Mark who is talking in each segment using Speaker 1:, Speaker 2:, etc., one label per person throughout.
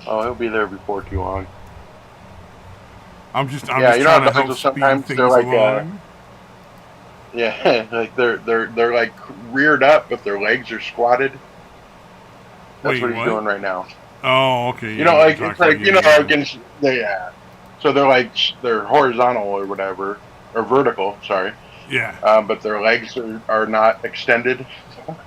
Speaker 1: Oh, he'll be there before too long.
Speaker 2: I'm just
Speaker 1: you know,
Speaker 2: trying to help
Speaker 1: dogs
Speaker 2: speed
Speaker 1: sometimes
Speaker 2: things
Speaker 1: they're like,
Speaker 2: along.
Speaker 1: yeah, like they're like reared up, but their legs are squatted. That's
Speaker 2: Wait,
Speaker 1: what he's
Speaker 2: what?
Speaker 1: doing right now.
Speaker 2: Oh, okay,
Speaker 1: You
Speaker 2: yeah, I
Speaker 1: know,
Speaker 2: know what you're
Speaker 1: like it's
Speaker 2: talking about.
Speaker 1: like
Speaker 2: Yeah,
Speaker 1: you know,
Speaker 2: yeah,
Speaker 1: like in, yeah. So they're like they're horizontal or whatever, or vertical. Sorry,
Speaker 2: yeah.
Speaker 1: but their legs are not extended,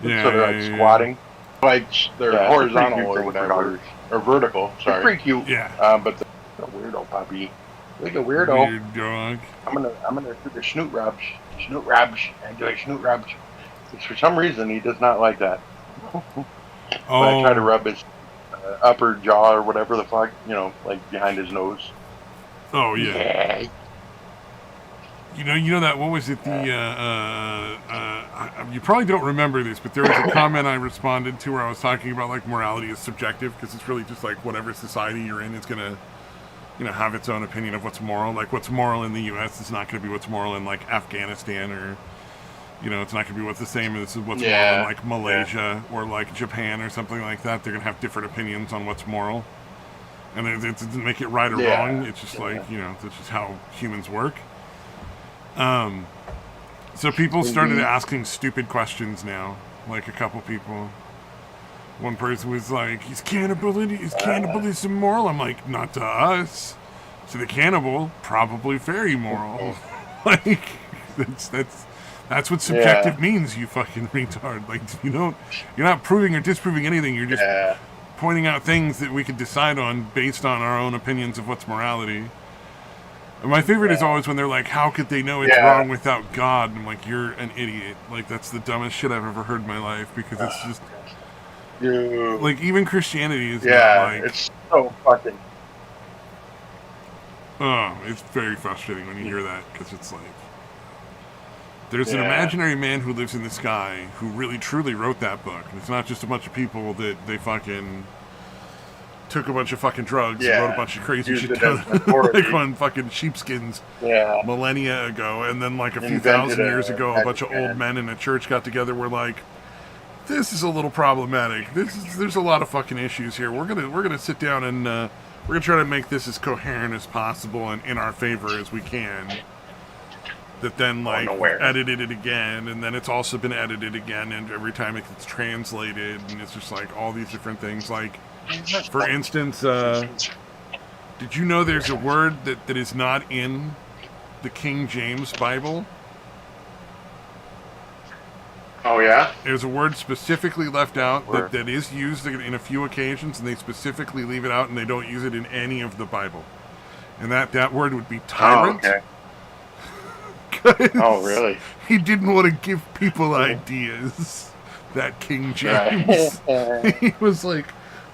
Speaker 2: Yeah,
Speaker 1: so they're
Speaker 2: yeah,
Speaker 1: like
Speaker 2: yeah,
Speaker 1: squatting. Like they're horizontal or whatever, or vertical. Sorry, it's pretty cute.
Speaker 2: yeah.
Speaker 1: But the weirdo puppy, like a weirdo.
Speaker 2: Weird dog.
Speaker 1: I'm gonna do the snoot rubs, and do a snoot rubs. Because for some reason he does not like that. When I try to
Speaker 2: Oh,
Speaker 1: rub his upper jaw or whatever the fuck, you know, like behind his nose.
Speaker 2: oh yeah.
Speaker 1: Yeah.
Speaker 2: You know that, what was it, you probably don't remember this, but there was a comment I responded to where I was talking about, like, morality is subjective, because it's really just, like, whatever society you're in is going to, have its own opinion of what's moral. Like, what's moral in the U.S. is not going to be what's moral in, like, Afghanistan, or, it's not going to be what's the same as what's moral in, like, Malaysia or, like, Japan or something like that. They're going to have different opinions on what's moral. And it doesn't make it right or wrong. It's just like, that's just how humans work. So people started asking stupid questions now. Like a couple people. One person was like, "Is cannibalism moral?" I'm like, "Not to us. To the cannibal, probably very moral." Like, that's what subjective means, you fucking retard. Like, you're not proving or disproving anything. You're just pointing out things that we could decide on based on our own opinions of what's morality. And my favorite is always when they're like, "How could they know it's wrong without God?" And I'm like, "You're an idiot. Like, that's the dumbest shit I've ever heard in my life, because it's just like, even Christianity is not like,
Speaker 1: it's so fucking.
Speaker 2: oh, it's very frustrating when you hear that, because it's like, there's an imaginary man who lives in the sky who really truly wrote that book. And it's not just a bunch of people that they fucking took a bunch of fucking drugs and wrote a bunch of crazy shit down, like on fucking sheepskins millennia ago, and then like a few thousand years ago a bunch of old men in a church got together, were like, this is a little problematic, there's a lot of fucking issues here, we're gonna sit down and we're gonna try to make this as coherent as possible and in our favor as we can. That then, like, edited it again, and then it's also been edited again, and every time it gets translated, and it's just like all these different things. Like, for instance, did you know there's a word that is not in the King James Bible?
Speaker 1: Oh, yeah?
Speaker 2: There's a word specifically left out that is used in a few occasions, and they specifically leave it out, and they don't use it in any of the Bible. And that word would be tyrant.
Speaker 1: Oh, okay. Oh, really?
Speaker 2: He didn't want to give people ideas. That King James. He was like,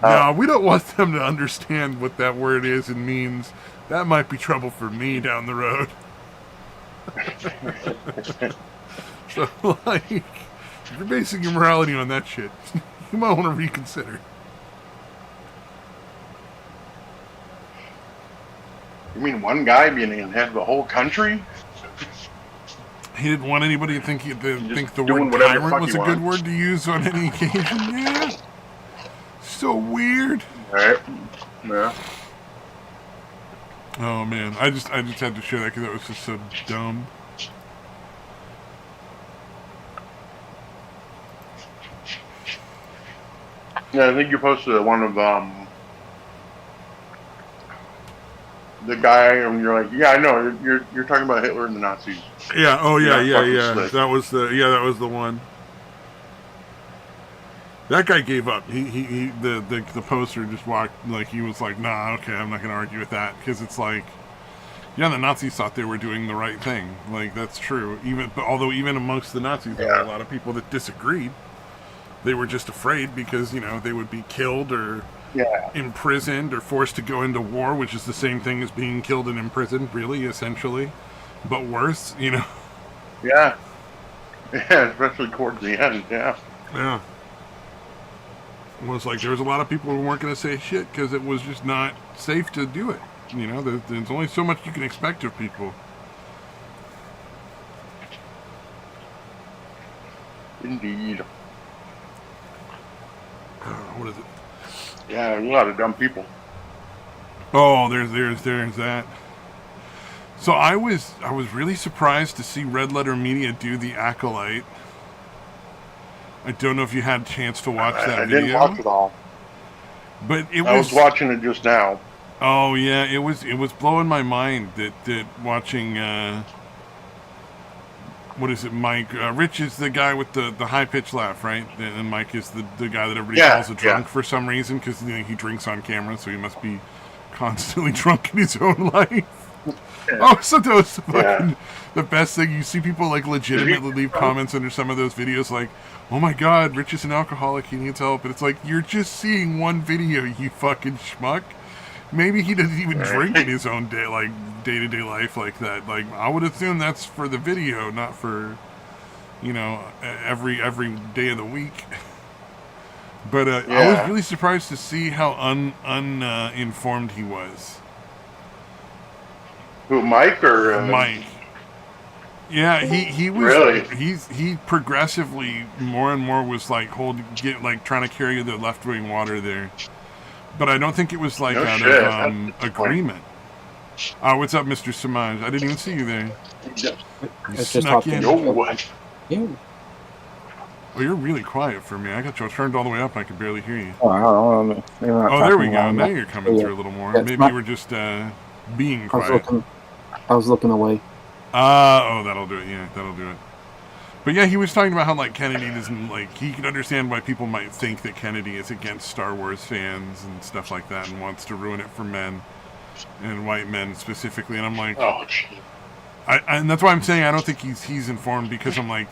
Speaker 2: no, we don't want them to understand what that word is and means. That might be trouble for me down the road. So, like, if you're basing your morality on that shit, you might want to reconsider.
Speaker 1: You mean one guy being able to have the whole country?
Speaker 2: He didn't want anybody to think the word tyrant was a good word to use on any occasion. Yeah. So weird.
Speaker 1: Right. Yeah.
Speaker 2: Oh man, I just had to share that because it was just so dumb.
Speaker 1: Yeah, I think you posted one of the guy, and you're like, yeah, I know, you're talking about Hitler and the Nazis.
Speaker 2: Yeah. Oh yeah, yeah. Slick. That was the one. That guy gave up. The poster just walked, like, he was like, nah, okay, I'm not gonna argue with that, because it's like, yeah, the Nazis thought they were doing the right thing. Like, that's true. Although even amongst the Nazis, there were a lot of people that disagreed. They were just afraid because, they would be killed or imprisoned or forced to go into war, which is the same thing as being killed and imprisoned, really, essentially. But worse,
Speaker 1: Yeah. Yeah, especially towards the end, yeah.
Speaker 2: Yeah. It was like there was a lot of people who weren't going to say shit because it was just not safe to do it. There's only so much you can expect of people.
Speaker 1: Indeed.
Speaker 2: What is it?
Speaker 1: Yeah, there's a lot of dumb people.
Speaker 2: Oh, there's that. So I was really surprised to see Red Letter Media do the Acolyte. I don't know if you had a chance to watch that
Speaker 1: I
Speaker 2: video.
Speaker 1: didn't watch it all.
Speaker 2: But it
Speaker 1: I was watching it just now.
Speaker 2: Oh yeah, it was blowing my mind that watching what is it, Mike? Rich is the guy with the high pitched laugh, right? And Mike is the guy that everybody calls a drunk for some reason because he drinks on camera, so he must be constantly drunk in his own life. Yeah. Oh, so that was fucking the best thing. You see people like legitimately leave comments under some of those videos like, oh my god, Rich is an alcoholic, he needs help. And it's like, you're just seeing one video, you fucking schmuck. Maybe he doesn't even drink in his own day-to-day life like that. Like, I would assume that's for the video, not for, every day of the week. But I was really surprised to see how uninformed he was.
Speaker 1: Who, Mike or
Speaker 2: Mike? Yeah, he was really. He progressively more and more was like trying to carry the left-wing water there. But I don't think it was out of agreement. What's up, Mr. Samaj? I didn't even see you there. You snuck in. Oh, you're really quiet for me. I got you turned all the way up. I could barely hear you.
Speaker 3: Oh,
Speaker 2: there we go. Now you're coming through a little more. Maybe you were just being quiet.
Speaker 3: I was looking away.
Speaker 2: That'll do it. Yeah, that'll do it. But yeah, he was talking about how Kennedy doesn't he can understand why people might think that Kennedy is against Star Wars fans and stuff like that and wants to ruin it for men and white men specifically. And I'm like, oh, and that's why I'm saying I don't think he's informed because I'm like,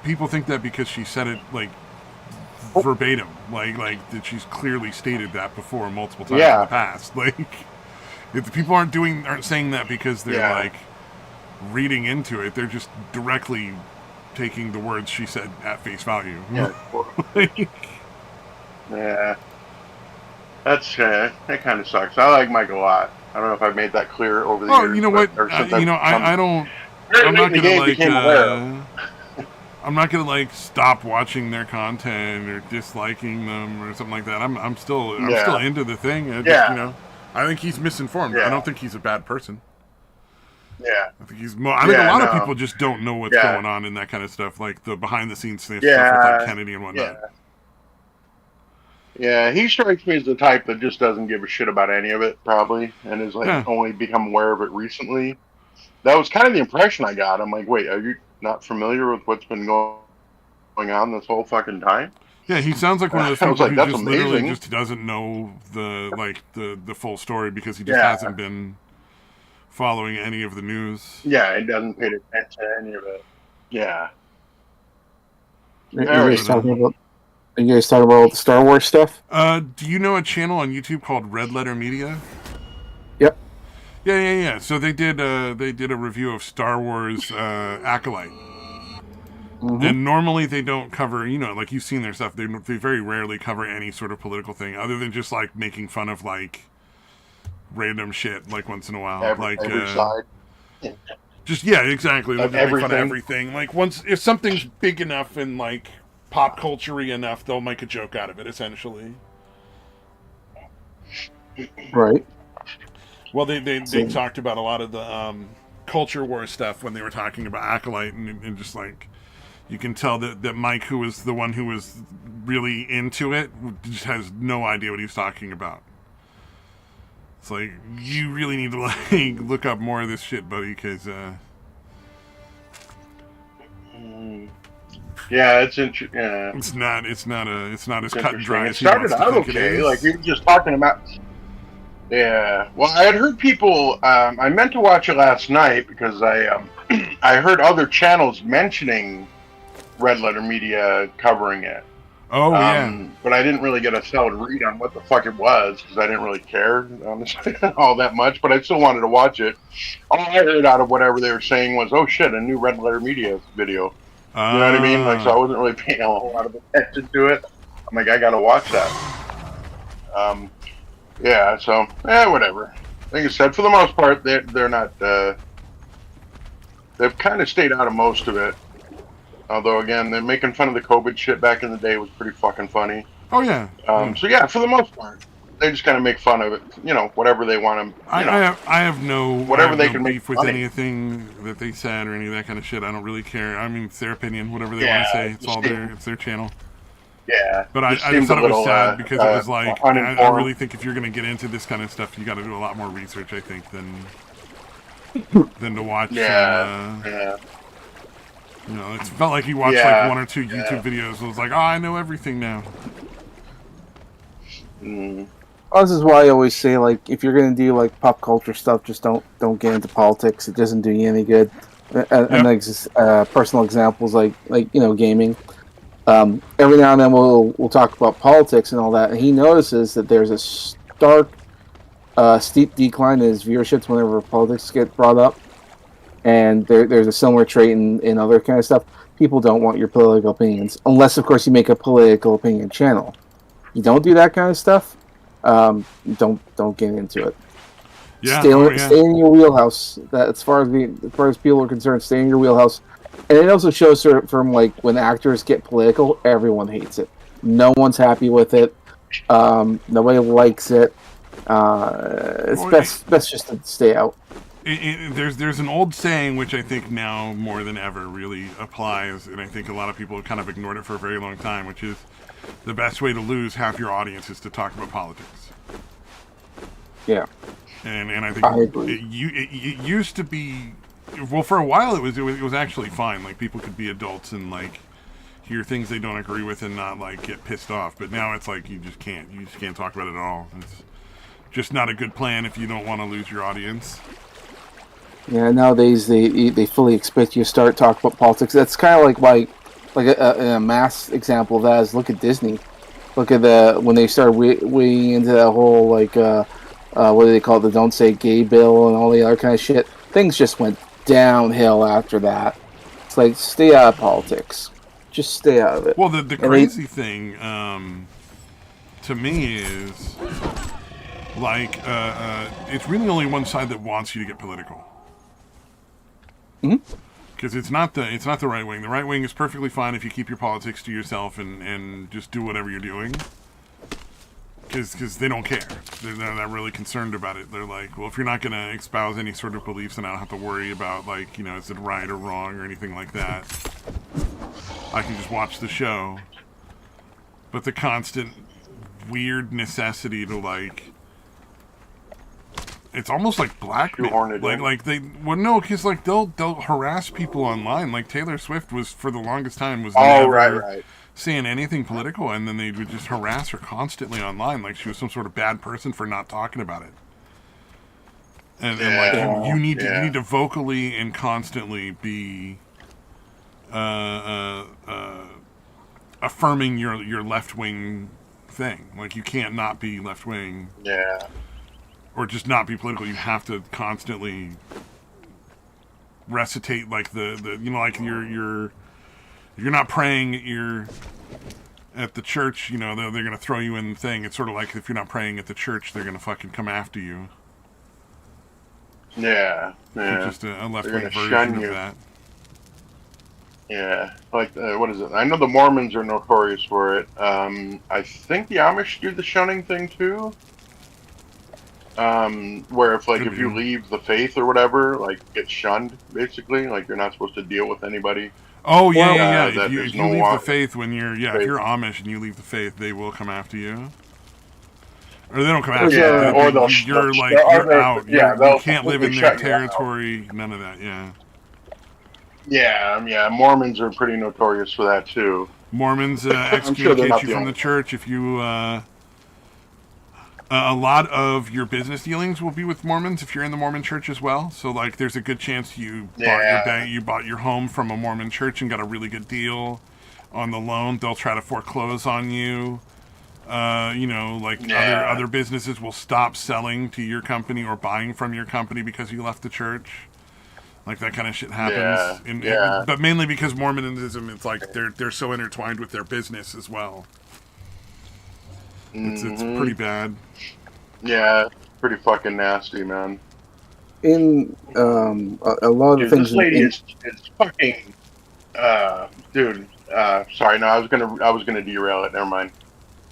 Speaker 2: people think that because she said it verbatim, like that she's clearly stated that before multiple times in the past. If the people aren't saying that because they're reading into it, they're just directly taking the words she said at face value.
Speaker 1: Yeah. Yeah. That's that kind of sucks. I like Mike a lot. I don't know if I've made that clear over the years.
Speaker 2: You know what? I don't. I'm not gonna I'm not gonna stop watching their content or disliking them or something like that. I'm still into the thing. I think he's misinformed. I don't think he's a bad person.
Speaker 1: Yeah,
Speaker 2: I think a lot of people just don't know what's going on in that kind of stuff, like the behind-the-scenes stuff with Kennedy and whatnot.
Speaker 1: Yeah, he strikes me as the type that just doesn't give a shit about any of it, probably, and is only become aware of it recently. That was kind of the impression I got. I'm like, wait, are you not familiar with what's been going on this whole fucking time?
Speaker 2: Yeah, he sounds like one of those people who just literally just doesn't know the full story because he just hasn't been following any of the news.
Speaker 1: Yeah, he doesn't pay attention to any of it. Yeah.
Speaker 3: Are you guys talking about the Star Wars stuff?
Speaker 2: Do you know a channel on YouTube called Red Letter Media?
Speaker 3: Yep.
Speaker 2: Yeah. So they did a review of Star Wars Acolyte. Mm-hmm. And normally they don't cover, like you've seen their stuff, they very rarely cover any sort of political thing other than just making fun of random shit once in a while.
Speaker 1: Every side.
Speaker 2: Just exactly. They'll just make fun of everything. If something's big enough and pop culture-y enough, they'll make a joke out of it, essentially.
Speaker 3: Right.
Speaker 2: Well, they talked about a lot of the culture war stuff when they were talking about Acolyte, and just you can tell that Mike, who was the one who was really into it, just has no idea what he's talking about. It's you really need to look up more of this shit, buddy, because
Speaker 1: yeah, it's interesting. Yeah.
Speaker 2: It's not as cut and dry.
Speaker 1: It started out okay. We were just talking about. Yeah. Well, I had heard people. I meant to watch it last night because I heard other channels mentioning Red Letter Media covering it.
Speaker 2: Oh, yeah.
Speaker 1: But I didn't really get a solid read on what the fuck it was because I didn't really care, honestly, all that much. But I still wanted to watch it. All I heard out of whatever they were saying was, "Oh shit, a new Red Letter Media video." You know what I mean? So I wasn't really paying a whole lot of attention to it. I'm like, I gotta watch that. Yeah. So whatever. Like I said, for the most part, they're not. They've kind of stayed out of most of it. Although, again, they're making fun of the COVID shit back in the day was pretty fucking funny.
Speaker 2: Oh yeah.
Speaker 1: So yeah, for the most part, they just kind of make fun of it. Whatever they want to.
Speaker 2: I have
Speaker 1: Whatever they
Speaker 2: no
Speaker 1: can make
Speaker 2: beef with
Speaker 1: funny.
Speaker 2: anything that they said or any of that kind of shit. I don't really care. I mean, it's their opinion. Whatever they want
Speaker 1: Yeah,
Speaker 2: to say,
Speaker 1: it
Speaker 2: it's their channel.
Speaker 1: just
Speaker 2: I just
Speaker 1: seemed a
Speaker 2: thought it was
Speaker 1: little
Speaker 2: sad because it was like I
Speaker 1: uninformed.
Speaker 2: really think if you're gonna get into this kind of stuff, you got to do a lot more research. I think than to watch
Speaker 1: Yeah,
Speaker 2: some.
Speaker 1: yeah,
Speaker 2: It felt like he watched like
Speaker 1: yeah,
Speaker 2: one or two YouTube videos and was like, "Oh, I know everything now."
Speaker 1: mm,
Speaker 3: Well, this is why I always say, like, if you're gonna do like pop culture stuff, just don't get into politics. It doesn't do you any good. And
Speaker 2: Yep.
Speaker 3: like personal examples, like gaming. Every now and then we'll talk about politics and all that, and he notices that there's a stark, steep decline in his viewerships whenever politics get brought up, and there's a similar trait in other kind of stuff. People don't want your political opinions, unless of course you make a political opinion channel. You don't do that kind of stuff. Don't get into it.
Speaker 2: Yeah. Oh yeah.
Speaker 3: Stay in your wheelhouse. That as far as people are concerned, stay in your wheelhouse. And it also shows from like when actors get political, everyone hates it. No one's happy with it. Nobody likes it. It's
Speaker 2: Well,
Speaker 3: best just to stay out.
Speaker 2: there's an old saying which I think now more than ever really applies, and I think a lot of people have kind of ignored it for a very long time, which is the best way to lose half your audience is to talk about politics.
Speaker 3: Yeah,
Speaker 2: And I think
Speaker 3: I agree.
Speaker 2: it used to be, well, for a while it was actually fine. Like people could be adults and like hear things they don't agree with and not like get pissed off. But now it's like you just can't talk about it at all. It's just not a good plan if you don't want to lose your audience.
Speaker 3: Yeah, nowadays they fully expect you to start talking about politics. That's kind of like a mass example of that is look at Disney. Look at when they started weighing into that whole what do they call it, the Don't Say Gay bill and all the other kind of shit. Things just went downhill after that. It's like stay out of politics, just stay out of it.
Speaker 2: Well, the
Speaker 3: And
Speaker 2: crazy thing to me is like it's really only one side that wants you to get political. Because it's not the right wing. The right wing is perfectly fine if you keep your politics to yourself and just do whatever you're doing. Because they don't care. They're not really concerned about it. They're like, well, if you're not going to espouse any sort of beliefs, then I don't have to worry about, like, is it right or wrong or anything like that. I can just watch the show. But the constant weird necessity to, like, it's almost like blackmail. No, because, like, they'll harass people online. Like, Taylor Swift was, for the longest time, was never
Speaker 1: right.
Speaker 2: saying anything political, and then they would just harass her constantly online, like she was some sort of bad person for not talking about it. And like you need to vocally and constantly be affirming your left wing thing. Like you can't not be left wing.
Speaker 1: Yeah.
Speaker 2: Or just not be political. You have to constantly recitate like the like you're not praying at the church, they're going to throw you in the thing. It's sort of like if you're not praying at the church, they're going to fucking come after you.
Speaker 1: Yeah.
Speaker 2: It's just a left-wing version of that.
Speaker 1: Yeah. Like, what is it? I know the Mormons are notorious for it. I think the Amish do the shunning thing too. Where if you leave the faith or whatever, like, get shunned, basically. Like, you're not supposed to deal with anybody.
Speaker 2: Oh, yeah. If you leave the faith when if you're Amish and you leave the faith, they will come after you. Or they don't come after you. Or you're out. You can't live in their territory. None of that, yeah.
Speaker 1: Yeah, Mormons are pretty notorious for that, too.
Speaker 2: Mormons excommunicate you from the church if you... a lot of your business dealings will be with Mormons if you're in the Mormon church as well. So, like, there's a good chance you bought your home from a Mormon church and got a really good deal on the loan. They'll try to foreclose on you. Other businesses will stop selling to your company or buying from your company because you left the church. Like, that kind of shit happens. But mainly because Mormonism, it's like they're so intertwined with their business as well. It's pretty bad.
Speaker 1: Yeah, pretty fucking nasty, man.
Speaker 3: In a lot of things,
Speaker 1: this lady is fucking, dude. Sorry, no, I was gonna derail it. Never mind.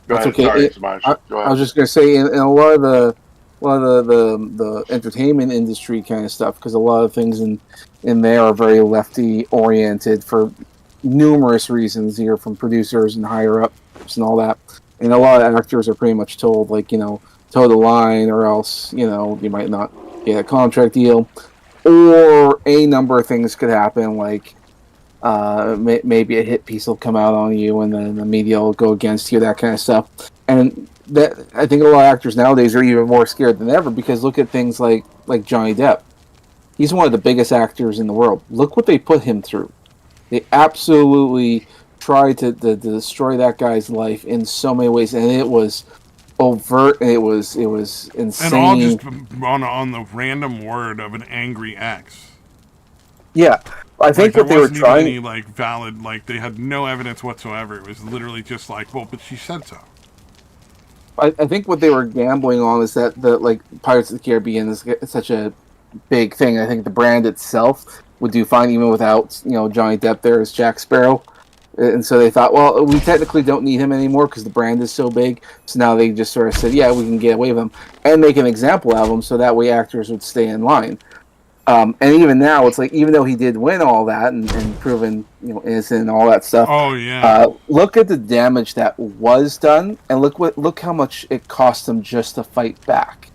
Speaker 1: Go
Speaker 3: That's
Speaker 1: ahead.
Speaker 3: okay.
Speaker 1: Sorry, Samash. Go
Speaker 3: I
Speaker 1: ahead.
Speaker 3: was just gonna say in a lot of the entertainment industry kind of stuff, because a lot of things in there are very lefty oriented for numerous reasons here, from producers and higher ups and all that. And a lot of actors are pretty much told, like, toe the line, or else you might not get a contract deal, or a number of things could happen, like maybe a hit piece will come out on you, and then the media will go against you, that kind of stuff. And that, I think a lot of actors nowadays are even more scared than ever, because look at things like Johnny Depp. He's one of the biggest actors in the world. Look what they put him through. They absolutely tried to destroy that guy's life in so many ways, and it was overt. And it was
Speaker 2: And all
Speaker 3: insane.
Speaker 2: just on the random word of an angry ex.
Speaker 3: Yeah, I
Speaker 2: Like,
Speaker 3: think
Speaker 2: there
Speaker 3: what they were
Speaker 2: wasn't even
Speaker 3: trying.
Speaker 2: any, like, valid, like, they had no evidence whatsoever. It was literally just like, well, but she said so.
Speaker 3: I think what they were gambling on is that the like Pirates of the Caribbean is such a big thing. I think the brand itself would do fine even without Johnny Depp there as Jack Sparrow, and so they thought, well, we technically don't need him anymore because the brand is so big. So now they just sort of said, yeah, we can get away with him and make an example of him, so that way actors would stay in line. And even now, it's like, even though he did win all that and proven innocent and all that stuff,
Speaker 2: Oh, yeah.
Speaker 3: look at the damage that was done, and look how much it cost him just to fight back.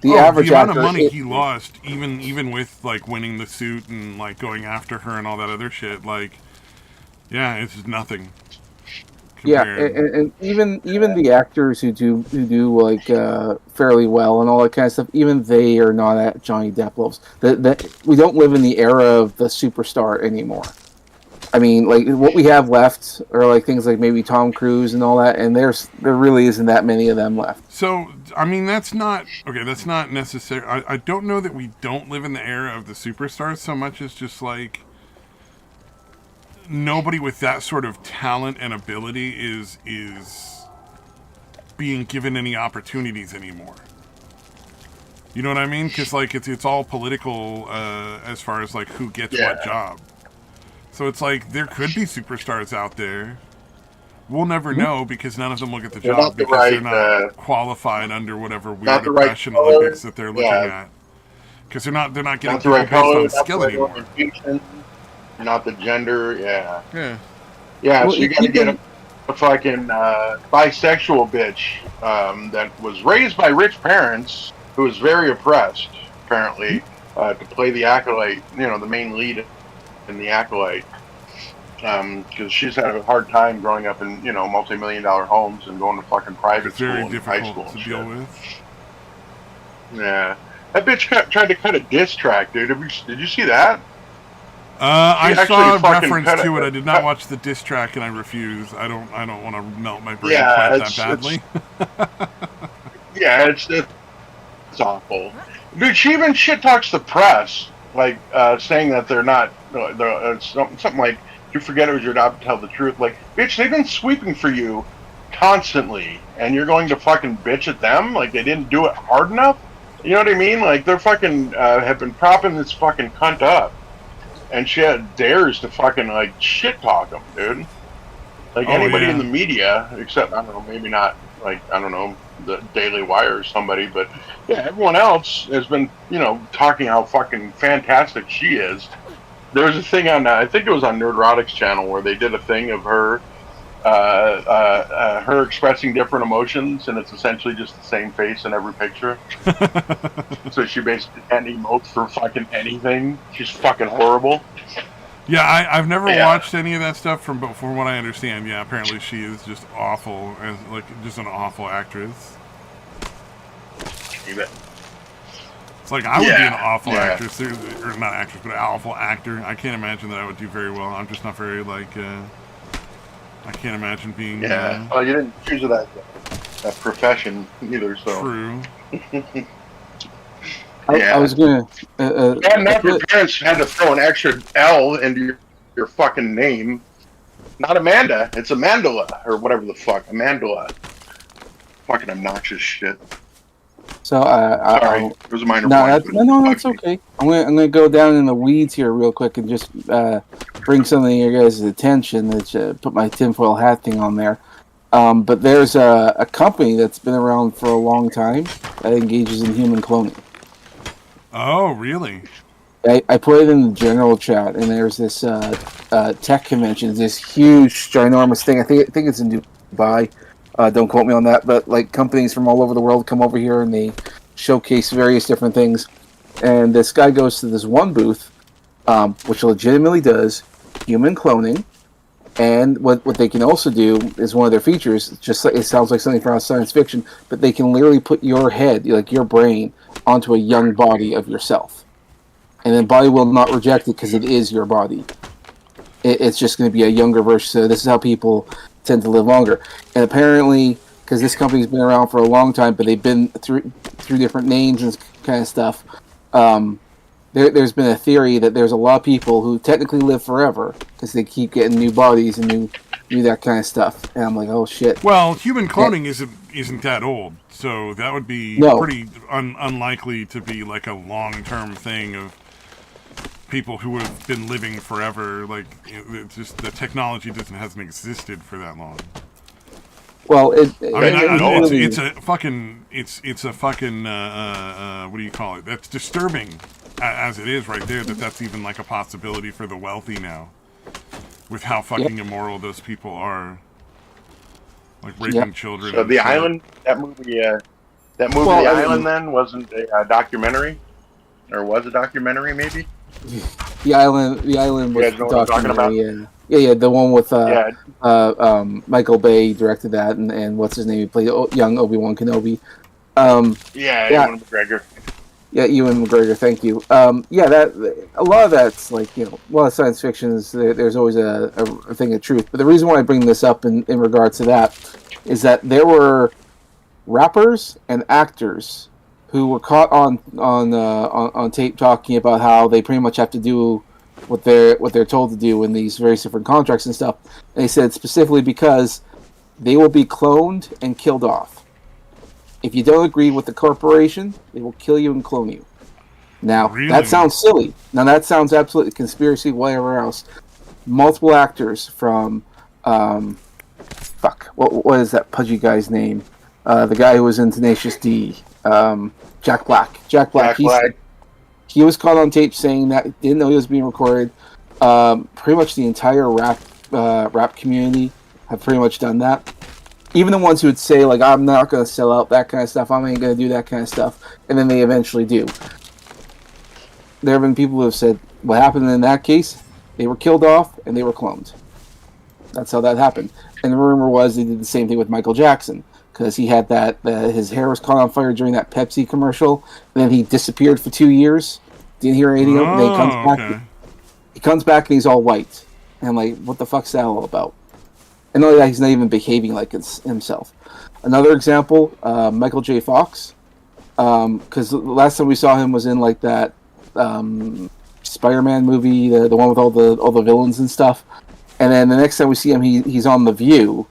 Speaker 3: The average
Speaker 2: the amount of
Speaker 3: actor,
Speaker 2: money he lost, even with, like, winning the suit and, like, going after her and all that other shit, like, yeah, it's just nothing.
Speaker 3: yeah,
Speaker 2: Compared.
Speaker 3: and even the actors who do like fairly well and all that kind of stuff, even they are not at Johnny Depp levels. That we don't live in the era of the superstar anymore. I mean, like, what we have left are like things like maybe Tom Cruise and all that, and there really isn't that many of them left.
Speaker 2: So, I mean, that's not necessary. I don't know that we don't live in the era of the superstars so much as just, like, nobody with that sort of talent and ability is being given any opportunities anymore. You know what I mean? Because, like, it's all political as far as, like, who gets what job. So it's like, there could be superstars out there. We'll never know, because none of them will get the job because they're not qualified under whatever weird oppression Olympics that they're looking at. Because they're not getting
Speaker 1: Not the
Speaker 2: people
Speaker 1: right
Speaker 2: based
Speaker 1: color,
Speaker 2: on
Speaker 1: not the
Speaker 2: skill
Speaker 1: right
Speaker 2: anymore.
Speaker 1: orientation, not the gender. Yeah.
Speaker 2: Yeah.
Speaker 1: So you got to get a fucking bisexual bitch that was raised by rich parents, who was very oppressed, apparently, to play the acolyte. The main lead in the acolyte. Because she's had a hard time growing up in multi-million-dollar homes and going to fucking private school and high school
Speaker 2: It's very difficult
Speaker 1: and
Speaker 2: to
Speaker 1: shit.
Speaker 2: deal with.
Speaker 1: Yeah, that bitch tried to cut a diss track, dude. Did you see that?
Speaker 2: I saw a
Speaker 1: fucking
Speaker 2: reference to it. I did not watch the diss track, and I refuse. I don't want to melt my brain
Speaker 1: Yeah,
Speaker 2: quite that badly.
Speaker 1: Yeah, it's awful. Dude, she even shit talks the press, like saying that they're not. Something like, you forget it was your job to tell the truth. Like, bitch, they've been sweeping for you constantly, and you're going to fucking bitch at them like they didn't do it hard enough. You know what I mean? Like, they're fucking have been propping this fucking cunt up, and she dares to fucking like shit talk them, dude. Like, anybody in the media, except, I don't know, maybe not, like, I don't know, the Daily Wire or somebody, but yeah, everyone else has been, talking how fucking fantastic she is. There was a thing on, I think it was on Nerdrotic's channel, where they did a thing of her, her expressing different emotions, and it's essentially just the same face in every picture. So she basically can't emote for fucking anything. She's fucking horrible.
Speaker 2: Yeah, I've never watched any of that stuff from what I understand. Yeah, apparently she is just awful, as like just an awful actress. It's like, I would be an awful actress, or not actress, but an awful actor. I can't imagine that I would do very well. I'm just not very, like, I can't imagine being...
Speaker 1: Well, you didn't choose that profession either, so...
Speaker 2: True.
Speaker 3: I was gonna...
Speaker 1: and now your parents had to throw an extra L into your fucking name. Not Amanda, it's Amandala, or whatever the fuck, Amandala. Fucking obnoxious shit.
Speaker 3: So
Speaker 1: sorry, it was a minor
Speaker 3: point. No, that's
Speaker 1: me.
Speaker 3: okay. I'm gonna go down in the weeds here real quick and just bring something to your guys' attention. Put my tinfoil hat thing on there. But there's a company that's been around for a long time that engages in human cloning.
Speaker 2: Oh, really?
Speaker 3: I put it in the general chat, and there's this tech convention, this huge, ginormous thing. I think it's in Dubai. Don't quote me on that, but like companies from all over the world come over here and they showcase various different things. And this guy goes to this one booth, which legitimately does human cloning. And what they can also do is one of their features, just like it sounds like something from science fiction, but they can literally put your head, like your brain, onto a young body of yourself. And then body will not reject it because it is your body. It's just going to be a younger version. So this is how people tend to live longer. And apparently, because this company's been around for a long time, but they've been through different names and kind of stuff, there's been a theory that there's a lot of people who technically live forever because they keep getting new bodies and new that kind of stuff. And I'm like, oh shit.
Speaker 2: Well, human cloning isn't that old, so that would be pretty unlikely to be like a long-term thing of people who have been living forever. Like, it's just the technology hasn't existed for that long.
Speaker 3: Well,
Speaker 2: it's a fucking what do you call it? That's disturbing as it is right there. That's even like a possibility for the wealthy now, with how fucking immoral those people are, like raping children.
Speaker 1: So the Island, that movie, The Island, then wasn't a documentary, or was a documentary maybe?
Speaker 3: The Island was
Speaker 1: you guys know what I'm talking about?
Speaker 3: Yeah, the one with Michael Bay directed that, and what's his name? He played young Obi-Wan Kenobi.
Speaker 1: Ewan McGregor.
Speaker 3: Yeah, Ewan McGregor. Thank you. That a lot of that's like a lot of science fiction is there's always a thing of truth. But the reason why I bring this up in regards to that is that there were rappers and actors who were caught on tape talking about how they pretty much have to do what they're told to do in these various different contracts and stuff. And they said specifically because they will be cloned and killed off. If you don't agree with the corporation, they will kill you and clone you. Now, that sounds silly. Now, that sounds absolutely conspiracy, whatever else. Multiple actors from, what is that pudgy guy's name? The guy who was in Tenacious D, Jack Black. Jack Black. He was caught on tape saying that, didn't know he was being recorded. Pretty much the entire rap community have pretty much done that. Even the ones who would say, like, I'm not going to sell out, that kind of stuff, I ain't going to do that kind of stuff, and then they eventually do. There have been people who have said, what happened in that case, they were killed off, and they were cloned. That's how that happened. And the rumor was they did the same thing with Michael Jackson, because he had his hair was caught on fire during that Pepsi commercial, and then he disappeared for 2 years, didn't hear anything, and then he comes back, he comes back and he's all white. And I'm like, what the fuck's that all about? And not that he's not even behaving like himself. Another example, Michael J. Fox, because the last time we saw him was in like that Spider-Man movie, the one with all the villains and stuff. And then the next time we see him, he's on The View.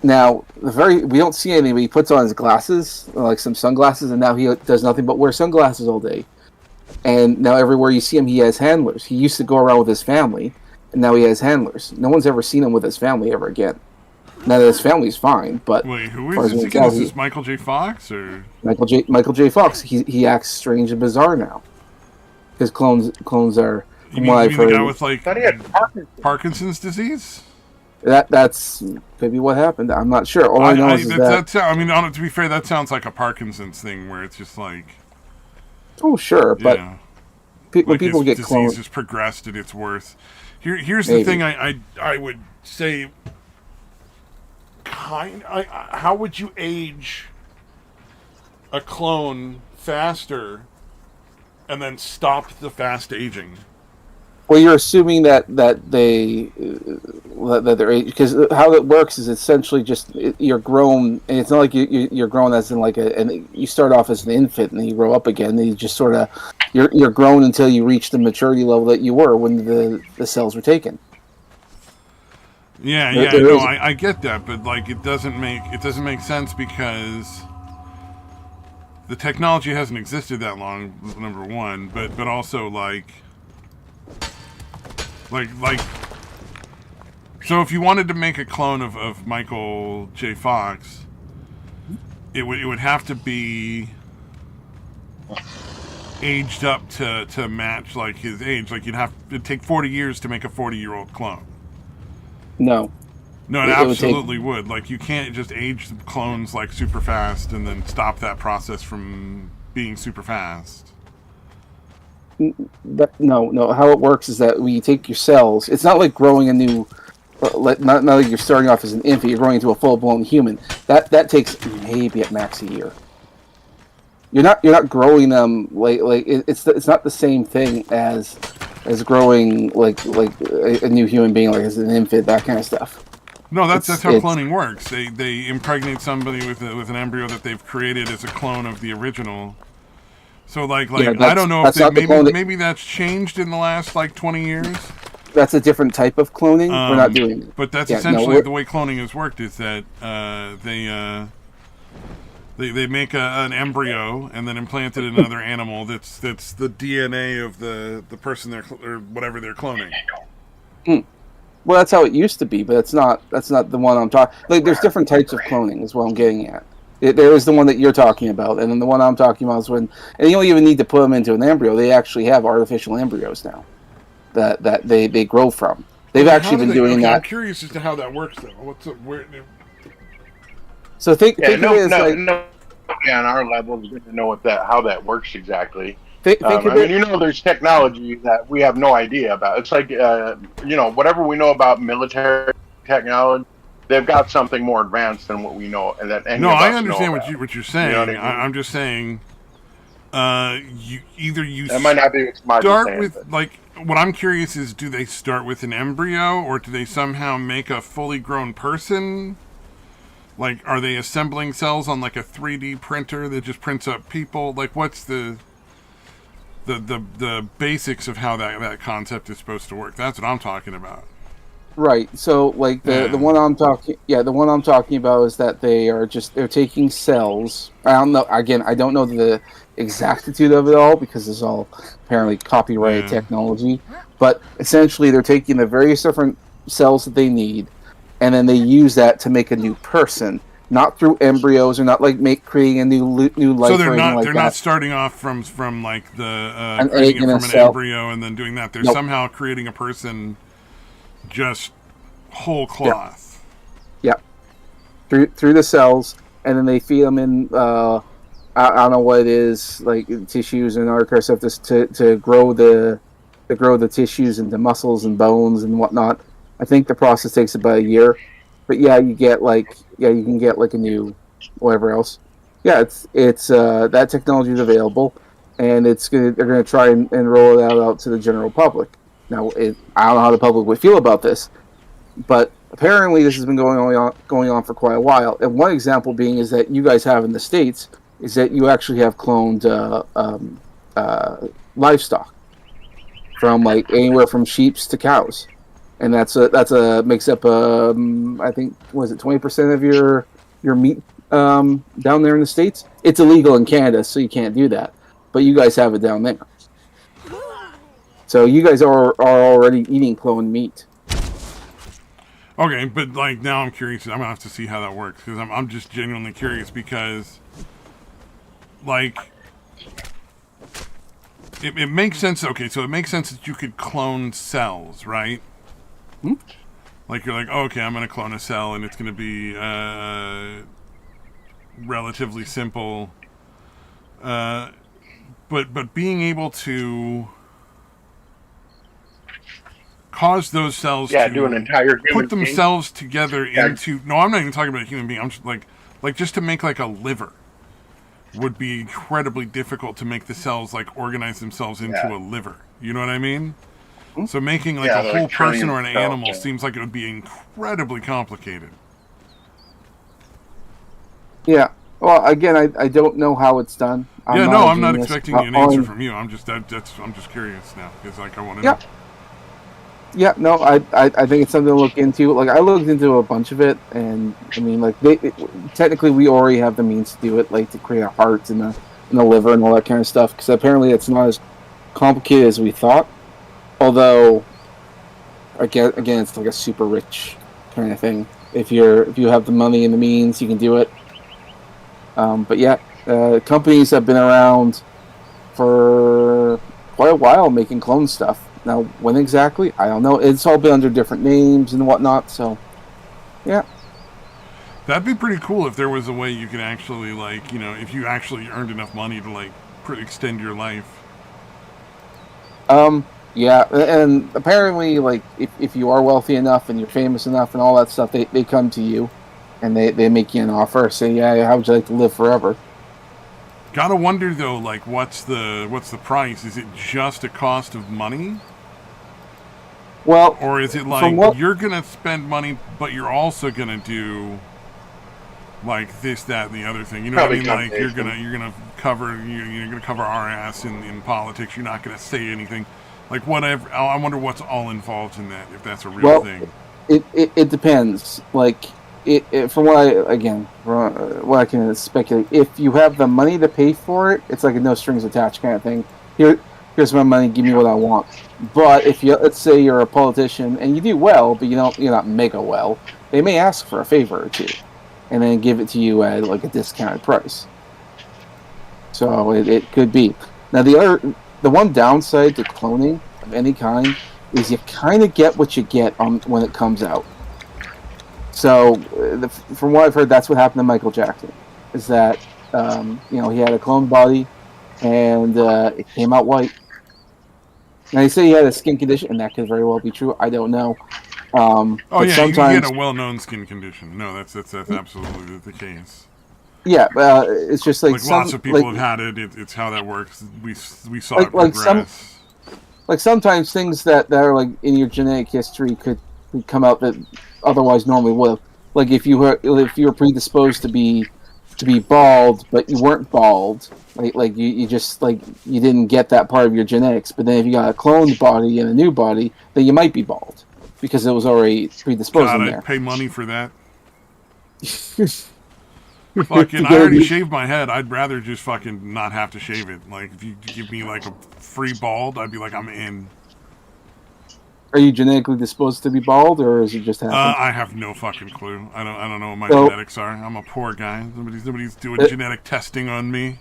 Speaker 3: Now, we don't see anything, but he puts on his glasses, like some sunglasses, and now he does nothing but wear sunglasses all day. And now everywhere you see him, he has handlers. He used to go around with his family. And now he has handlers. No one's ever seen him with his family ever again. Now that his family's fine, but
Speaker 2: wait, who is this again? Is this Michael J. Fox or
Speaker 3: Michael J. Fox? He acts strange and bizarre now. His clones are.
Speaker 2: You mean the guy with like Parkinson's disease?
Speaker 3: That's maybe what happened. I'm not sure. All I know is that.
Speaker 2: To be fair, that sounds like a Parkinson's thing where it's just like.
Speaker 3: Oh sure, but when people get
Speaker 2: disease
Speaker 3: cloned,
Speaker 2: has progressed at its worst. Here's the thing I would say. How would you age a clone faster and then stop the fast aging?
Speaker 3: Well, you're assuming that they're because how it works is essentially just you're grown, and it's not like you're grown as in like and you start off as an infant and you grow up again. And you just sort of you're grown until you reach the maturity level that you were when the cells were taken.
Speaker 2: I get that, but like it doesn't make sense because the technology hasn't existed that long. Number one, but also like So if you wanted to make a clone of Michael J. Fox, it would have to be aged up to match like his age. Like it'd take 40 years to make a 40-year-old clone.
Speaker 3: No.
Speaker 2: No, it absolutely would. Like you can't just age clones like super fast and then stop that process from being super fast.
Speaker 3: No. How it works is that when you take your cells, it's not like growing a new. Not like you're starting off as an infant. You're growing into a full-blown human. That takes maybe at max a year. You're not growing them like it's not the same thing as growing like a new human being, like as an infant, that kind of stuff.
Speaker 2: No, that's how cloning works. They impregnate somebody with an embryo that they've created as a clone of the original. So like I don't know if maybe that's changed in the last like 20 years.
Speaker 3: That's a different type of cloning. We're not doing it.
Speaker 2: But that's essentially the way cloning has worked. Is that they make an embryo and then implant it in another animal that's the DNA of the person or whatever they're cloning.
Speaker 3: Well, that's how it used to be, but that's not the one I'm talking. Like, there's different types of cloning, is what I'm getting at. There is the one that you're talking about, and then the one I'm talking about is when, and you don't even need to put them into an embryo. They actually have artificial embryos now that they grow from. They've actually been doing that.
Speaker 2: I'm curious as to how that works, though.
Speaker 3: So think
Speaker 1: on our level, we didn't know how that works exactly. There's technology that we have no idea about. It's like, whatever we know about military technology, they've got something more advanced than what we know. And that
Speaker 2: I understand what you're saying. You know what I mean? I'm just saying,
Speaker 1: that might not be what
Speaker 2: start with like. What I'm curious is, do they start with an embryo, or do they somehow make a fully grown person? Like, are they assembling cells on like a 3D printer that just prints up people? Like, what's the basics of how that concept is supposed to work? That's what I'm talking about.
Speaker 3: Right. So, like the one I'm talking about is that they're taking cells. I don't know. Again, I don't know the exactitude of it all because it's all apparently copyrighted technology. But essentially, they're taking the various different cells that they need, and then they use that to make a new person. Not through embryos, or not like creating a new life.
Speaker 2: So they're not starting off from like the creating it from an embryo and then doing that. They're somehow creating a person just whole cloth.
Speaker 3: Yeah. Through the cells, and then they feed them in. I don't know what it is, like tissues and other kind of stuff to grow the tissues into muscles and bones and whatnot. I think the process takes about a year. But you can get like a new whatever else. Yeah, it's that technology is available, and they're gonna try and roll it out to the general public. Now, I don't know how the public would feel about this, but apparently this has been going on for quite a while. And one example being is that you guys have in the States is that you actually have cloned livestock from like anywhere from sheep to cows. And that's makes up I think was it 20% of your meat down there in the States. It's illegal in Canada, so you can't do that. But you guys have it down there, so you guys are already eating cloned meat.
Speaker 2: Okay, but like now I'm curious. I'm gonna have to see how that works because I'm just genuinely curious because like it makes sense. Okay, so it makes sense that you could clone cells, right? Like you're like, okay, I'm gonna clone a cell and it's gonna be relatively simple. But being able to cause those cells to
Speaker 1: do an entire
Speaker 2: put themselves together into no, I'm not even talking about a human being. I'm just like just to make like a liver would be incredibly difficult to make the cells like organize themselves into a liver. You know what I mean? So making like a whole person or an animal seems like it would be incredibly complicated.
Speaker 3: Yeah. Well, again, I don't know how it's done.
Speaker 2: I'm not expecting an answer from you. I'm just curious now because like I want to know.
Speaker 3: Yeah, no, I think it's something to look into. Like I looked into a bunch of it, and I mean, like technically we already have the means to do it, like to create a heart and the liver and all that kind of stuff. Because apparently it's not as complicated as we thought. Although, again, it's like a super rich kind of thing. If you have the money and the means, you can do it. But yeah, companies have been around for quite a while making clone stuff. Now, when exactly, I don't know. It's all been under different names and whatnot. So, yeah.
Speaker 2: That'd be pretty cool if there was a way you could actually, like, you know, if you actually earned enough money to, like, extend your life.
Speaker 3: Yeah, and apparently, like, if you are wealthy enough and you're famous enough and all that stuff, they come to you and they make you an offer. Say, yeah, how would you like to live forever?
Speaker 2: Gotta wonder though, like, what's the price? Is it just a cost of money?
Speaker 3: Well,
Speaker 2: Or is it
Speaker 3: from
Speaker 2: like you're gonna spend money, but you're also gonna do like this, that, and the other thing? You know
Speaker 1: Probably
Speaker 2: what I mean? Like
Speaker 1: combination.
Speaker 2: you're gonna cover you're gonna cover our ass in politics. You're not gonna say anything. Like whatever. I wonder what's all involved in that. If that's a real
Speaker 3: well,
Speaker 2: thing.
Speaker 3: it depends. Like from what I can speculate, if you have the money to pay for it, it's like a no strings attached kind of thing. Here's my money, give me what I want. But if you, let's say you're a politician and you do well, but you're not mega well, they may ask for a favor or two, and then give it to you at like a discounted price. So it could be. Now the one downside to cloning of any kind is you kind of get what you get when it comes out. So, from what I've heard, that's what happened to Michael Jackson. Is that he had a clone body, and it came out white. Now they say he had a skin condition, and that could very well be true. I don't know.
Speaker 2: Oh
Speaker 3: But
Speaker 2: yeah, he had
Speaker 3: sometimes,
Speaker 2: a well-known skin condition. No, that's absolutely the case.
Speaker 3: yeah, it's just like
Speaker 2: Lots of people
Speaker 3: like
Speaker 2: have had it. It's how that works. We saw it
Speaker 3: like some
Speaker 2: progress.
Speaker 3: like sometimes things that are like in your genetic history could come out that otherwise normally would. Like if you were predisposed to be bald, but you weren't bald, like you just like you didn't get that part of your genetics. But then if you got a cloned body and a new body, then you might be bald because it was already predisposed
Speaker 2: God,
Speaker 3: in
Speaker 2: I'd
Speaker 3: there.
Speaker 2: pay money for that.
Speaker 3: To
Speaker 2: Fucking, I
Speaker 3: get
Speaker 2: already
Speaker 3: it-
Speaker 2: shaved my head. I'd rather just fucking not have to shave it. Like, if you give me like a free bald, I'd be like, I'm in.
Speaker 3: Are you genetically disposed to be bald, or is it just happen?
Speaker 2: I have no fucking clue. I don't know what my
Speaker 3: So
Speaker 2: genetics are. I'm a poor guy. Nobody's doing
Speaker 3: uh,
Speaker 2: genetic testing on me.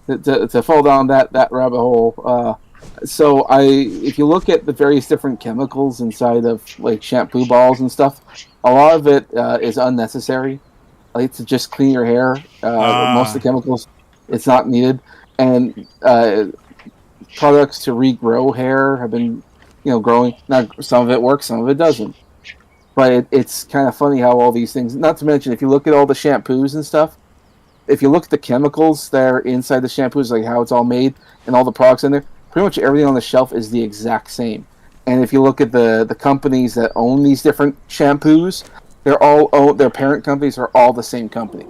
Speaker 3: to fall down that rabbit hole. So if you look at the various different chemicals inside of like shampoo balls and stuff, a lot of it is unnecessary. Like to just clean your hair. Most of the chemicals, it's not needed, and products to regrow hair have been, growing. Now, some of it works, some of it doesn't. But it's kind of funny how all these things. Not to mention, if you look at all the shampoos and stuff, if you look at the chemicals that are inside the shampoos, like how it's all made and all the products in there, pretty much everything on the shelf is the exact same. And if you look at the companies that own these different shampoos, their parent companies are all the same company.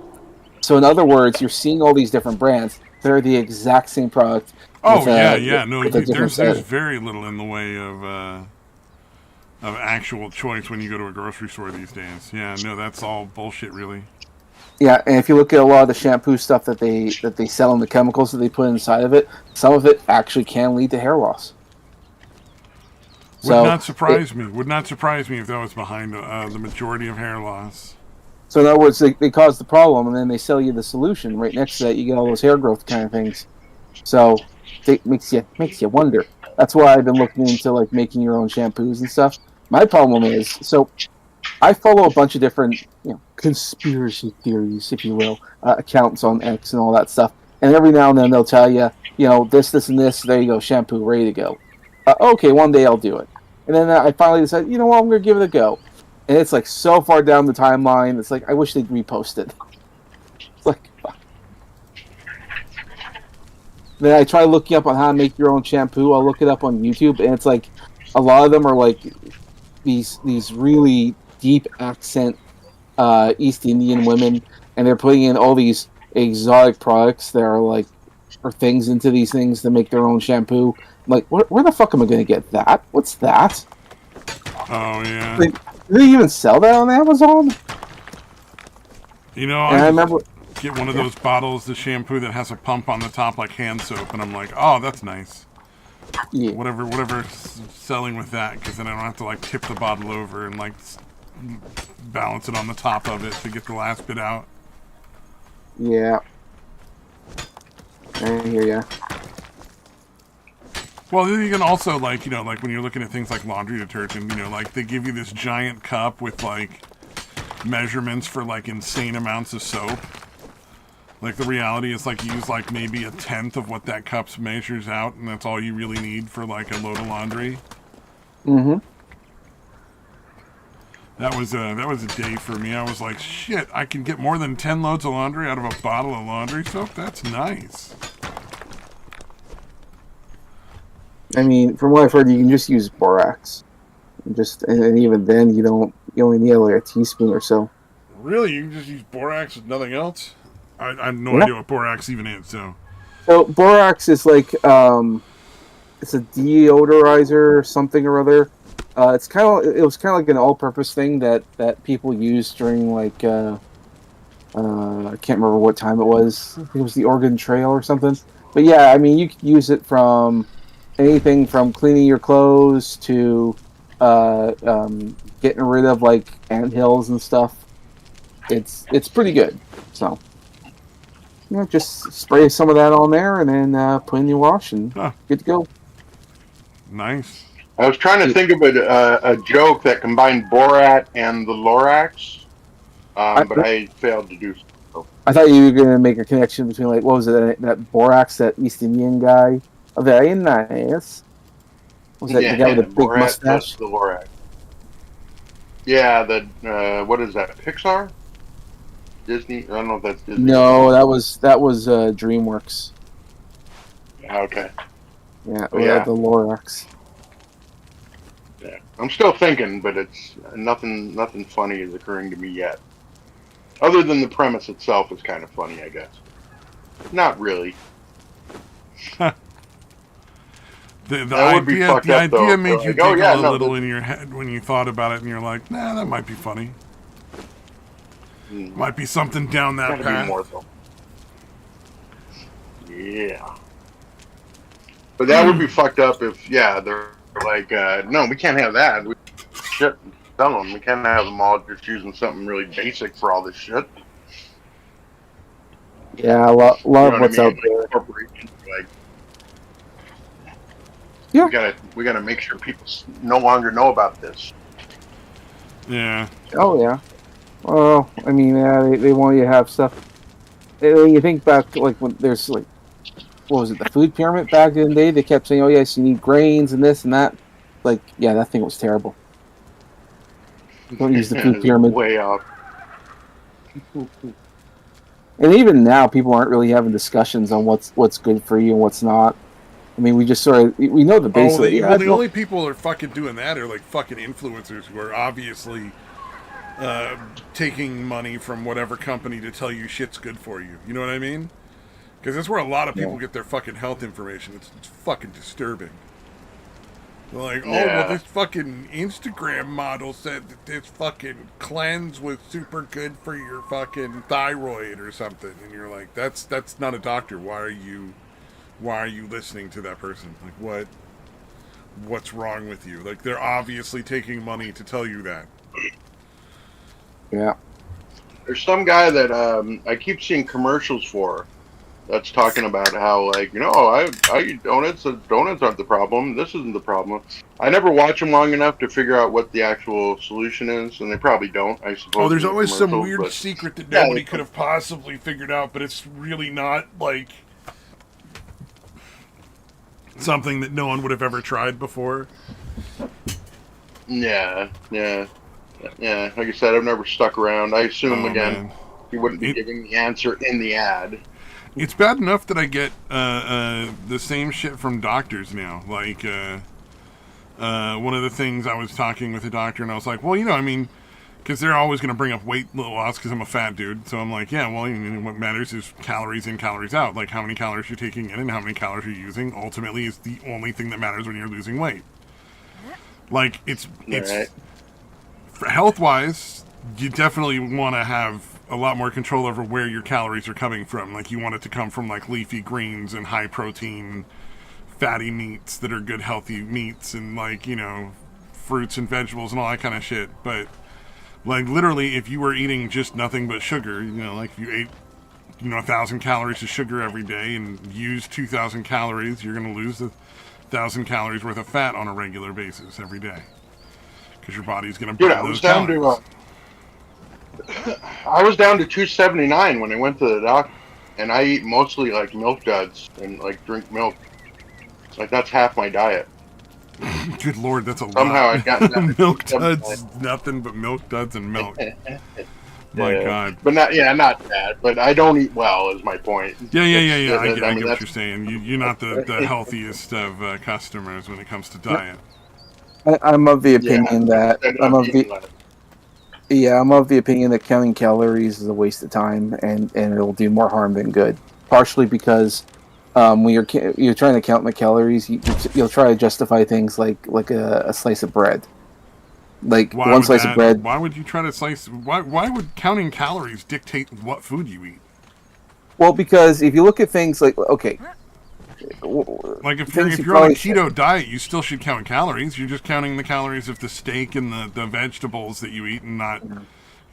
Speaker 3: So in other words, you're seeing all these different brands. They're the exact same product.
Speaker 2: Oh yeah. No,
Speaker 3: With a different
Speaker 2: there's
Speaker 3: set.
Speaker 2: very little in the way of actual choice when you go to a grocery store these days. Yeah, no, that's all bullshit, really.
Speaker 3: Yeah, and if you look at a lot of the shampoo stuff that they sell and the chemicals that they put inside of it, some of it actually can lead to hair loss.
Speaker 2: Would not surprise me. Would not surprise me if that was behind the majority of hair loss.
Speaker 3: So in other words, they cause the problem, and then they sell you the solution. Right next to that, you get all those hair growth kind of things. So it makes you wonder. That's why I've been looking into like making your own shampoos and stuff. My problem is, so I follow a bunch of different, conspiracy theories, if you will, accounts on X and all that stuff. And every now and then they'll tell you, this, and this. There you go, shampoo, ready to go. Okay, one day I'll do it. And then I finally decide, you know what, I'm going to give it a go. And it's like so far down the timeline, it's like, I wish they'd repost it. It's like, fuck. Then I try looking up on how to make your own shampoo. I'll look it up on YouTube, and it's like, a lot of them are like these really deep accent East Indian women, and they're putting in all these exotic products that are like, or things into these things to make their own shampoo. I'm like, where the fuck am I going to get that? What's that?
Speaker 2: Oh yeah.
Speaker 3: Like, do they even sell that on Amazon?
Speaker 2: I
Speaker 3: remember
Speaker 2: get one of those bottles of shampoo that has a pump on the top like hand soap, and I'm like, oh, that's nice.
Speaker 3: Yeah.
Speaker 2: whatever's selling with that, because then I don't have to like tip the bottle over and like balance it on the top of it to get the last bit out.
Speaker 3: Yeah. I hear ya.
Speaker 2: Well, you can also, like, like when you're looking at things like laundry detergent, like they give you this giant cup with like measurements for like insane amounts of soap. Like the reality is like you use like maybe 1/10 of what that cup measures out, and that's all you really need for like a load of laundry.
Speaker 3: Mm-hmm.
Speaker 2: That was a day for me. I was like, shit, I can get more than 10 loads of laundry out of a bottle of laundry soap? That's nice.
Speaker 3: I mean, from what I've heard, you can just use borax. And even then, you only need like a teaspoon or so.
Speaker 2: Really? You can just use borax with nothing else? I have no
Speaker 3: Yeah.
Speaker 2: idea what borax even is, so.
Speaker 3: So borax is like it's a deodorizer or something or other. It was kind of like an all-purpose thing that people used during like I can't remember what time it was. I think it was the Oregon Trail or something. But yeah, I mean, you could use it from anything from cleaning your clothes to getting rid of like anthills and stuff. It's pretty good. So just spray some of that on there and then put in your wash and good to go.
Speaker 2: Nice.
Speaker 1: I was trying to think of a joke that combined Borat and the Lorax, but I failed to do so.
Speaker 3: I thought you were going to make a connection between, like, what was it, that Borax, that East Indian guy? Oh, very nice. Was that the guy with the big
Speaker 1: Borat
Speaker 3: mustache?
Speaker 1: the Lorax. Yeah, what is that? Pixar? Disney? I don't know if that's Disney.
Speaker 3: No, that was DreamWorks.
Speaker 1: Okay.
Speaker 3: Yeah,
Speaker 1: yeah.
Speaker 3: The Lorax.
Speaker 1: Yeah, I'm still thinking, but it's nothing funny is occurring to me yet. Other than the premise itself is kind of funny, I guess. Not really.
Speaker 2: The idea made you
Speaker 1: like,
Speaker 2: giggle a little in your head when you thought about it, and you're like, nah, that might be funny. Might be something down that path.
Speaker 1: Be more, though. Yeah. But that would be fucked up if, they're like, no, we can't have that. Shit, tell them. We can't have them all just using something really basic for all this shit.
Speaker 3: Yeah, a lot of what's out there.
Speaker 1: Corporations, like,
Speaker 3: yeah.
Speaker 1: We gotta make sure people no longer know about this.
Speaker 2: Yeah.
Speaker 3: Oh, yeah. Well, I mean, they want you to have stuff. You think back to, like, when there's, like, what was it, the food pyramid back in the day? They kept saying, oh, yes, you need grains and this and that. Like, yeah, that thing was terrible. Don't use the food pyramid.
Speaker 1: Way off.
Speaker 3: And even now, people aren't really having discussions on what's good for you and what's not. I mean, we just we know the basics.
Speaker 2: The only people who are fucking doing that are like fucking influencers who are obviously taking money from whatever company to tell you shit's good for you. You know what I mean? Because that's where a lot of people get their fucking health information. It's fucking disturbing. They're like, well, this fucking Instagram model said that this fucking cleanse was super good for your fucking thyroid or something, and you're like, that's not a doctor. Why are you listening to that person? Like, what's wrong with you? Like, they're obviously taking money to tell you that.
Speaker 3: Yeah.
Speaker 1: There's some guy that I keep seeing commercials for that's talking about how, like, I eat donuts. Donuts aren't the problem. This isn't the problem. I never watch them long enough to figure out what the actual solution is, and they probably don't, I suppose.
Speaker 2: Oh, there's always some weird secret that nobody could have possibly figured out, but it's really not, like, something that no one would have ever tried before.
Speaker 1: Yeah. Like I said, I've never stuck around. I assume, he wouldn't be giving the answer in the ad.
Speaker 2: It's bad enough that I get the same shit from doctors now. Like, one of the things I was talking with a doctor, and I was like, well, I mean, because they're always going to bring up weight loss because I'm a fat dude. So I'm like, yeah, well, what matters is calories in, calories out. Like, how many calories you're taking in and how many calories you're using ultimately is the only thing that matters when you're losing weight. Like, it's health-wise, you definitely want to have a lot more control over where your calories are coming from. Like, you want it to come from, like, leafy greens and high-protein fatty meats that are good, healthy meats, and like, you know, fruits and vegetables and all that kind of shit. But like literally, if you were eating just nothing but sugar, you know, like if you ate, you know, 1,000 calories of sugar every day and use 2,000 calories, you're going to lose 1,000 calories worth of fat on a regular basis every day because your body's going to burn those calories.
Speaker 1: I was down to 279 when I went to the doctor, and I eat mostly like milk duds and like drink milk. Like that's half my diet.
Speaker 2: Good Lord, that's a
Speaker 1: Somehow
Speaker 2: lot.
Speaker 1: I got that.
Speaker 2: Milk duds, nothing but milk duds and milk. My God.
Speaker 1: But not bad. But I don't eat well, is my point.
Speaker 2: Yeah. I get what you're saying. You're not the healthiest of customers when it comes to diet.
Speaker 3: I'm of the opinion I'm of the opinion that counting calories is a waste of time, and it'll do more harm than good. Partially because when you're trying to count the calories, you'll try to justify things like a slice of bread. Like one slice of bread.
Speaker 2: Why would you try to slice? Why would counting calories dictate what food you eat?
Speaker 3: Well, because if you look at things like, okay,
Speaker 2: like if you're on a keto diet, you still should count calories. You're just counting the calories of the steak and the vegetables that you eat, and not.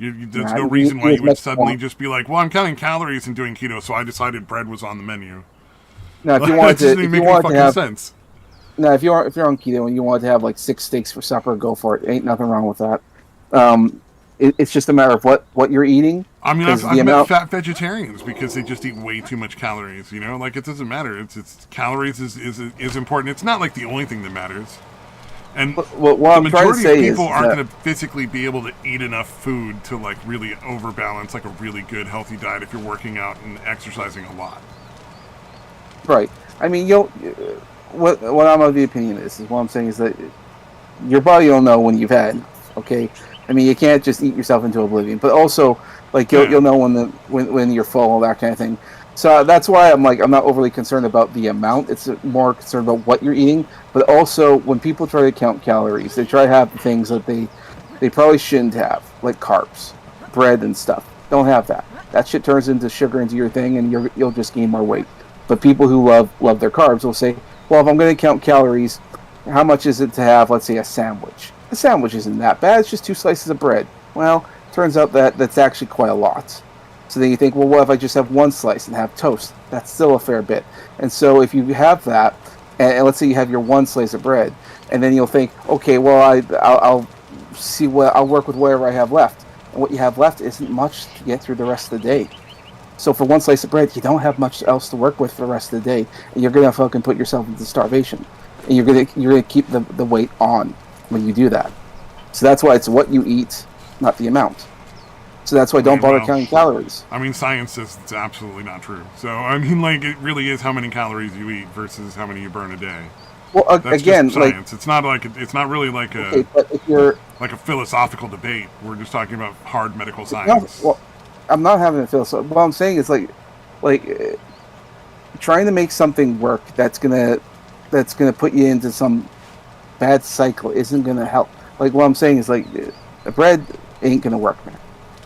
Speaker 2: There's no reason why you would suddenly just be like, well, I'm counting calories and doing keto, so I decided bread was on the menu.
Speaker 3: Now, if you want to,
Speaker 2: doesn't make any fucking sense.
Speaker 3: Now, if you're on keto and you want to have like 6 steaks for supper, go for it. Ain't nothing wrong with that. It's just a matter of what you're eating.
Speaker 2: I mean, I've met fat vegetarians because they just eat way too much calories. You know, like it doesn't matter. It's calories is important. It's not like the only thing that matters. And
Speaker 3: what
Speaker 2: the majority of people aren't going to physically be able to eat enough food to like really overbalance like a really good healthy diet if you're working out and exercising a lot.
Speaker 3: Right. I mean, what I'm of the opinion is what I'm saying is that your body will know when you've had. Okay. I mean, you can't just eat yourself into oblivion, but also like you'll know when you're full, all that kind of thing. So that's why I'm not overly concerned about the amount. It's more concerned about what you're eating. But also, when people try to count calories, they try to have things that they probably shouldn't have, like carbs, bread, and stuff. Don't have that. That shit turns into sugar into your thing, and you'll just gain more weight. But people who love their carbs will say, well, if I'm going to count calories, how much is it to have, let's say, a sandwich? A sandwich isn't that bad. It's just 2 slices of bread. Well, turns out that's actually quite a lot. So then you think, well, what if I just have 1 slice and have toast? That's still a fair bit. And so if you have that, and let's say you have your 1 slice of bread, and then you'll think, okay, well, I'll see I'll work with whatever I have left. And what you have left isn't much to get through the rest of the day. So for 1 slice of bread, you don't have much else to work with for the rest of the day, and you're gonna fucking put yourself into starvation, and you're gonna keep the weight on when you do that. So that's why it's what you eat, not the amount. So that's why don't bother counting calories.
Speaker 2: I mean, science says it's absolutely not true. So, I mean, like, it really is how many calories you eat versus how many you burn a day.
Speaker 3: Well,
Speaker 2: that's
Speaker 3: again,
Speaker 2: just science. It's not like it's not really like
Speaker 3: but if you're
Speaker 2: like a philosophical debate. We're just talking about hard medical science.
Speaker 3: Well, I'm not having a philosophical. What I'm saying is like trying to make something work that's gonna put you into some bad cycle isn't gonna help. Like what I'm saying is like the bread ain't gonna work, man.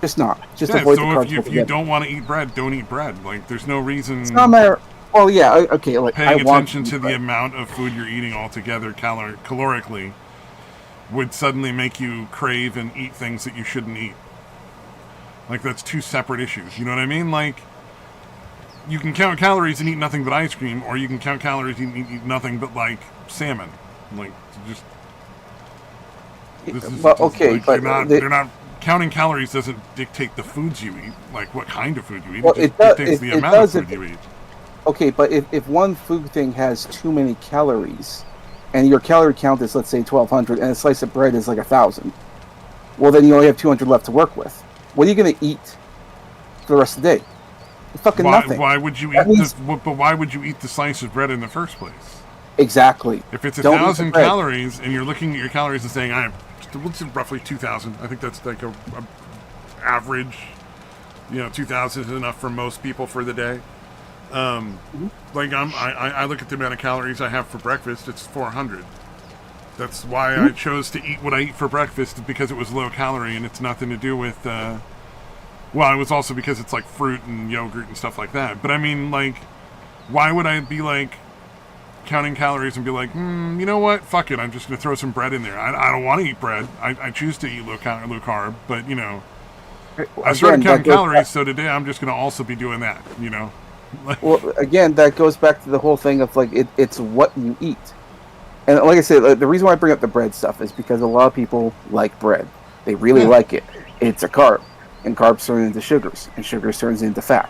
Speaker 3: Just not. Just avoid the carbs.
Speaker 2: So if you don't want to eat bread, don't eat bread. Like there's no reason.
Speaker 3: It's not matter. Well, yeah, okay. Like
Speaker 2: paying attention to the amount of food you're eating altogether, calorically, would suddenly make you crave and eat things that you shouldn't eat. Like that's 2 separate issues. You know what I mean? Like you can count calories and eat nothing but ice cream, or you can count calories and eat nothing but like salmon. Like just. They're not. Counting calories doesn't dictate the foods you eat, like what kind of food you eat.
Speaker 3: Well,
Speaker 2: it dictates the amount of food you eat.
Speaker 3: Okay, but if one food thing has too many calories, and your calorie count is, let's say, 1,200, and a slice of bread is like 1,000, well, then you only have 200 left to work with. What are you going to eat for the rest of the day? Fucking nothing.
Speaker 2: Why would you eat But why would you eat the slice of bread in the first place?
Speaker 3: Exactly.
Speaker 2: If it's 1,000 calories, and you're looking at your calories and saying, I have roughly 2,000. I think that's like a average. 2,000 is enough for most people for the day. Like I look at the amount of calories I have for breakfast. It's 400. That's why I chose to eat what I eat for breakfast, because it was low calorie, and it's nothing to do with. Well, it was also because it's like fruit and yogurt and stuff like that. But I mean, like, why would I be like counting calories and be like, you know what? Fuck it. I'm just going to throw some bread in there. I don't want to eat bread. I choose to eat low carb, but, you know, I started counting calories, so today I'm just going to also be doing that, you know?
Speaker 3: Well, again, that goes back to the whole thing of, like, it's what you eat. And like I said, the reason why I bring up the bread stuff is because a lot of people like bread. They really like it. It's a carb. And carbs turn into sugars. And sugars turns into fat.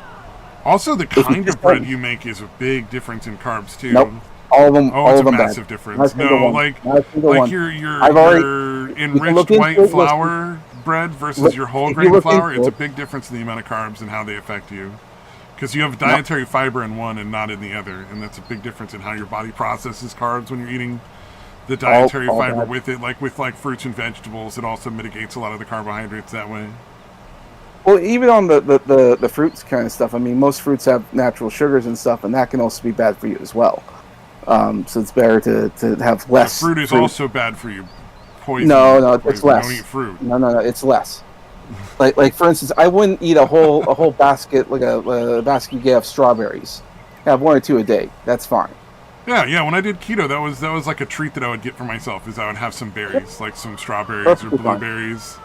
Speaker 2: Also, the kind of bread you make is a big difference in carbs, too.
Speaker 3: Nope. All of them.
Speaker 2: Oh,
Speaker 3: all
Speaker 2: it's
Speaker 3: of
Speaker 2: a
Speaker 3: them
Speaker 2: massive
Speaker 3: bad.
Speaker 2: difference. No, like your enriched white flour bread versus your whole grain flour, it's a big difference in the amount of carbs and how they affect you. Because you have dietary fiber in one and not in the other, and that's a big difference in how your body processes carbs when you're eating the dietary fiber with it. Like with fruits and vegetables, it also mitigates a lot of the carbohydrates that way.
Speaker 3: Well, even on the fruits kind of stuff, I mean, most fruits have natural sugars and stuff, and that can also be bad for you as well. So it's better to have less.
Speaker 2: The fruit is also bad for you. Poison.
Speaker 3: No, it's less.
Speaker 2: Don't eat fruit.
Speaker 3: No, it's less. Like for instance, I wouldn't eat a whole basket, like a basket you get of strawberries. Have 1 or 2 a day. That's fine.
Speaker 2: Yeah. When I did keto, that was like a treat that I would get for myself. Is I would have some berries, like some strawberries or blueberries,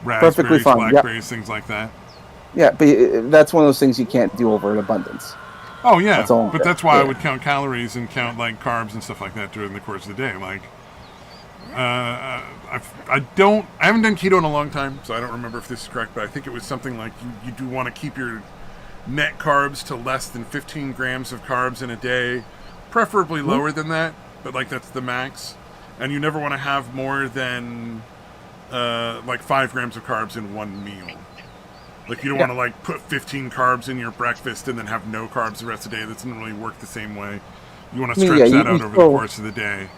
Speaker 2: raspberries, blackberries, things like that.
Speaker 3: Yeah, but that's one of those things you can't do over an abundance.
Speaker 2: Oh yeah, that's why I would count calories and count like carbs and stuff like that during the course of the day. Like, I haven't done keto in a long time, so I don't remember if this is correct, but I think it was something like you do want to keep your net carbs to less than 15 grams of carbs in a day, preferably lower than that, but like that's the max. And you never want to have more than like 5 grams of carbs in one meal. Like you don't want to like put 15 carbs in your breakfast and then have no carbs the rest of the day. That doesn't really work the same way. You want to stretch that out over the course of the day.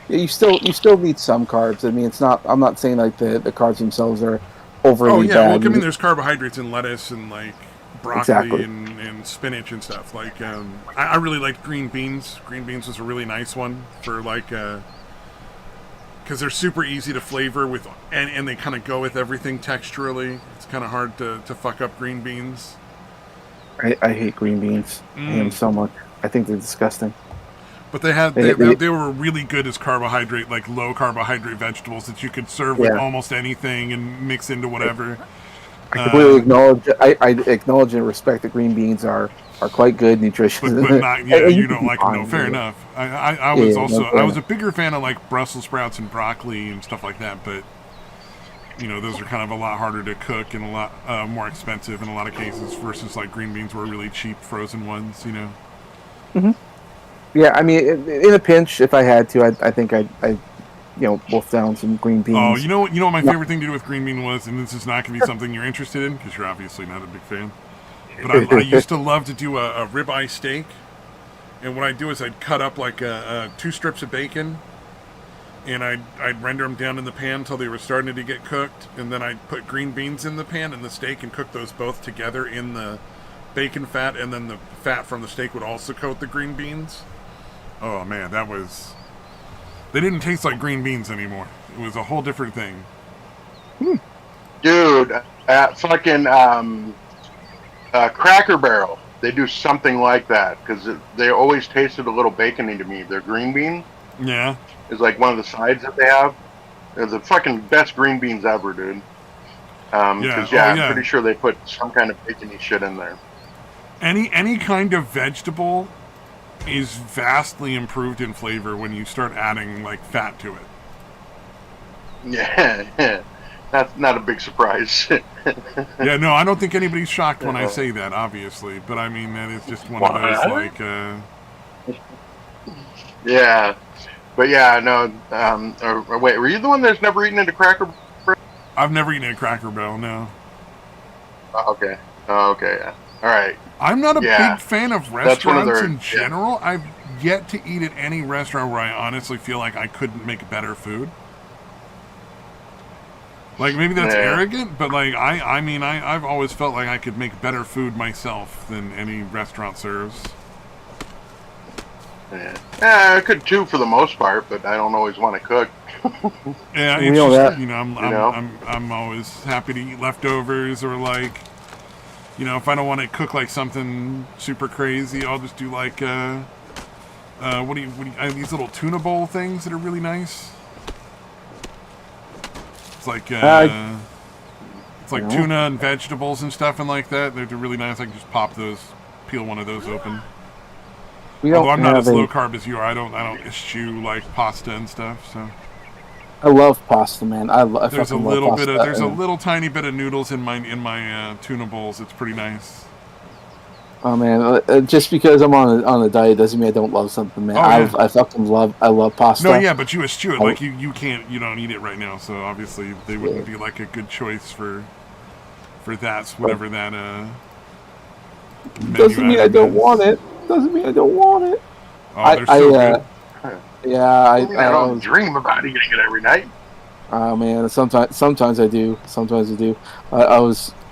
Speaker 3: Yeah, you still need some carbs. I mean, it's not. I'm not saying like the carbs themselves are overly bad.
Speaker 2: Well, I mean, there's carbohydrates in lettuce and like broccoli and spinach and stuff. Like, I really liked green beans. Green beans was a really nice one for like, because they're super easy to flavor with, and they kind of go with everything texturally. It's kind of hard to fuck up green beans.
Speaker 3: I hate green beans. I hate them so much. I think they're disgusting.
Speaker 2: But they were really good as carbohydrate, like low carbohydrate vegetables that you could serve with almost anything and mix into whatever.
Speaker 3: I completely acknowledge. I acknowledge and respect that green beans are quite good, nutritious.
Speaker 2: But not, you don't like them. No, fair enough. I was I was a bigger fan of like Brussels sprouts and broccoli and stuff like that. But you know, those are kind of a lot harder to cook and a lot more expensive in a lot of cases versus like green beans were really cheap frozen ones. You know.
Speaker 3: Mm-hmm. Yeah, I mean, in a pinch, if I had to, I think I'd wolf down some green beans.
Speaker 2: Oh, you know what my favorite thing to do with green bean was, and this is not going to be something you're interested in because you're obviously not a big fan. But I used to love to do a ribeye steak, and what I'd do is I'd cut up like 2 strips of bacon, and I'd render them down in the pan until they were starting to get cooked, and then I'd put green beans in the pan and the steak and cook those both together in the bacon fat, and then the fat from the steak would also coat the green beans. Oh man, they didn't taste like green beans anymore. It was a whole different thing.
Speaker 1: Dude, at fucking Cracker Barrel, they do something like that because they always tasted a little bacony to me. Their green bean is like one of the sides that they have. They're the fucking best green beans ever, dude. I'm pretty sure they put some kind of bacony shit in there.
Speaker 2: Any kind of vegetable is vastly improved in flavor when you start adding like fat to it.
Speaker 1: Yeah, that's not a big surprise.
Speaker 2: Yeah, no, I don't think anybody's shocked when I say that, obviously, but I mean that is just one of those like.
Speaker 1: Yeah, but yeah, no. Wait, were you the one that's never eaten at a Cracker Barrel?
Speaker 2: I've never eaten at Cracker Barrel, no.
Speaker 1: Okay. Yeah. All right.
Speaker 2: I'm not a big fan of restaurants in general. I've yet to eat at any restaurant where I honestly feel like I couldn't make better food. Like, maybe that's arrogant, but like, I've always felt like I could make better food myself than any restaurant serves.
Speaker 1: Yeah, I could too for the most part, but I don't always want to cook.
Speaker 2: Yeah, it's just, I'm always happy to eat leftovers, or like, if I don't want to cook like something super crazy, I'll just do like I have these little tuna bowl things that are really nice. It's like tuna and vegetables and stuff and like that. They're really nice. I can just peel one of those open. Although I'm not as low carb as you are, I don't eschew like pasta and stuff. So
Speaker 3: I love pasta, man.
Speaker 2: There's a little tiny bit of noodles in my tuna bowls. It's pretty nice.
Speaker 3: Oh man, just because I'm on a diet doesn't mean I don't love something, man. I fucking love pasta.
Speaker 2: No, yeah, but you eschew it. Like you don't eat it right now, so obviously they wouldn't be like a good choice for that, whatever that
Speaker 3: doesn't mean I don't want it. Doesn't mean I don't want it.
Speaker 2: Oh, they're so good.
Speaker 3: Yeah,
Speaker 1: I don't dream about eating it every night.
Speaker 3: Oh man, sometimes I do. Sometimes I do.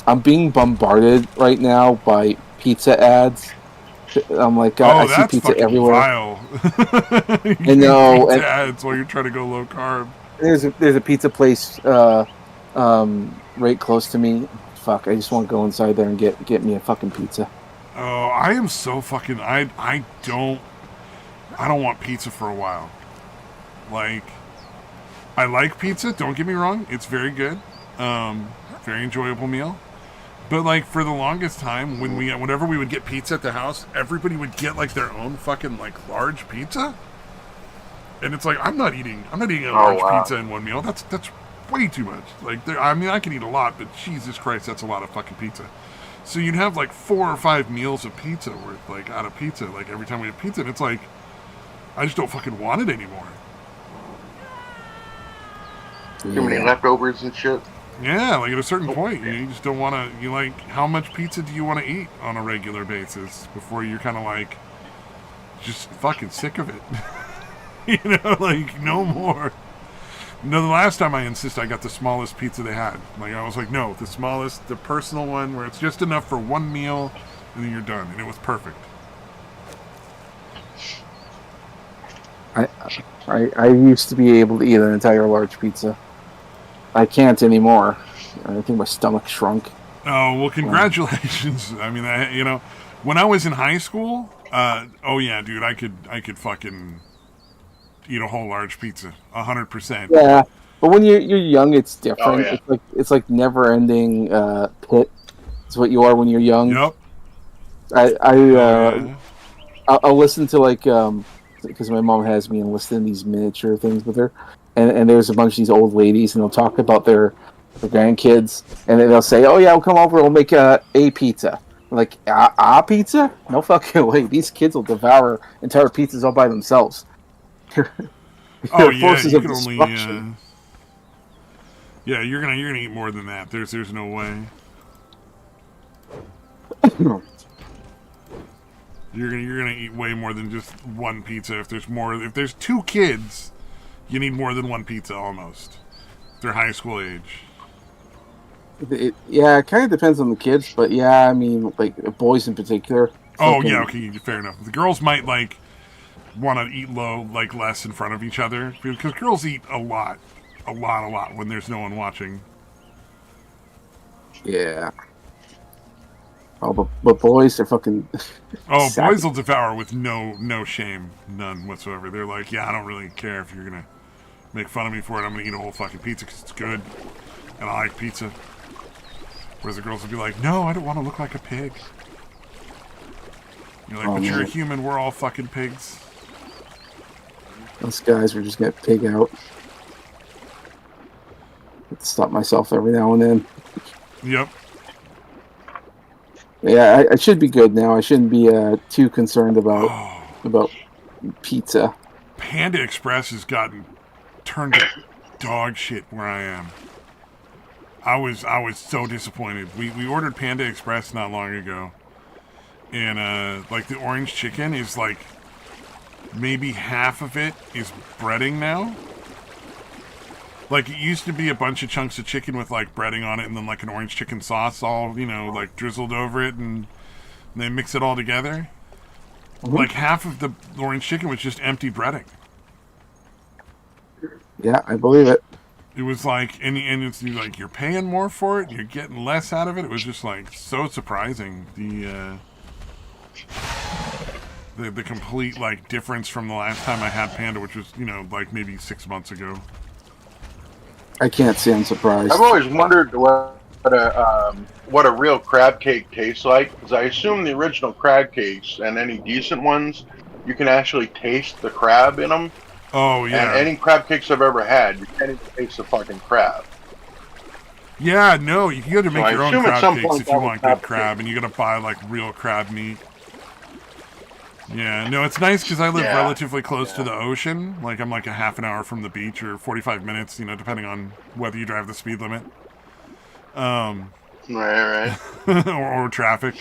Speaker 3: I'm being bombarded right now by pizza ads. I'm like, I see pizza everywhere.
Speaker 2: Vile.
Speaker 3: I know.
Speaker 2: Pizza ads while you're trying to go low carb.
Speaker 3: There's a pizza place right close to me. Fuck, I just want to go inside there and get me a fucking pizza.
Speaker 2: Oh, I am so fucking. I don't want pizza for a while. Like, I like pizza. Don't get me wrong; it's very good, very enjoyable meal. But like for the longest time, whenever we would get pizza at the house, everybody would get like their own fucking like large pizza, and it's like I'm not eating a large pizza in one meal. That's way too much. Like I can eat a lot, but Jesus Christ, that's a lot of fucking pizza. So you'd have like 4 or 5 meals of pizza worth like out of pizza like every time we have pizza, and it's like I just don't fucking want it anymore.
Speaker 1: Too many leftovers and shit.
Speaker 2: Yeah, like at a certain point, you just don't want to. You like, how much pizza do you want to eat on a regular basis before you're kind of like just fucking sick of it? You know, like no more. No, the last time I insisted, I got the smallest pizza they had. Like I was like, no, the smallest, the personal one where it's just enough for one meal, and then you're done, and it was perfect.
Speaker 3: I used to be able to eat an entire large pizza. I can't anymore. I think my stomach shrunk.
Speaker 2: Oh, well, congratulations. I mean, when I was in high school, oh yeah, dude, I could fucking eat a whole large pizza, 100%.
Speaker 3: Yeah, but when you're young, it's different.
Speaker 1: Oh, yeah.
Speaker 3: It's like never ending pit. It's what you are when you're young.
Speaker 2: Yep.
Speaker 3: I'll listen to like because my mom has me and listen to these miniature things with her. And there's a bunch of these old ladies, and they'll talk about their grandkids, and then they'll say, "Oh yeah, we'll come over, we'll make a pizza." I'm like, a pizza? No fucking way! These kids will devour entire pizzas all by themselves.
Speaker 2: Oh yeah, you can only. Yeah, you're gonna eat more than that. There's no way. You're gonna eat way more than just one pizza. If there's 2 kids. You need more than one pizza, almost. They're high school age.
Speaker 3: It kind of depends on the kids, but yeah, I mean, like boys in particular.
Speaker 2: Oh yeah, okay, fair enough. The girls might like want to eat low, like less in front of each other, because girls eat a lot when there's no one watching.
Speaker 3: Yeah. Oh, but boys are fucking.
Speaker 2: Oh, boys will devour with no shame, none whatsoever. They're like, yeah, I don't really care if you're gonna make fun of me for it. I'm gonna eat a whole fucking pizza because it's good, and I like pizza. Whereas the girls will be like, no, I don't want to look like a pig. You're like, but you're a human. We're all fucking pigs.
Speaker 3: Those guys were just gonna pig out. I have to stop myself every now and then.
Speaker 2: Yep.
Speaker 3: Yeah, I should be good now. I shouldn't be too concerned about pizza.
Speaker 2: Panda Express has gotten turned to dog shit where I am. I was so disappointed. We ordered Panda Express not long ago, and like the orange chicken is like maybe half of it is breading now. Like, it used to be a bunch of chunks of chicken with, like, breading on it and then, like, an orange chicken sauce all, like, drizzled over it and they mix it all together. Mm-hmm. Like, half of the orange chicken was just empty breading.
Speaker 3: Yeah, I believe it.
Speaker 2: It was like, and it's like, you're paying more for it, you're getting less out of it. It was just, like, so surprising. the complete like difference from the last time I had panda, which was like maybe 6 months ago.
Speaker 3: I can't say I'm surprised.
Speaker 1: I've always wondered what a real crab cake tastes like, because I assume the original crab cakes and any decent ones, you can actually taste the crab in them.
Speaker 2: Oh yeah.
Speaker 1: And any crab cakes I've ever had, you can't even taste the fucking crab.
Speaker 2: Yeah, no, you got to make your own crab cakes if you want good crab,
Speaker 1: cake.
Speaker 2: and you got to buy like real crab meat. Yeah, no, it's nice because I live relatively close to the ocean. Like I'm like a half an hour from the beach, or 45 minutes, depending on whether you drive the speed limit.
Speaker 1: Right.
Speaker 2: or traffic.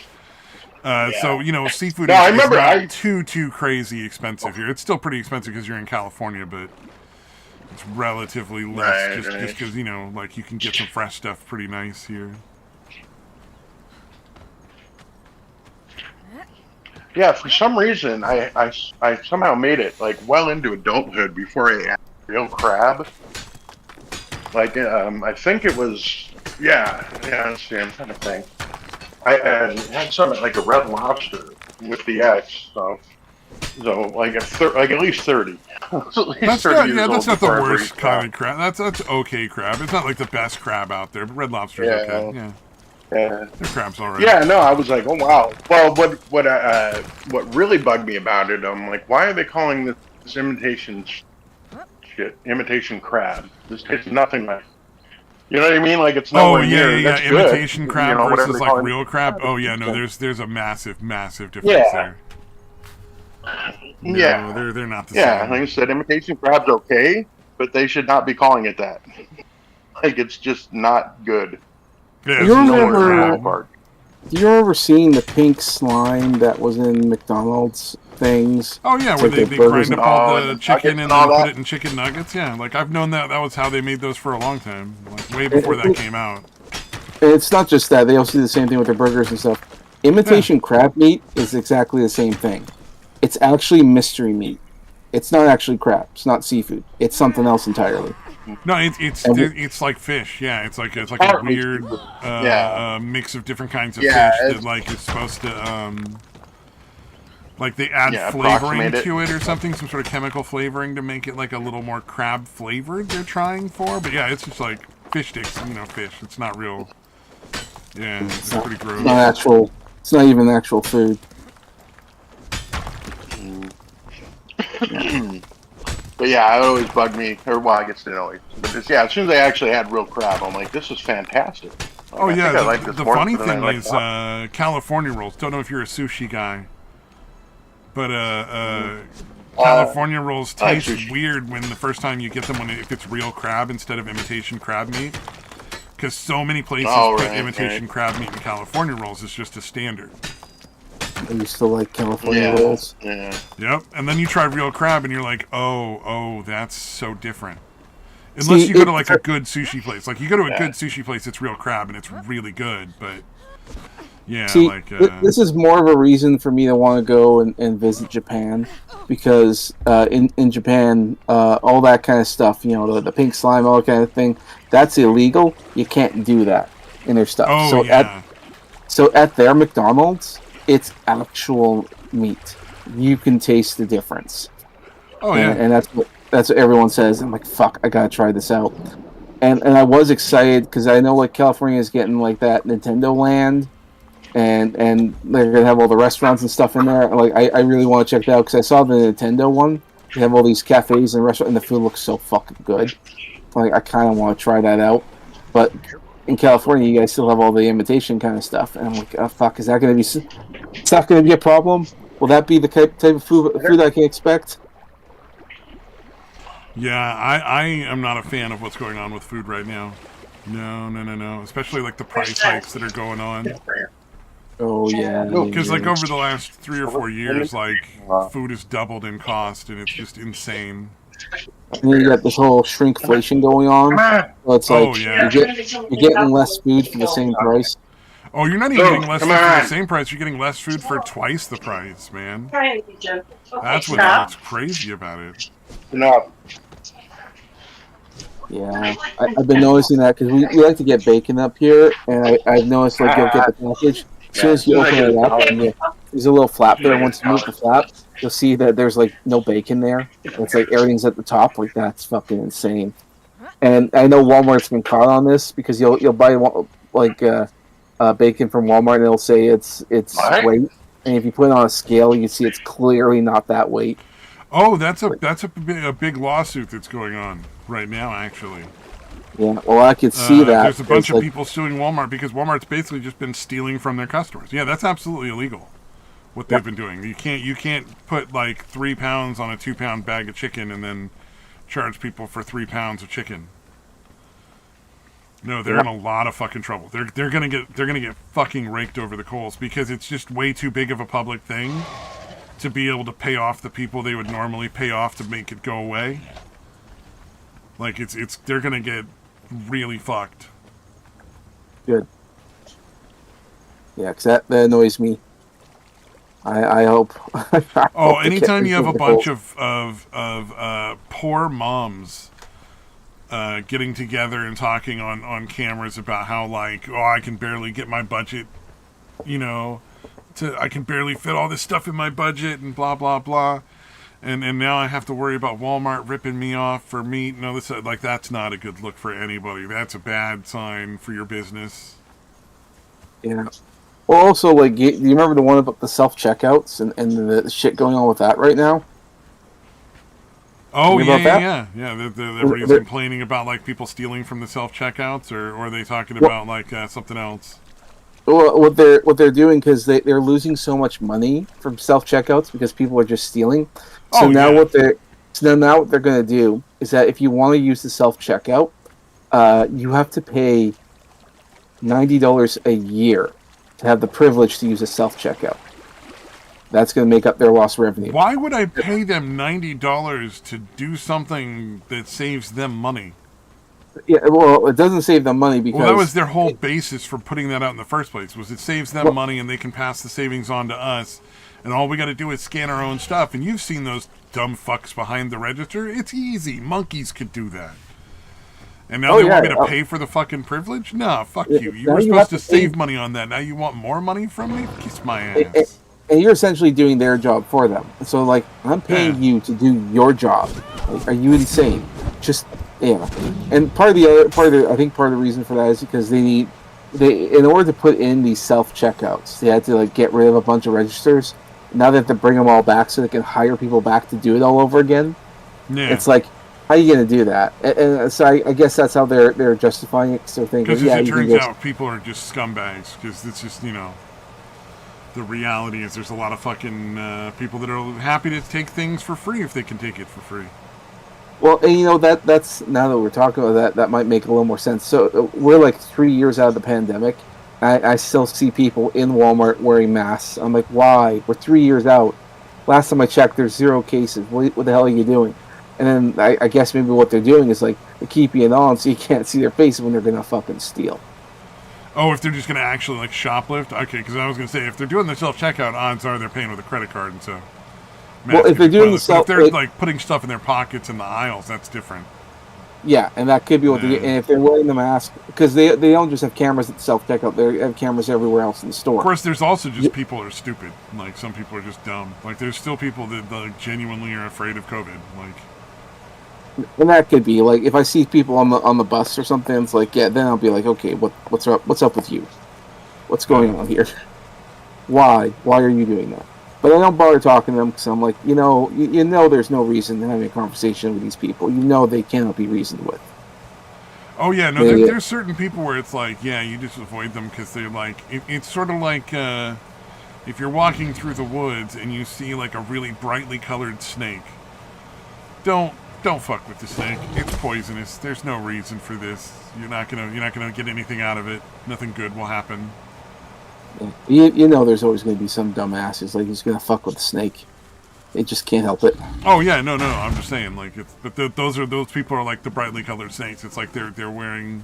Speaker 2: So seafood
Speaker 1: is
Speaker 2: not too crazy expensive here. It's still pretty expensive because you're in California, but it's relatively less just because like you can get some fresh stuff pretty nice here.
Speaker 1: Yeah, for some reason I somehow made it like well into adulthood before I ate real crab. Like I think it was let's see, I'm trying to think. I had something like a Red Lobster with the X, so like at least 30.
Speaker 2: That's not the worst kind of crab. That's okay crab. It's not like the best crab out there, but Red Lobster's okay. Yeah. Their crab's alright.
Speaker 1: Yeah, no, I was like, oh wow. Well, what really bugged me about it, I'm like, why are they calling this imitation crab? This tastes nothing like. You know what I mean? Like it's nowhere near.
Speaker 2: Yeah. Imitation crab versus like real crab. Oh yeah, no, there's a massive difference there. No, they're not the same.
Speaker 1: Yeah, like I said, imitation crab's okay, but they should not be calling it that. Like it's just not good.
Speaker 2: Yeah,
Speaker 3: do you remember seeing the pink slime that was in McDonald's things?
Speaker 2: Oh yeah, where they grind up all the chicken and then put it in chicken nuggets. Yeah, like I've known that was how they made those for a long time, like way before that came out.
Speaker 3: It's not just that; they also do the same thing with their burgers and stuff. Imitation crab meat is exactly the same thing. It's actually mystery meat. It's not actually crab. It's not seafood. It's something else entirely.
Speaker 2: No, it's like fish. Yeah, it's like a weird mix of different kinds of fish that like is supposed to like they add flavoring to it or something, some sort of chemical flavoring to make it like a little more crab flavored. They're trying for, but yeah, it's just like fish sticks. Fish. It's not real. Yeah, it's pretty gross.
Speaker 3: It's not actual. It's not even actual food.
Speaker 1: But yeah, it always bugged me. Or well, I guess it always. But as soon as I actually had real crab, I'm like, this is fantastic.
Speaker 2: Like, the funny thing is California rolls. Don't know if you're a sushi guy, but California rolls taste weird when the first time you get them if it's real crab instead of imitation crab meat. Because so many places put imitation crab meat in California rolls. It's just a standard.
Speaker 3: I used to like California rolls.
Speaker 1: Yeah.
Speaker 2: Yep. And then you try real crab and you're like, oh, that's so different. Unless you go to like a good sushi place. Like you go to a good sushi place, it's real crab and it's really good. But
Speaker 3: this is more of a reason for me to want to go and visit Japan, because in Japan, all that kind of stuff, the pink slime, all that kind of thing, that's illegal. You can't do that in their stuff.
Speaker 2: Oh,
Speaker 3: so at their McDonald's, it's actual meat. You can taste the difference.
Speaker 2: Oh yeah,
Speaker 3: and that's what everyone says. I'm like, fuck, I gotta try this out. And I was excited because I know like California is getting like that Nintendo Land, and they're gonna have all the restaurants and stuff in there. Like I really want to check it out because I saw the Nintendo one. They have all these cafes and restaurants, and the food looks so fucking good. Like I kind of want to try that out, but in California, you guys still have all the imitation kind of stuff, and I'm like, oh fuck, is that going to be? It's not going to be a problem. Will that be the type of food I can expect?
Speaker 2: Yeah, I am not a fan of what's going on with food right now. No. Especially like the price hikes that are going on.
Speaker 3: Oh yeah.
Speaker 2: Because like over the last 3 or 4 years, like food has doubled in cost, and it's just insane.
Speaker 3: And then you got this whole shrinkflation going on. So it's like you're getting less food for the same price.
Speaker 2: Oh, you're not even getting less food for the same price. You're getting less food for twice the price, man. That's what's crazy about it.
Speaker 1: No.
Speaker 3: Yeah, I've been noticing that because we like to get bacon up here, and I've noticed like you'll get the package, As soon as you open it up, and there's a little flap there. Once you move the flap, you'll see that there's like no bacon there. It's like everything's at the top. Like that's fucking insane. And I know Walmart's been caught on this because you'll buy like bacon from Walmart and it'll say it's weight, and if you put it on a scale, you see it's clearly not that weight.
Speaker 2: Oh, that's a big lawsuit that's going on right now, actually.
Speaker 3: Yeah, well, I could see that.
Speaker 2: There's a bunch of people suing Walmart because Walmart's basically just been stealing from their customers. Yeah, that's absolutely illegal. What they've been doing. You can't put like 3 pounds on a 2-pound bag of chicken and then charge people for 3 pounds of chicken. No, they're in a lot of fucking trouble. They're gonna get fucking raked over the coals because it's just way too big of a public thing to be able to pay off the people they would normally pay off to make it go away. Like they're gonna get really fucked.
Speaker 3: Good. Yeah, because that annoys me. I hope.
Speaker 2: Anytime you have a bunch of poor moms getting together and talking on cameras about how like, oh, I can barely get my budget, I can barely fit all this stuff in my budget and blah blah blah. And now I have to worry about Walmart ripping me off for meat and all this. Like, that's not a good look for anybody. That's a bad sign for your business.
Speaker 3: Yeah. Well, also, like, do you remember the one about the self-checkouts and the shit going on with that right now?
Speaker 2: Oh, yeah. Everybody's complaining about, like, people stealing from the self-checkouts, or are they talking about, like, something else?
Speaker 3: Well, what they're doing, because they're losing so much money from self-checkouts because people are just stealing. So now what they're going to do is that if you want to use the self-checkout, you have to pay $90 a year to have the privilege to use a self-checkout. That's going to make up their lost revenue.
Speaker 2: Why would I pay them $90 to do something that saves them money?
Speaker 3: Yeah, well, it doesn't save them money because...
Speaker 2: Well, that was their whole basis for putting that out in the first place, was it saves them money and they can pass the savings on to us, and all we got to do is scan our own stuff. And you've seen those dumb fucks behind the register. It's easy. Monkeys could do that. And now they want me to pay for the fucking privilege? No, fuck you. You were supposed to save money on that. Now you want more money from me? Kiss my ass.
Speaker 3: And you're essentially doing their job for them. So, like, I'm paying you to do your job. Like, are you insane? Just, And part of the reason for that is because in order to put in these self-checkouts, they had to, like, get rid of a bunch of registers. Now they have to bring them all back so they can hire people back to do it all over again. Yeah. It's like, how are you going to do that? And so I guess that's how they're justifying it. So
Speaker 2: because it turns out people are just scumbags. Because it's just, the reality is there's a lot of fucking people that are happy to take things for free if they can take it for free.
Speaker 3: Well, and that's now that we're talking about that might make a little more sense. So we're like 3 years out of the pandemic. I still see people in Walmart wearing masks. I'm like, why? We're 3 years out. Last time I checked, there's 0 cases. What the hell are you doing? And then I guess maybe what they're doing is like they keep it on so you can't see their face when they're gonna fucking steal.
Speaker 2: Oh, if they're just gonna actually like shoplift? Okay, because I was gonna say if they're doing the self-checkout, odds are they're paying with a credit card, and so.
Speaker 3: Well, if they're doing
Speaker 2: if they're like putting stuff in their pockets in the aisles, that's different.
Speaker 3: Yeah, and that could be what they do. And if they're wearing the mask, because they don't just have cameras at self-checkout, they have cameras everywhere else in the store.
Speaker 2: Of course, there's also just people are stupid. Like, some people are just dumb. Like, there's still people that like, genuinely are afraid of COVID. Like,
Speaker 3: and that could be like if I see people on the bus or something, it's like then I'll be like, okay, what's up with you? What's going on here? Why are you doing that? But I don't bother talking to them because I'm like, you know, there's no reason to have a conversation with these people. You know, they cannot be reasoned with.
Speaker 2: Oh yeah, no, there's certain people where it's like, yeah, you just avoid them because they're like, it's sort of like if you're walking through the woods and you see like a really brightly colored snake, don't fuck with the snake. It's poisonous. There's no reason for this. You're not gonna get anything out of it. Nothing good will happen.
Speaker 3: You know, there's always going to be some dumbasses like he's going to fuck with the snake. They just can't help it.
Speaker 2: Oh yeah, no. I'm just saying, like, those people are like the brightly colored snakes. It's like they're wearing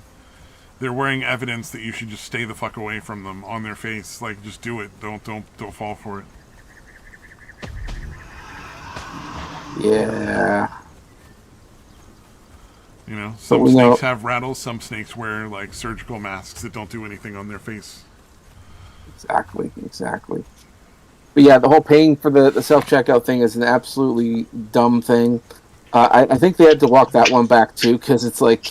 Speaker 2: evidence that you should just stay the fuck away from them on their face. Like, just do it. Don't fall for it.
Speaker 3: Yeah.
Speaker 2: You know, some snakes have rattles. Some snakes wear like surgical masks that don't do anything on their face.
Speaker 3: Exactly. But yeah, the whole paying for the self checkout thing is an absolutely dumb thing. I think they had to walk that one back too, because it's like,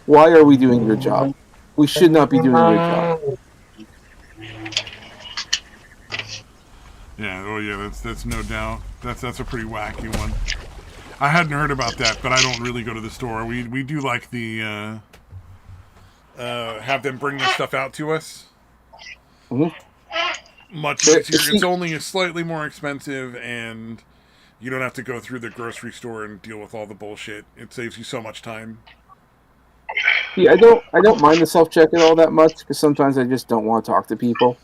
Speaker 3: why are we doing your job? We should not be doing your job.
Speaker 2: Yeah, oh yeah, that's no doubt. That's a pretty wacky one. I hadn't heard about that, but I don't really go to the store. We do like the have them bring their stuff out to us.
Speaker 3: Mm-hmm.
Speaker 2: Much easier. It's only slightly more expensive, and you don't have to go through the grocery store and deal with all the bullshit. It saves you so much time.
Speaker 3: Yeah, I don't mind the self checkout all that much, because sometimes I just don't want to talk to people,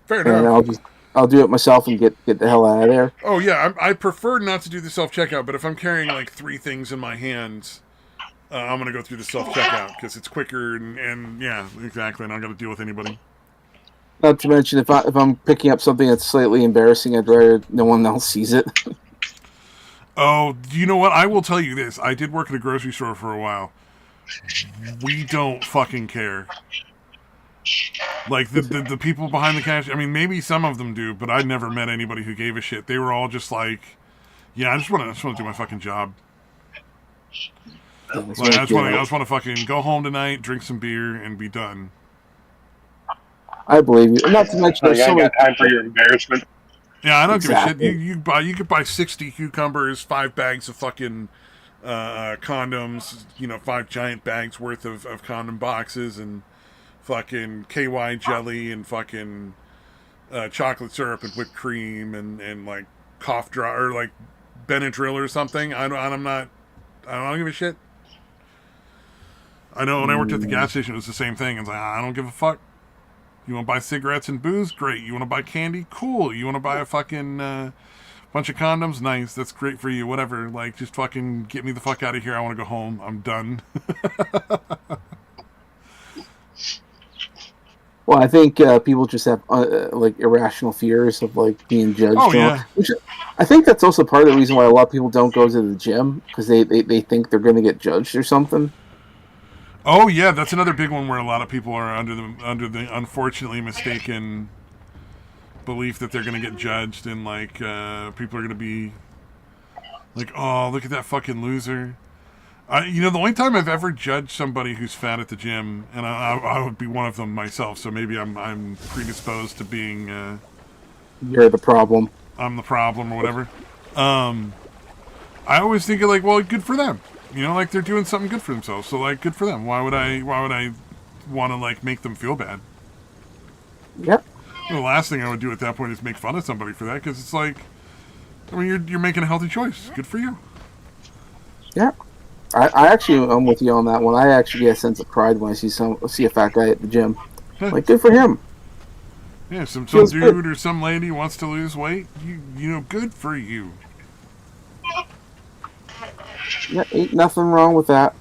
Speaker 2: Fair
Speaker 3: and
Speaker 2: enough.
Speaker 3: I'll do it myself and get the hell out of there.
Speaker 2: Oh yeah, I prefer not to do the self checkout, but if I'm carrying like 3 things in my hands, I'm gonna go through the self checkout because it's quicker and yeah, exactly. And I'm gonna deal with anybody.
Speaker 3: Not to mention, if I'm picking up something that's slightly embarrassing, I'd rather no one else sees it.
Speaker 2: Oh, you know what? I will tell you this. I did work at a grocery store for a while. We don't fucking care. Like the people behind the cash. I mean, maybe some of them do, but I never met anybody who gave a shit. They were all just like, "Yeah, I just want to do my fucking job. Like, I just want to fucking go home tonight, drink some beer, and be done."
Speaker 3: I believe you. Not to mention,
Speaker 1: I
Speaker 3: there's so
Speaker 1: ain't
Speaker 3: many.
Speaker 1: got time for your embarrassment.
Speaker 2: Yeah, I don't give a shit.
Speaker 3: Exactly.
Speaker 2: You could buy 60 cucumbers, 5 bags of fucking condoms, 5 giant bags worth of condom boxes, and fucking KY jelly, and fucking chocolate syrup and whipped cream, and like cough drop or like Benadryl or something. I don't give a shit. I know when I worked at the gas station, it was the same thing. It's like, I don't give a fuck. You want to buy cigarettes and booze? Great. You want to buy candy? Cool. You want to buy a fucking bunch of condoms? Nice. That's great for you. Whatever. Like, just fucking get me the fuck out of here. I want to go home. I'm done.
Speaker 3: Well, I think people just have like irrational fears of like being judged.
Speaker 2: Oh yeah.
Speaker 3: I think that's also part of the reason why a lot of people don't go to the gym, because they think they're going to get judged or something.
Speaker 2: Oh yeah, that's another big one where a lot of people are under the unfortunately mistaken belief that they're going to get judged, and like people are going to be like, "Oh, look at that fucking loser." The only time I've ever judged somebody who's fat at the gym, and I would be one of them myself, so maybe I'm predisposed to being
Speaker 3: You're the problem.
Speaker 2: I'm the problem or whatever. I always think of like, well, good for them. Like they're doing something good for themselves. So like, good for them. Why would I want to like make them feel bad?
Speaker 3: Yep.
Speaker 2: The last thing I would do at that point is make fun of somebody for that, because it's like, I mean, you're making a healthy choice. Good for you.
Speaker 3: Yeah. I actually, I'm with you on that one. I actually get a sense of pride when I see a fat guy at the gym. Like, good for him.
Speaker 2: Yeah, some dude good. Or some lady wants to lose weight. Good for you.
Speaker 3: Yeah, ain't nothing wrong with that.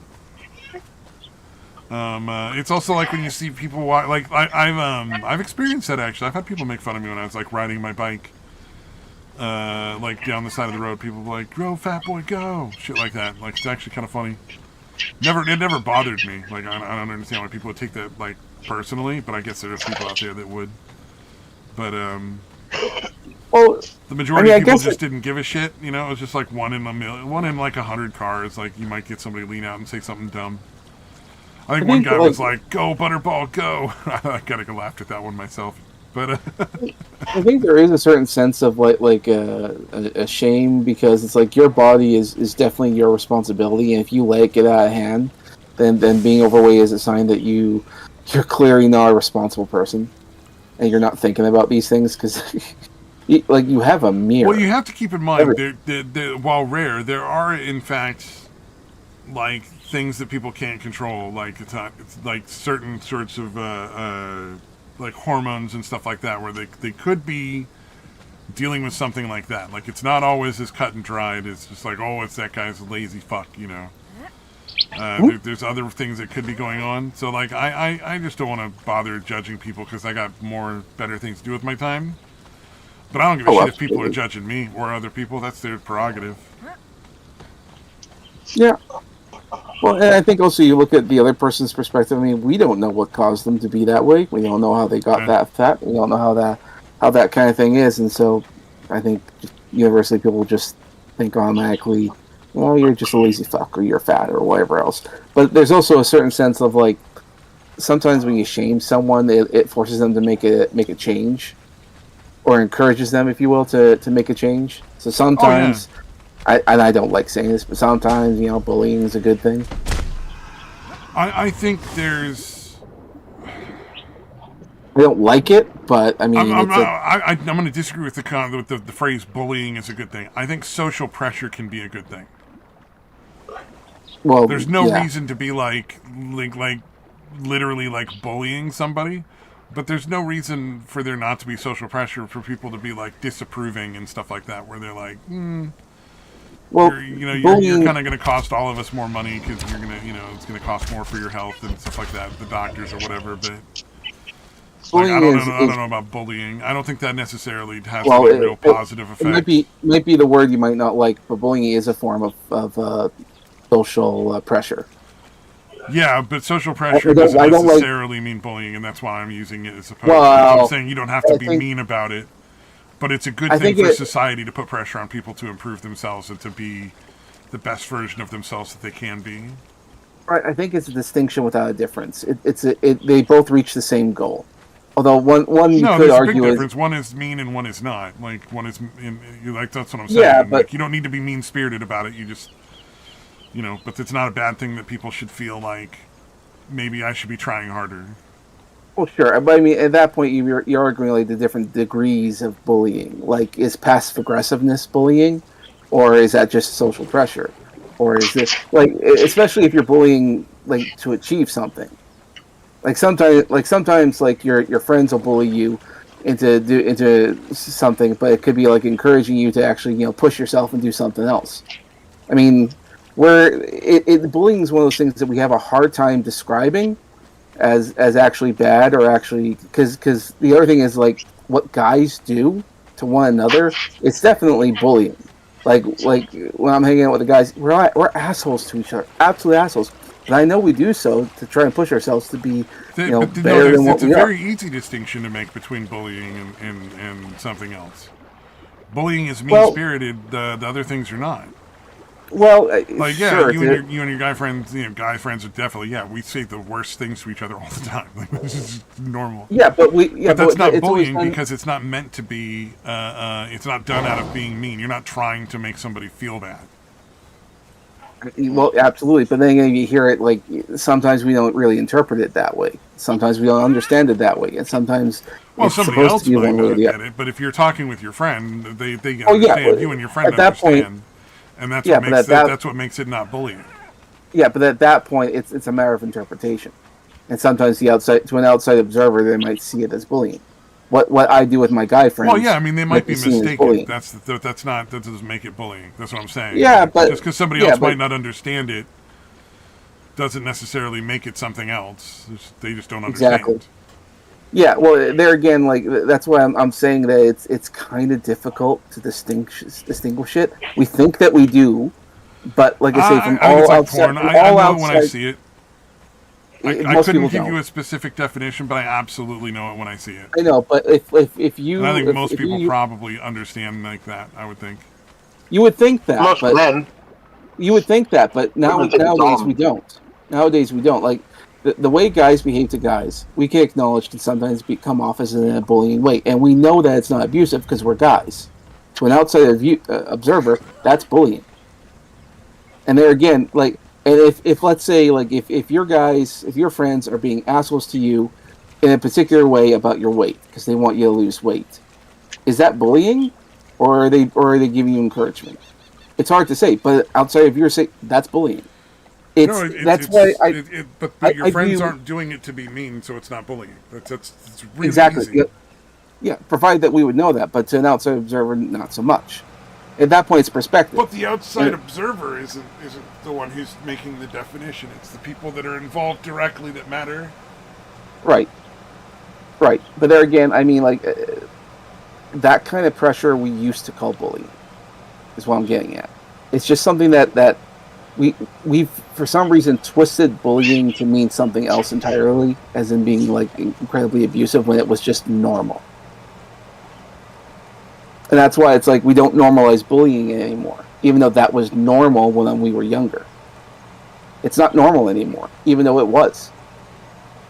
Speaker 2: It's also like when you see people walk. Like I've experienced that actually. I've had people make fun of me when I was like riding my bike, like down the side of the road. People were like, "Go, fat boy, go!" Shit like that. Like it's actually kind of funny. It never bothered me. Like I don't understand why people would take that like personally, but I guess there's people out there that would. But
Speaker 3: well,
Speaker 2: the majority of people just didn't give a shit. It was just like one in like 100 cars. Like you might get somebody lean out and say something dumb. I think one guy was like, "Go, Butterball, go!" I kind of laughed at that one myself. But
Speaker 3: I think there is a certain sense of like a shame, because it's like your body is definitely your responsibility, and if you let it get out of hand, then being overweight is a sign that you're clearly not a responsible person, and you're not thinking about these things, because like you have a mirror.
Speaker 2: Well, you have to keep in mind, while rare, there are in fact like things that people can't control, like it's like certain sorts of like hormones and stuff like that, where they could be dealing with something like that. Like it's not always as cut and dried. It's just like, oh, it's that guy's a lazy fuck, There's other things that could be going on. So like I just don't want to bother judging people, because I got better things to do with my time. But I don't give a shit if people are judging me or other people. That's their prerogative.
Speaker 3: Yeah. Well, and I think also you look at the other person's perspective. I mean, we don't know what caused them to be that way. We don't know how they got that fat. We don't know how that kind of thing is. And so, I think just universally people just think automatically, well, you're just a lazy fuck, or you're fat, or whatever else. But there's also a certain sense of like sometimes when you shame someone, it forces them to make a change, or encourages them, if you will, to make a change. So sometimes.
Speaker 2: Oh, yeah.
Speaker 3: I don't like saying this, but sometimes, bullying is a good thing.
Speaker 2: I think there's...
Speaker 3: I don't like it, but I mean,
Speaker 2: I'm going to disagree with the phrase bullying is a good thing. I think social pressure can be a good thing.
Speaker 3: Well,
Speaker 2: there's no reason to be like literally like bullying somebody, but there's no reason for there not to be social pressure for people to be like disapproving and stuff like that, where they're like, well, you're kind of going to cost all of us more money because you're going to, it's going to cost more for your health and stuff like that, the doctors or whatever. But like, I don't know about bullying. I don't think that necessarily has any real positive effect.
Speaker 3: It might be the word you might not like, but bullying is a form of social pressure.
Speaker 2: Yeah, but social pressure doesn't necessarily mean bullying, and that's why I'm using it as opposed to. I'm saying you don't have to be mean about it. But it's a good thing for society to put pressure on people to improve themselves and to be the best version of themselves that they can be.
Speaker 3: Right, I think it's a distinction without a difference. They both reach the same goal. Although one you could argue
Speaker 2: big difference. One is mean and one is not. Like one is that's what I'm saying. Yeah, but like, you don't need to be mean spirited about it. You just but it's not a bad thing that people should feel like maybe I should be trying harder.
Speaker 3: Well, sure, but I mean, at that point, you're arguing like the different degrees of bullying. Like, is passive aggressiveness bullying, or is that just social pressure, or is it like, especially if you're bullying like to achieve something? Like sometimes, like your friends will bully you into something, but it could be like encouraging you to actually push yourself and do something else. I mean, bullying is one of those things that we have a hard time describing as actually bad, or actually because the other thing is like what guys do to one another. It's definitely bullying. Like when I'm hanging out with the guys, we're assholes to each other, absolute assholes. And I know we do so to try and push ourselves to be better than what we are.
Speaker 2: It's a very easy distinction to make between bullying and something else. Bullying is mean-spirited. The other things are not.
Speaker 3: Well,
Speaker 2: like
Speaker 3: sure,
Speaker 2: you and your guy friends, guy friends are definitely we say the worst things to each other all the time. Like, this is normal.
Speaker 3: Yeah, but
Speaker 2: that's not bullying because it's not meant to be. It's not done out of being mean. You're not trying to make somebody feel bad.
Speaker 3: Well, absolutely, but then again, you hear it like sometimes we don't really interpret it that way. Sometimes we don't understand it that way, and sometimes
Speaker 2: somebody else might not get it. But if you're talking with your friend, they understand. You and your friend understand. And that's what makes it not bullying.
Speaker 3: Yeah, but at that point, it's a matter of interpretation, and sometimes to an outside observer, they might see it as bullying. What I do with my guy friends.
Speaker 2: Well, yeah, I mean they might be mistaken. That doesn't make it bullying. That's what I'm saying.
Speaker 3: Yeah, but
Speaker 2: just because somebody else might not understand it, doesn't necessarily make it something else. They just don't understand.
Speaker 3: Exactly. Yeah, well, there again, like that's why I'm saying that it's kind of difficult to distinguish it. We think that we do, but like I say, from all outside,
Speaker 2: I know when I see it. I couldn't give you a specific definition, but I absolutely know it when I see it.
Speaker 3: I know, but if you,
Speaker 2: and I think most people probably understand like that. I would think.
Speaker 3: You would think that, you would think that, but nowadays we don't. Nowadays we don't. Like the way guys behave to guys, we can acknowledge can sometimes come off as in a bullying way, and we know that it's not abusive because we're guys. To an outside observer, that's bullying. And there again, like. And if let's say like if your friends are being assholes to you in a particular way about your weight because they want you to lose weight, is that bullying, or are they giving you encouragement? It's hard to say, but outside of your say, that's bullying. But your friends aren't doing it to be mean, so it's not bullying. That's really easy. Yeah, provided that we would know that, but to an outside observer, not so much. At that point, it's perspective.
Speaker 2: But the outside observer isn't the one who's making the definition. It's the people that are involved directly that matter.
Speaker 3: Right. But there again, I mean, like, that kind of pressure we used to call bullying is what I'm getting at. It's just something that we've for some reason twisted bullying to mean something else entirely, as in being like incredibly abusive when it was just normal. And that's why it's like we don't normalize bullying anymore, even though that was normal when we were younger. It's not normal anymore, even though it was.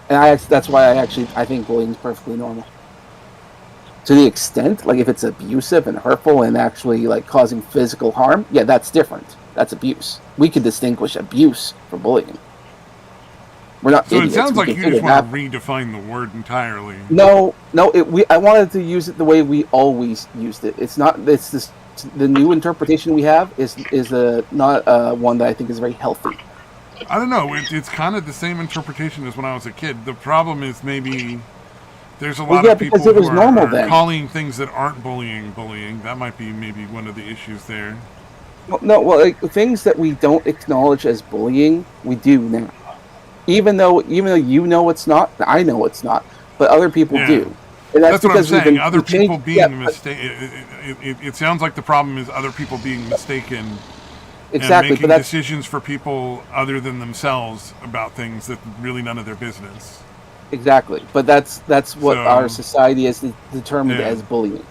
Speaker 3: And that's why I think bullying is perfectly normal. To the extent, like if it's abusive and hurtful and actually like causing physical harm, yeah, that's different. That's abuse. We can distinguish abuse from bullying. We're not
Speaker 2: so
Speaker 3: idiots.
Speaker 2: It sounds
Speaker 3: we
Speaker 2: like you just want to redefine the word entirely.
Speaker 3: No. I wanted to use it the way we always used it. It's not. It's this. The new interpretation we have is not one that I think is very healthy.
Speaker 2: I don't know. It's kind of the same interpretation as when I was a kid. The problem is maybe there's a lot of people who are calling things that aren't bullying. That might be maybe one of the issues there.
Speaker 3: Well, no, like things that we don't acknowledge as bullying, we do now. Even though you know it's not, I know it's not, but other people do.
Speaker 2: And that's what I'm saying. Other people being mistaken. It sounds like the problem is other people being mistaken.
Speaker 3: Exactly,
Speaker 2: and making decisions for people other than themselves about things that really none of their business.
Speaker 3: Exactly, but that's what our society has determined as bullying,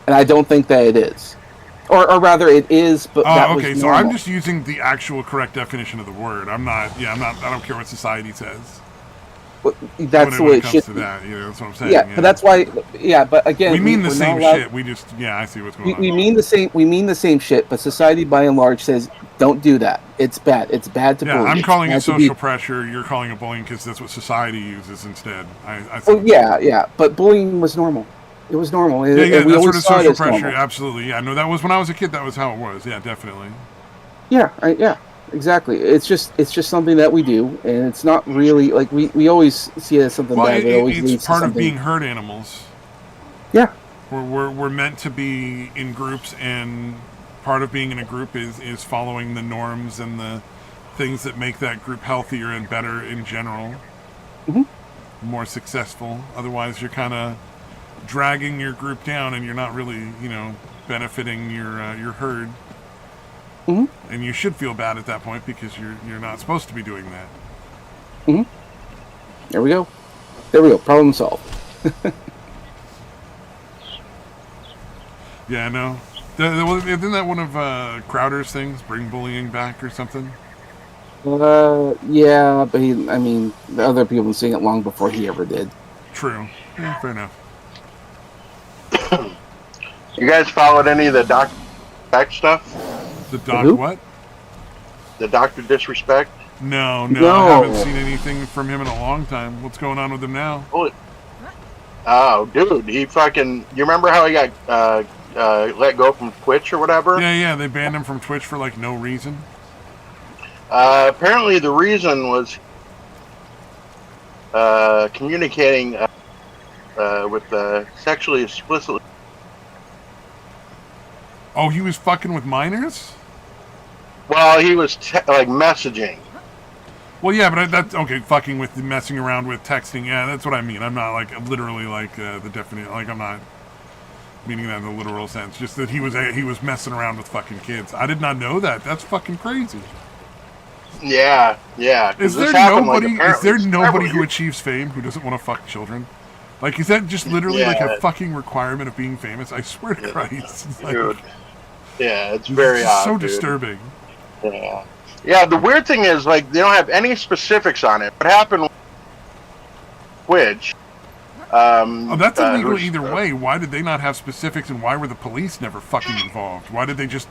Speaker 3: and I don't think that it is, or rather it is. But
Speaker 2: okay, so I'm just using the actual correct definition of the word. I'm not. I don't care what society says.
Speaker 3: That's the way it should be.
Speaker 2: That's what I'm saying.
Speaker 3: Yeah, but that's why. Yeah, but again,
Speaker 2: we mean the same shit. We just, I see what's going on.
Speaker 3: We mean the same. We mean the same shit, but society, by and large, says don't do that. It's bad. It's bad to bully.
Speaker 2: I'm calling it social pressure. You're calling it bullying because that's what society uses instead.
Speaker 3: But bullying was normal. It was normal.
Speaker 2: That's sort of social pressure. Normal. Absolutely. Yeah. No, that was when I was a kid. That was how it was. Yeah, definitely.
Speaker 3: Yeah. Exactly. It's just something that we do, and it's not really like we always see it as something bad.
Speaker 2: It's part of being herd animals.
Speaker 3: Yeah.
Speaker 2: We're meant to be in groups, and part of being in a group is following the norms and the things that make that group healthier and better in general. Mm-hmm. More successful. Otherwise, you're kind of dragging your group down, and you're not really, benefiting your herd.
Speaker 3: Mm-hmm.
Speaker 2: And you should feel bad at that point because you're not supposed to be doing that.
Speaker 3: Mm-hmm. There we go. Problem solved.
Speaker 2: Yeah, no. Isn't that one of Crowder's things? Bring bullying back or something?
Speaker 3: Yeah, but the other people have been saying it long before he ever did.
Speaker 2: True. Yeah, fair enough.
Speaker 1: You guys followed any of the Dr. Disrespect stuff?
Speaker 2: The Doc what?
Speaker 1: The Dr. Disrespect?
Speaker 2: No, I haven't seen anything from him in a long time. What's going on with him now?
Speaker 1: Oh, dude, he fucking... You remember how he got let go from Twitch or whatever?
Speaker 2: Yeah, they banned him from Twitch for, no reason.
Speaker 1: Apparently the reason was communicating with sexually explicit...
Speaker 2: Oh, he was fucking with minors?
Speaker 1: Well, he was messaging.
Speaker 2: Well, yeah, but that's okay. Fucking with messing around with texting. Yeah, that's what I mean. I'm not literally the definition. I'm not meaning that in the literal sense. Just that he was messing around with fucking kids. I did not know that. That's fucking crazy.
Speaker 1: Yeah.
Speaker 2: Is there nobody who achieves fame who doesn't want to fuck children? Is that just literally a fucking requirement of being famous? I swear to Christ.
Speaker 1: Dude. Yeah, it's very odd.
Speaker 2: So disturbing.
Speaker 1: Yeah, the weird thing is, they don't have any specifics on it. What happened with Twitch?
Speaker 2: That's illegal either way. Why did they not have specifics, and why were the police never fucking involved? Why did they just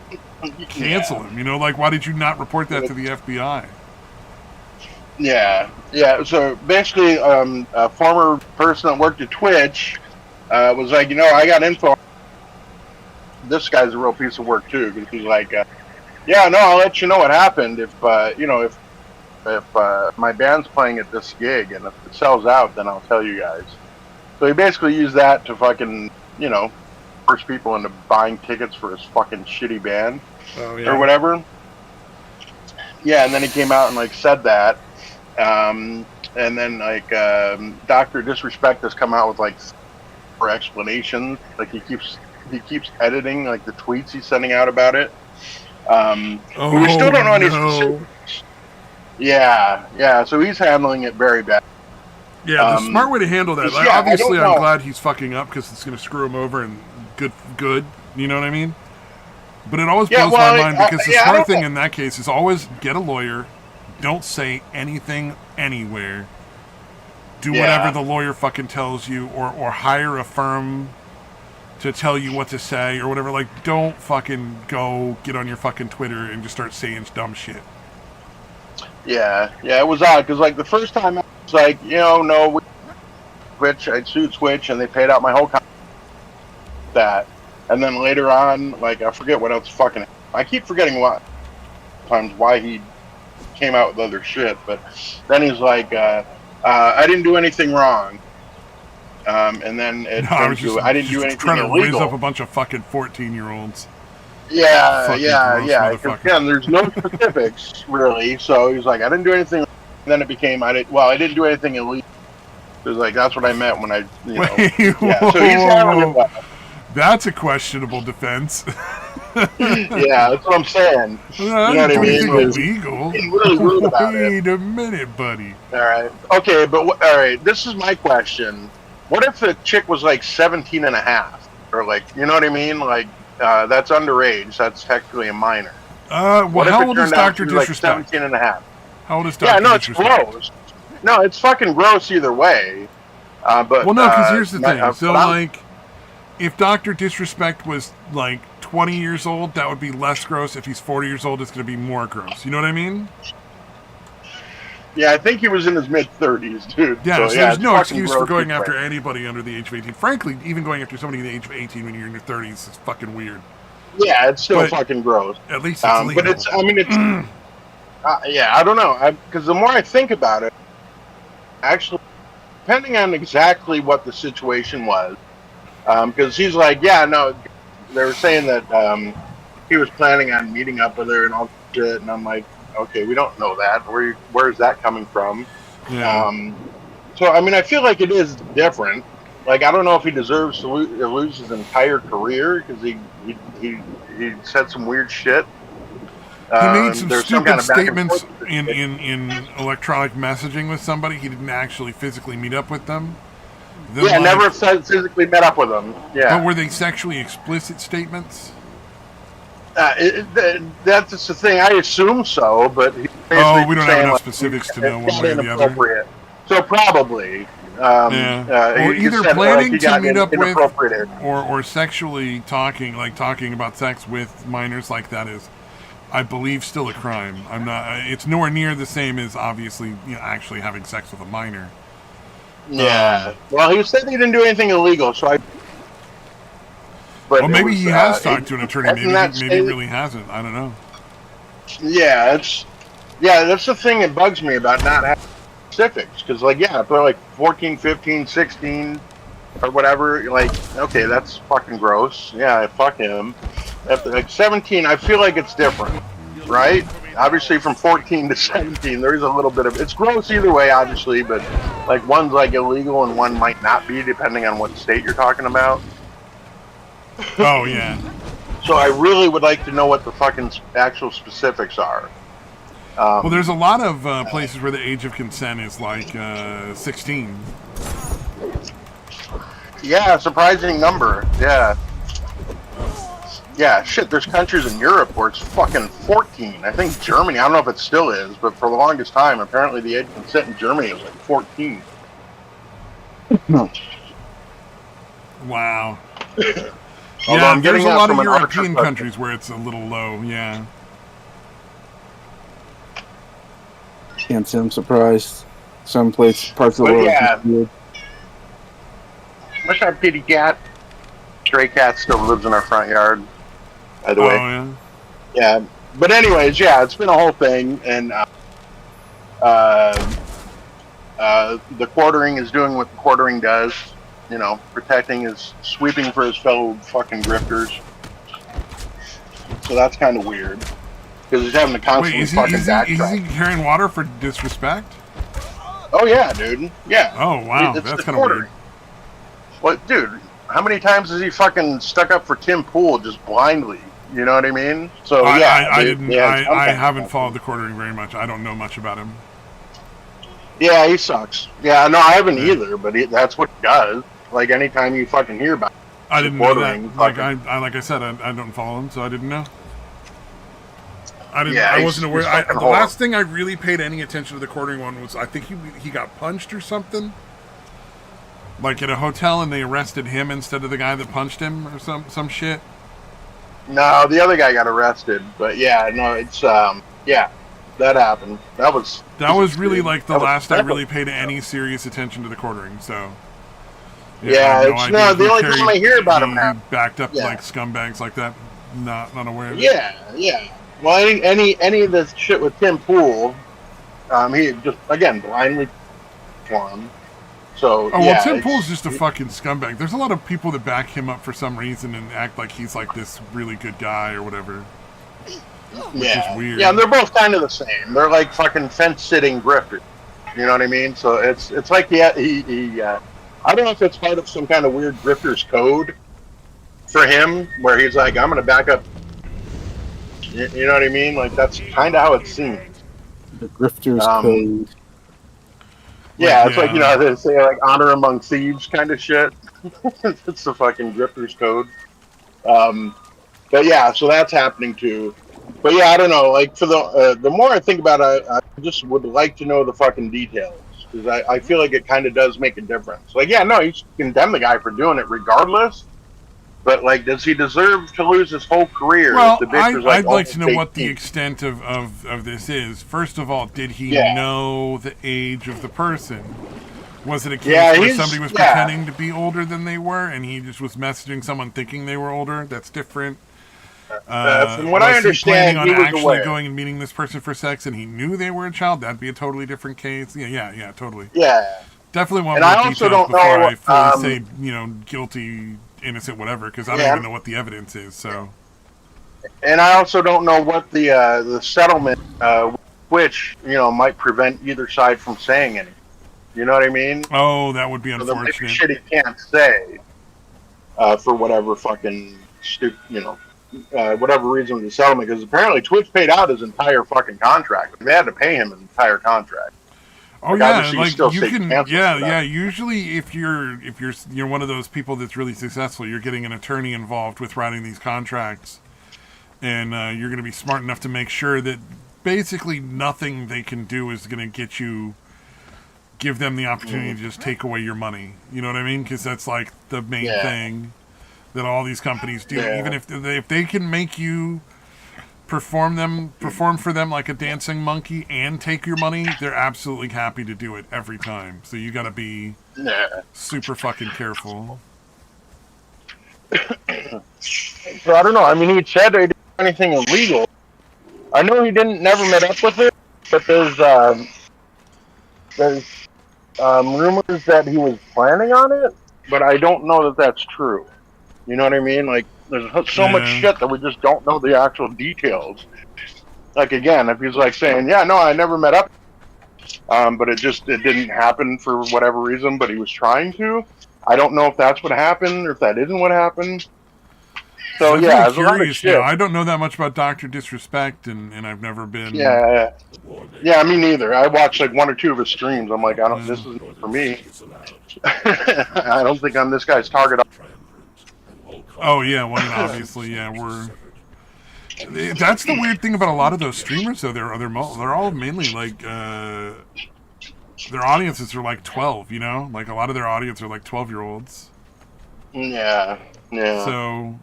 Speaker 2: cancel him? Why did you not report that to the FBI?
Speaker 1: Yeah. So basically, a former person that worked at Twitch was like, I got info. This guy's a real piece of work too, because he's like, I'll let you know what happened if my band's playing at this gig, and if it sells out, then I'll tell you guys. So he basically used that to fucking, force people into buying tickets for his fucking shitty band or whatever. Yeah, and then he came out and said that. And then Dr. Disrespect has come out with for explanations. He keeps editing the tweets he's sending out about it. But we still don't know any
Speaker 2: no.
Speaker 1: specifics. Yeah. So he's handling it very bad.
Speaker 2: Yeah, the smart way to handle that. Like,
Speaker 1: yeah,
Speaker 2: obviously,
Speaker 1: I'm
Speaker 2: glad he's fucking up because it's going to screw him over, and good. You know what I mean? But it always blows my mind because the smart thing in that case is always get a lawyer. Don't say anything anywhere. Do whatever the lawyer fucking tells you, or hire a firm to tell you what to say or whatever. Like, don't fucking go get on your fucking Twitter and just start saying dumb shit.
Speaker 1: Yeah, it was odd because like the first time I was like, no, Twitch, I sued Twitch and they paid out my whole that, and then later on, like I forget what else fucking. I keep forgetting why he came out with other shit, but then he's like, I didn't do anything wrong. And then I didn't do anything
Speaker 2: trying to
Speaker 1: illegal.
Speaker 2: raise up a bunch of fucking 14-year-olds.
Speaker 1: Yeah. Again, there's no specifics really. So he's like, I didn't do anything. And then it became, I didn't do anything illegal. It was like, that's what I meant when I,
Speaker 2: Wait,
Speaker 1: yeah. So he's having it well.
Speaker 2: That's a questionable defense.
Speaker 1: Yeah, that's what I'm saying. You know what I mean?
Speaker 2: Illegal.
Speaker 1: He's really rude about
Speaker 2: Wait a minute, buddy.
Speaker 1: All right. Okay, but all right. This is my question. What if the chick was like 17 and a half? Or like, you know what I mean? Like, that's underage. That's technically a minor.
Speaker 2: Well, how old is Dr. Disrespect?
Speaker 1: Like 17 and a half.
Speaker 2: How old is Dr. Disrespect?
Speaker 1: Yeah, no, it's gross. No, it's fucking gross either way. But
Speaker 2: well, no, because here's the thing. So, like, if Dr. Disrespect was like 20 years old, that would be less gross. If he's 40 years old, it's going to be more gross. You know what I mean?
Speaker 1: Yeah, I think he was in his mid-30s, dude.
Speaker 2: Yeah, so there's no excuse for going after anybody under the age of 18. Frankly, even going after somebody in the age of 18 when you're in your 30s is fucking weird.
Speaker 1: Yeah, it's still fucking gross.
Speaker 2: At least it's legal.
Speaker 1: But it's, yeah, I don't know. Because the more I think about it, actually, depending on exactly what the situation was, because he's like, yeah, no, they were saying that he was planning on meeting up with her and all shit, and I'm like, okay, we don't know that. Where is that coming from?
Speaker 2: Yeah.
Speaker 1: So, I feel like it is different. Like, I don't know if he deserves to lose his entire career because he said some weird shit.
Speaker 2: He made some stupid statements in electronic messaging with somebody. He didn't actually physically meet up with them.
Speaker 1: Never physically met up with them. Yeah.
Speaker 2: But were they sexually explicit statements?
Speaker 1: That's just the thing. I assume so, but
Speaker 2: we don't have enough
Speaker 1: like,
Speaker 2: specifics to know one way or the other.
Speaker 1: So probably,
Speaker 2: or either planning to meet up with,
Speaker 1: or
Speaker 2: sexually talking about sex with minors like that is, I believe, still a crime. I'm not. It's nowhere near the same as obviously actually having sex with a minor.
Speaker 1: Yeah. Well, he said he didn't do anything illegal, so I. But
Speaker 2: well, maybe he has talked to an attorney. Maybe he really hasn't. I don't know.
Speaker 1: Yeah, that's the thing that bugs me about not having specifics. Because, like, if they're like 14, 15, 16, or whatever, like, okay, that's fucking gross. Yeah, fuck him. After, like, 17, I feel like it's different, right? Obviously, from 14 to 17, there is a little bit of... It's gross either way, obviously, but, like, one's, like, illegal and one might not be, depending on what state you're talking about.
Speaker 2: Oh, yeah.
Speaker 1: So I really would like to know what the fucking actual specifics are.
Speaker 2: Well, there's a lot of places where the age of consent is like 16.
Speaker 1: Yeah, surprising number. Yeah. Yeah, shit, there's countries in Europe where it's fucking 14. I think Germany, I don't know if it still is, but for the longest time, apparently the age of consent in Germany was like 14.
Speaker 2: Wow.
Speaker 1: Yeah,
Speaker 2: there's a lot of European countries where it's a little low, yeah.
Speaker 3: Can't say I'm surprised. Some parts of the world.
Speaker 1: Yeah. What's our kitty cat? Stray cat still lives in our front yard, by the way.
Speaker 2: Yeah.
Speaker 1: Yeah. But anyways, it's been a whole thing, and the quartering is doing what the quartering does. Protecting sweeping for his fellow fucking grifters. So that's kind of weird. Because he's having to constantly backtrack.
Speaker 2: Is he carrying water for disrespect?
Speaker 1: Oh, yeah, dude. Yeah.
Speaker 2: Oh, wow. That's kind of weird.
Speaker 1: Well, dude, how many times has he fucking stuck up for Tim Pool just blindly? You know what I mean? So
Speaker 2: I
Speaker 1: they,
Speaker 2: didn't.
Speaker 1: they had some
Speaker 2: I
Speaker 1: kind of
Speaker 2: haven't
Speaker 1: stuff.
Speaker 2: followed the quartering very much. I don't know much about him.
Speaker 1: Yeah, he sucks. Yeah, no, I haven't
Speaker 2: Yeah.
Speaker 1: either. But that's what he does. Like anytime you fucking hear about
Speaker 2: I
Speaker 1: the
Speaker 2: didn't know that.
Speaker 1: quartering,
Speaker 2: Like
Speaker 1: fucking
Speaker 2: like I said, I don't follow him, so I didn't know. I
Speaker 1: yeah,
Speaker 2: wasn't aware.
Speaker 1: he's fucking
Speaker 2: The
Speaker 1: horrible.
Speaker 2: last thing I really paid any attention to the quartering one was I think he got punched or something. Like at a hotel, and they arrested him instead of the guy that punched him, or some shit.
Speaker 1: No, the other guy got arrested. But yeah, no, it's yeah, that happened. That was
Speaker 2: That was
Speaker 1: Jesus,
Speaker 2: really
Speaker 1: dude.
Speaker 2: like the
Speaker 1: That was
Speaker 2: last I
Speaker 1: that was,
Speaker 2: really paid any serious attention to the quartering. So yeah, I have
Speaker 1: yeah,
Speaker 2: no
Speaker 1: it's
Speaker 2: idea
Speaker 1: no. The
Speaker 2: who
Speaker 1: only time
Speaker 2: carried.
Speaker 1: I hear about him
Speaker 2: He
Speaker 1: now.
Speaker 2: backed up
Speaker 1: Yeah,
Speaker 2: like scumbags like that. Not aware of it.
Speaker 1: yeah. Well, any of this shit with Tim Pool, he just again blindly for him. So
Speaker 2: Oh well,
Speaker 1: yeah,
Speaker 2: Tim Pool's
Speaker 1: it's
Speaker 2: just a fucking scumbag. There's a lot of people that back him up for some reason and act like he's like this really good guy or whatever, which is weird.
Speaker 1: yeah. And they're both kind of the same. They're like fucking fence sitting grifters. You know what I mean? So it's like he I don't know if it's part of some kind of weird grifter's code for him, where he's like, I'm gonna back up. You know what I mean? Like that's kind of how it seems.
Speaker 3: The Grifter's
Speaker 1: Um,
Speaker 3: Code.
Speaker 2: Like
Speaker 1: yeah, it's like
Speaker 2: yeah,
Speaker 1: they say like honor among thieves kind of shit. It's the fucking grifter's code. Um, but yeah, so that's happening too. But yeah, I don't know. Like for the more I think about it, I just would like to know the fucking details because I feel like it kind of does make a difference. Like yeah, no, you should condemn the guy for doing it regardless. But like, does he deserve to lose his whole career if
Speaker 2: well,
Speaker 1: the bitch was like
Speaker 2: I'd like to
Speaker 1: almost
Speaker 2: know what the
Speaker 1: 18?
Speaker 2: extent of this is. First of all, did he
Speaker 1: Yeah,
Speaker 2: know the age of the person? Was it a case
Speaker 1: yeah,
Speaker 2: where
Speaker 1: he's
Speaker 2: somebody was
Speaker 1: yeah.
Speaker 2: pretending to be older than they were and he just was messaging someone thinking they were older? That's different.
Speaker 1: From what I
Speaker 2: Was he planning
Speaker 1: understand,
Speaker 2: on
Speaker 1: he was
Speaker 2: actually
Speaker 1: aware.
Speaker 2: going and meeting this person for sex and he knew they were a child? That'd be a totally different case. Yeah, totally.
Speaker 1: Yeah,
Speaker 2: Definitely want
Speaker 1: and
Speaker 2: more
Speaker 1: I also
Speaker 2: details
Speaker 1: don't
Speaker 2: before
Speaker 1: know.
Speaker 2: I fully say, guilty, innocent, whatever, because I don't
Speaker 1: Yeah,
Speaker 2: even know what the evidence is, so.
Speaker 1: and I also don't know what the settlement, which might prevent either side from saying anything. You know what I mean?
Speaker 2: Oh, that would be
Speaker 1: So there might be
Speaker 2: unfortunate.
Speaker 1: shit he can't say for whatever fucking whatever reason of the settlement. Because apparently Twitch paid out his entire fucking contract. They had to pay him his entire contract.
Speaker 2: Oh
Speaker 1: Like
Speaker 2: yeah,
Speaker 1: obviously, you
Speaker 2: like
Speaker 1: still
Speaker 2: you
Speaker 1: stay
Speaker 2: can,
Speaker 1: canceled for that.
Speaker 2: yeah. Usually, if you're one of those people that's really successful, you're getting an attorney involved with writing these contracts, and you're going to be smart enough to make sure that basically nothing they can do is going to give them the opportunity to just take away your money. You know what I mean? Because that's like the main
Speaker 1: Yeah,
Speaker 2: thing that all these companies do.
Speaker 1: yeah,
Speaker 2: Even if they can make you perform for them like a dancing monkey and take your money, they're absolutely happy to do it every time. So you got to be
Speaker 1: yeah.
Speaker 2: super fucking careful.
Speaker 1: So I don't know. I mean, he said he didn't do anything illegal. I know he didn't never met up with her, but there's rumors that he was planning on it, but I don't know that that's true. You know what I mean? Like, there's so much
Speaker 2: Yeah.
Speaker 1: shit that we just don't know the actual details. Like, again, if he's like saying, "Yeah, no, I never met up," but it didn't happen for whatever reason, but he was trying to. I don't know if that's what happened or if that isn't what happened. So
Speaker 2: Definitely
Speaker 1: yeah, there's a lot of
Speaker 2: curious now.
Speaker 1: shit.
Speaker 2: I don't know that much about Dr. Disrespect, and I've never been.
Speaker 1: Yeah, yeah, me neither. I watched like one or two of his streams. I'm like, I don't.
Speaker 2: Yeah.
Speaker 1: This isn't for me. I don't think I'm this guy's target.
Speaker 2: Oh yeah, well, I mean, obviously, yeah, we're. That's the weird thing about a lot of those streamers, though. They're all mainly like their audiences are like 12. You know, like a lot of their audience are like 12-year-olds.
Speaker 1: Yeah, yeah,
Speaker 2: So,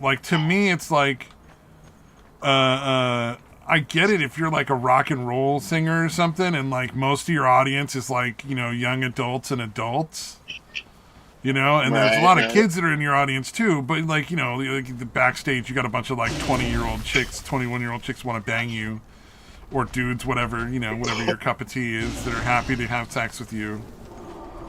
Speaker 2: like to me, it's like, I get it if you're like a rock and roll singer or something, and like most of your audience is like young adults and adults. And there's a
Speaker 1: right,
Speaker 2: lot of
Speaker 1: right.
Speaker 2: kids that are in your audience too, but like the backstage you got a bunch of like 20-year-old chicks, 21-year-old chicks want to bang you, or dudes, whatever whatever your cup of tea is, that are happy to have sex with you.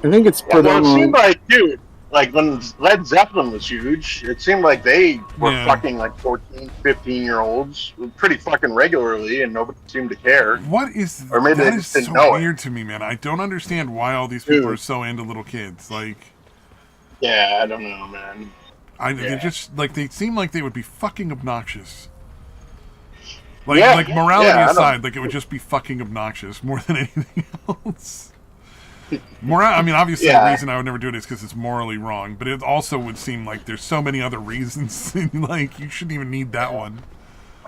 Speaker 3: I think it's
Speaker 1: Yeah, well, it
Speaker 3: predominantly.
Speaker 1: seemed like, dude, like when Led Zeppelin was huge, it seemed like they were
Speaker 2: Yeah.
Speaker 1: fucking like 14, 15-year-olds pretty fucking regularly, and nobody seemed to care.
Speaker 2: What is
Speaker 1: Or maybe
Speaker 2: that
Speaker 1: they
Speaker 2: is
Speaker 1: just didn't
Speaker 2: so
Speaker 1: know it.
Speaker 2: weird to me, man. I don't understand why all these people are
Speaker 1: Dude,
Speaker 2: so into little kids. Like,
Speaker 1: yeah, I don't know, man.
Speaker 2: They just like they seem like they would be fucking obnoxious. Like morality aside, like it would just be fucking obnoxious more than anything else. I mean, obviously, the reason I would never do it is because it's morally wrong. But it also would seem like there's so many other reasons. Like you shouldn't even need that one.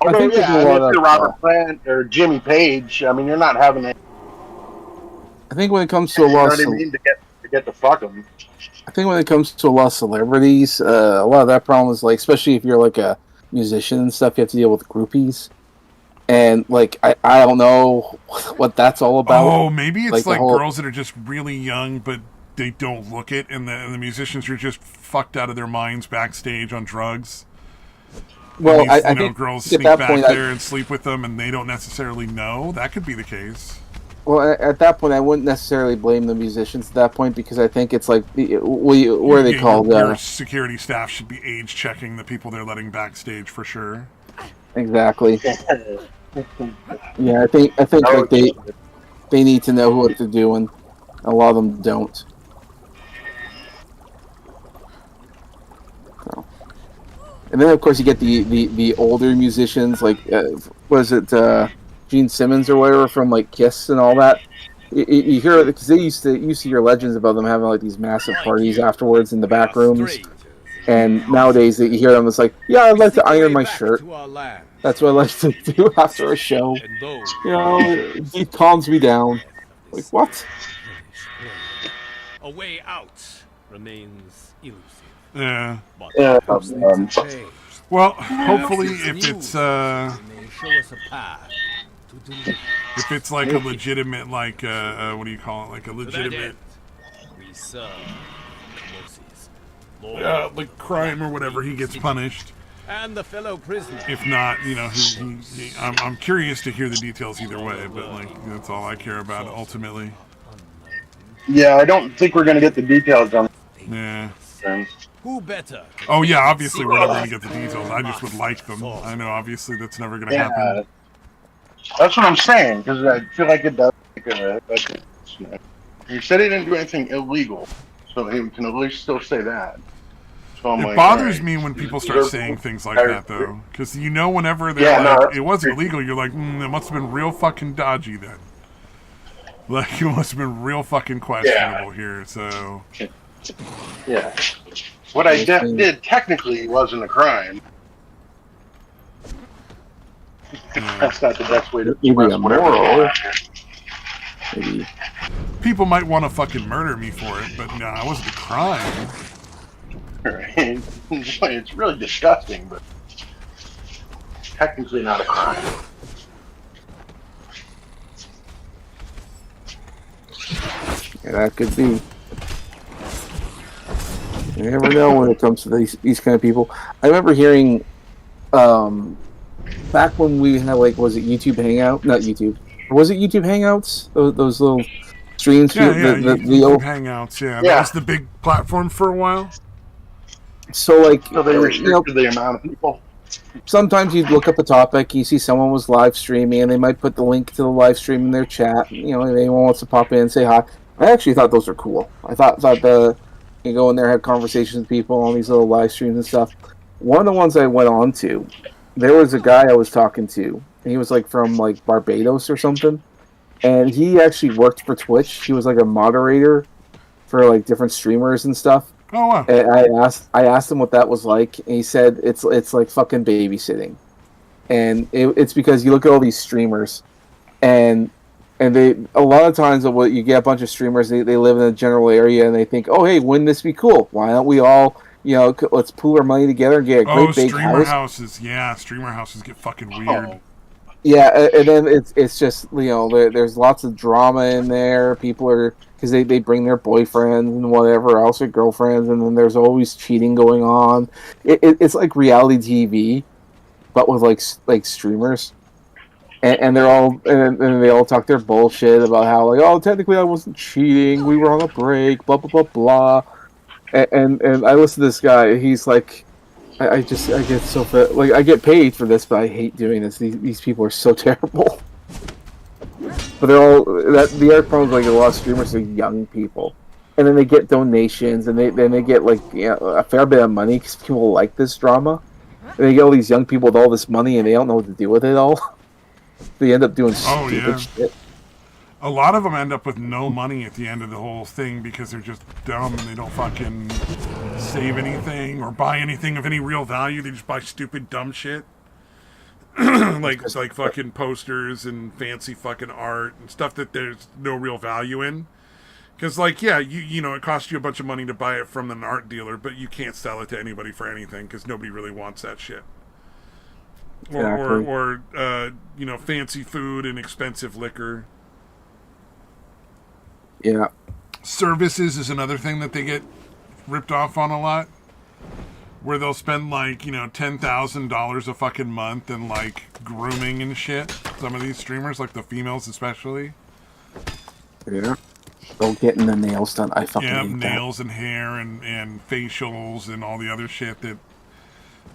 Speaker 1: I think if you're Robert Plant or Jimmy Page, I mean, you're not having it.
Speaker 3: I think when it comes to a lot,
Speaker 1: to get to fuck them.
Speaker 3: I think when it comes to a lot of celebrities, a lot of that problem is like, especially if you're like a musician and stuff, you have to deal with groupies. And like I don't know what that's all about.
Speaker 2: Oh, maybe it's like girls that are just really young, but they don't look it, and the musicians are just fucked out of their minds backstage on drugs.
Speaker 3: Well, I think
Speaker 2: girls sneak back there and sleep with them, and they don't necessarily know. That could be the case.
Speaker 3: Well, at that point, I wouldn't necessarily blame the musicians at that point because I think it's like what are they called?
Speaker 2: Your security staff should be age checking the people they're letting backstage for sure.
Speaker 3: Exactly. Yeah, I think like they need to know what they're doing. A lot of them don't. So. And then of course you get the older musicians like was it Gene Simmons or whatever from like Kiss and all that. You hear it because they used to hear legends about them having like these massive parties afterwards in the back rooms. And nowadays that you hear them, it's like, yeah, I'd like to iron my shirt. That's what I like to do after a show. You know, it calms me down. Like, what?
Speaker 4: A way out remains elusive.
Speaker 2: Yeah.
Speaker 4: Well,
Speaker 2: hopefully if it's like a legitimate, like, what do you call it? Like a legitimate... like crime or whatever, he gets punished.
Speaker 4: And the fellow prisoner.
Speaker 2: If not, you know, I'm curious to hear the details either way, but like that's all I care about ultimately.
Speaker 1: Yeah, I don't think we're gonna get the details on.
Speaker 2: Yeah.
Speaker 4: Who better?
Speaker 2: Oh yeah, obviously we're never gonna get the details. I just would like them. I know, obviously that's never gonna happen.
Speaker 1: That's what I'm saying because I feel like it does. He said he didn't do anything illegal, so he can at least still say that. So
Speaker 2: it bothers me when people start saying things like that, though, because you know, whenever they're it wasn't illegal, you're like, it must have been real fucking dodgy then. Like it must have been real fucking questionable here. So
Speaker 1: yeah, what I did technically wasn't a crime. That's not the best way to express whatever.
Speaker 3: Maybe.
Speaker 2: People might want to fucking murder me for it, but no, it wasn't a crime.
Speaker 1: It's really disgusting, but technically not a crime.
Speaker 3: Yeah, that could be. You never know when it comes to these kind of people. I remember hearing, back when we had like, was it YouTube Hangout? Not YouTube. Was it YouTube Hangouts? Those little streams.
Speaker 2: Yeah, YouTube Hangouts. Yeah, that was the big platform for a while.
Speaker 3: So like,
Speaker 1: they restricted the amount of people.
Speaker 3: Sometimes you'd look up a topic, you see someone was live streaming, and they might put the link to the live stream in their chat. You know, if anyone wants to pop in and say hi. I actually thought those were cool. I thought you go in there, have conversations with people on these little live streams and stuff. One of the ones I went on to, there was a guy I was talking to. He was like from like Barbados or something, and he actually worked for Twitch. He was like a moderator for like different streamers and stuff.
Speaker 2: Oh wow!
Speaker 3: And I asked him what that was like, and he said it's like fucking babysitting, and it's because you look at all these streamers, and they a lot of times what you get a bunch of streamers they live in a general area and they think, oh hey, wouldn't this be cool? Why don't we all let's pool our money together and get a great big
Speaker 2: streamer
Speaker 3: house.
Speaker 2: Houses, yeah, streamer houses get fucking weird.
Speaker 3: Oh. Yeah, and then it's just there's lots of drama in there. People are because they bring their boyfriends and whatever else or girlfriends, and then there's always cheating going on. It's like reality TV, but with like streamers, and they're all and they all talk their bullshit about how like, oh, technically I wasn't cheating, we were on a break, blah blah blah blah, and I listen to this guy. He's like, I get so fit. Like I get paid for this, but I hate doing this. These people are so terrible. But they're all the other problem is like a lot of streamers are young people, and then they get donations, and they get like a fair bit of money because people like this drama. And they get all these young people with all this money, and they don't know what to do with it all. They end up doing
Speaker 2: Oh
Speaker 3: stupid
Speaker 2: yeah.
Speaker 3: shit.
Speaker 2: A lot of them end up with no money at the end of the whole thing because they're just dumb and they don't fucking save anything or buy anything of any real value. They just buy stupid dumb shit. like fucking posters and fancy fucking art and stuff that there's no real value in. Because, like, yeah, you know, it costs you a bunch of money to buy it from an art dealer, but you can't sell it to anybody for anything because nobody really wants that shit. Or you know, fancy food and expensive liquor.
Speaker 3: Yeah.
Speaker 2: Services is another thing that they get ripped off on a lot. Where they'll spend, like, you know, $10,000 a fucking month and, like, grooming and shit. Some of these streamers, like the females especially.
Speaker 3: Yeah. Go getting the nails done. I fucking hate
Speaker 2: nails and hair and facials and all the other shit that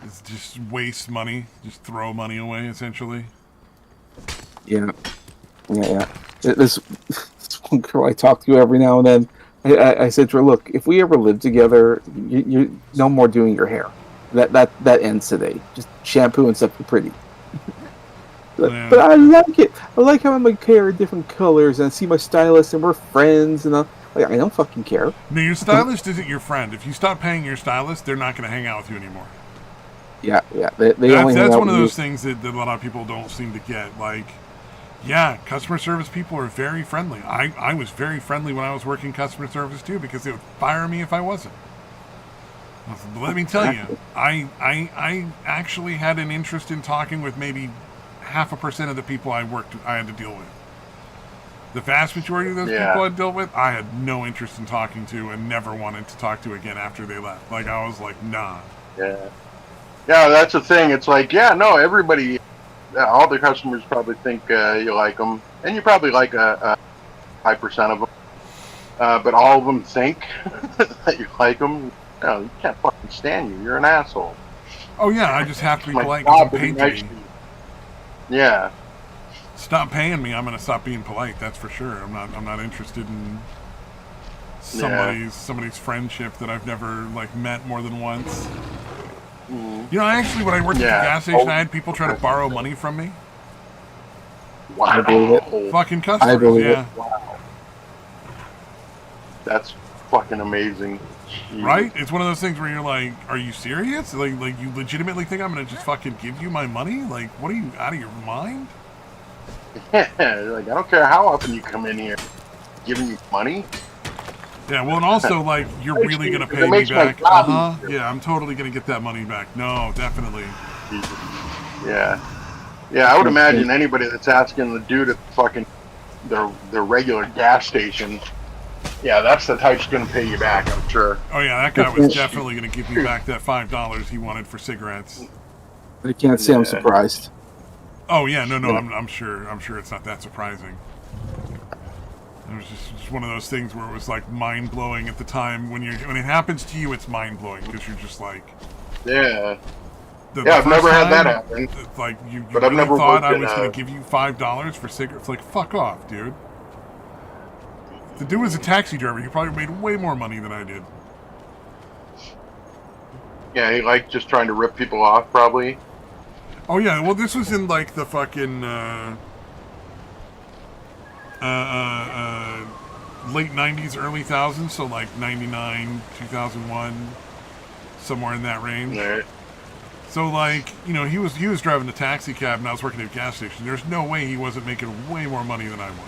Speaker 2: is just waste money. Just throw money away, essentially.
Speaker 3: Yeah. This one girl I talk to every now and then, I said to her, look, if we ever live together, you no more doing your hair. That ends today. Just shampoo and stuff pretty. But I like it. I like having my hair in different colors, and I see my stylist, and we're friends, and I don't fucking care.
Speaker 2: No, your stylist isn't your friend. If you stop paying your stylist, they're not going to hang out with you anymore.
Speaker 3: Yeah. That's
Speaker 2: one of those things that a lot of people don't seem to get. Like, yeah, customer service people are very friendly. I was very friendly when I was working customer service too, because they would fire me if I wasn't. But let me tell you, I actually had an interest in talking with maybe 0.5% of the people I had to deal with. The vast majority of those people I dealt with, I had no interest in talking to and never wanted to talk to again after they left. Like, I was like, nah.
Speaker 1: Yeah, that's the thing. It's like, everybody, all the customers probably think you like them, and you probably like a high percent of them. But all of them think that you like them. No, you can't fucking stand you. You're an asshole.
Speaker 2: Oh yeah, I just have to be polite because I'm paid to be.
Speaker 1: Yeah.
Speaker 2: Stop paying me, I'm gonna stop being polite. That's for sure. I'm not interested in somebody's friendship that I've never like met more than once. You know, actually, when I worked at the gas station, I had people try to borrow money from me.
Speaker 1: Wow.
Speaker 3: I believe it.
Speaker 2: Fucking customers,
Speaker 3: I believe
Speaker 2: yeah.
Speaker 3: it.
Speaker 1: Wow. That's fucking amazing. Jeez.
Speaker 2: Right? It's one of those things where you're like, are you serious? Like you legitimately think I'm gonna just fucking give you my money? Like, what are you, out of your mind?
Speaker 1: Yeah, like, I don't care how often you come in here giving you money.
Speaker 2: Yeah, well, and also, like, you're really gonna pay me back. Yeah, I'm totally gonna get that money back. No, definitely.
Speaker 1: Yeah, I would imagine anybody that's asking the dude at fucking their regular gas station, yeah, that's the type's gonna pay you back, I'm sure.
Speaker 2: Oh yeah, that guy was definitely gonna give me back that $5 he wanted for cigarettes.
Speaker 3: I can't say I'm surprised.
Speaker 2: Oh yeah, no, I'm sure it's not that surprising. It was just one of those things where it was like mind blowing at the time. When it happens to you, it's mind blowing because you're just like,
Speaker 1: yeah.
Speaker 2: The
Speaker 1: I've never had that
Speaker 2: time,
Speaker 1: happen.
Speaker 2: It's like you
Speaker 1: but I've
Speaker 2: really
Speaker 1: never
Speaker 2: thought I
Speaker 1: in,
Speaker 2: was going to give you $5 for cigarettes. Like, fuck off, dude. If the dude was a taxi driver, he probably made way more money than I did.
Speaker 1: Yeah, he liked just trying to rip people off, probably.
Speaker 2: Oh yeah, well this was in like the fucking late 90s, early 1000s, so like 99, 2001, somewhere in that range.
Speaker 1: Right.
Speaker 2: So like, you know, he was driving a taxi cab and I was working at a gas station. There's no way he wasn't making way more money than I was.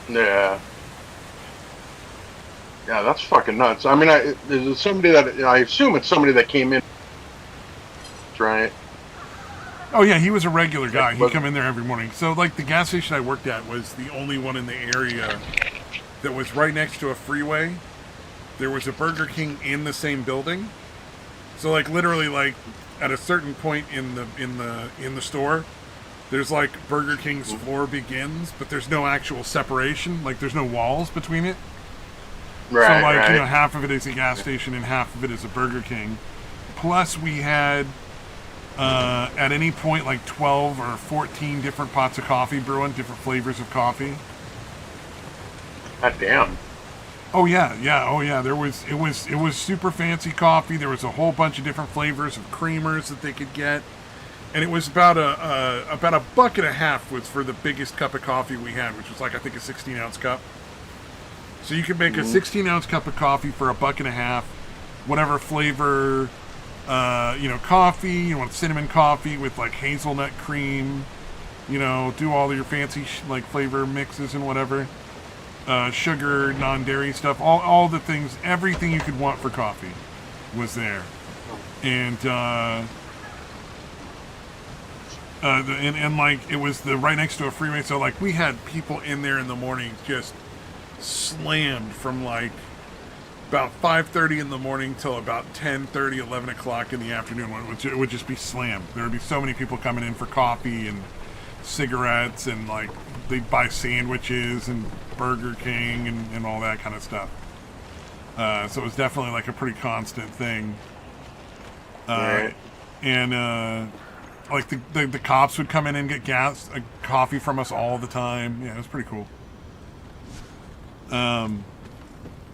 Speaker 1: Yeah. Yeah, that's fucking nuts. I mean, is somebody that I assume it's somebody that came in, right?
Speaker 2: Oh yeah, he was a regular guy. He'd come in there every morning. So like the gas station I worked at was the only one in the area that was right next to a freeway. There was a Burger King in the same building. So like literally like at a certain point in the store, there's like Burger King's floor begins, but there's no actual separation. Like there's no walls between it.
Speaker 1: Right.
Speaker 2: So like,
Speaker 1: right.
Speaker 2: you know, half of it is a gas station and half of it is a Burger King. Plus we had at any point like 12 or 14 different pots of coffee brewing, different flavors of coffee.
Speaker 1: God damn.
Speaker 2: Oh yeah. It was super fancy coffee. There was a whole bunch of different flavors of creamers that they could get, and it was about a buck and a half was for the biggest cup of coffee we had, which was like I think a 16-ounce cup. So you could make a 16-ounce cup of coffee for a buck and a half, whatever flavor, coffee. You want cinnamon coffee with like hazelnut cream. Do all your fancy like flavor mixes and whatever. Sugar, non-dairy stuff, all the things, everything you could want for coffee was there. And like it was right next to a freeway, so like we had people in there in the morning just slammed from like about 5:30 in the morning till about 10:30, 11 o'clock in the afternoon. It would just be slammed. There would be so many people coming in for coffee and cigarettes, and like they'd buy sandwiches and Burger King and all that kind of stuff. So it was definitely like a pretty constant thing.
Speaker 1: Right.
Speaker 2: And like the cops would come in and get coffee from us all the time. Yeah, it was pretty cool.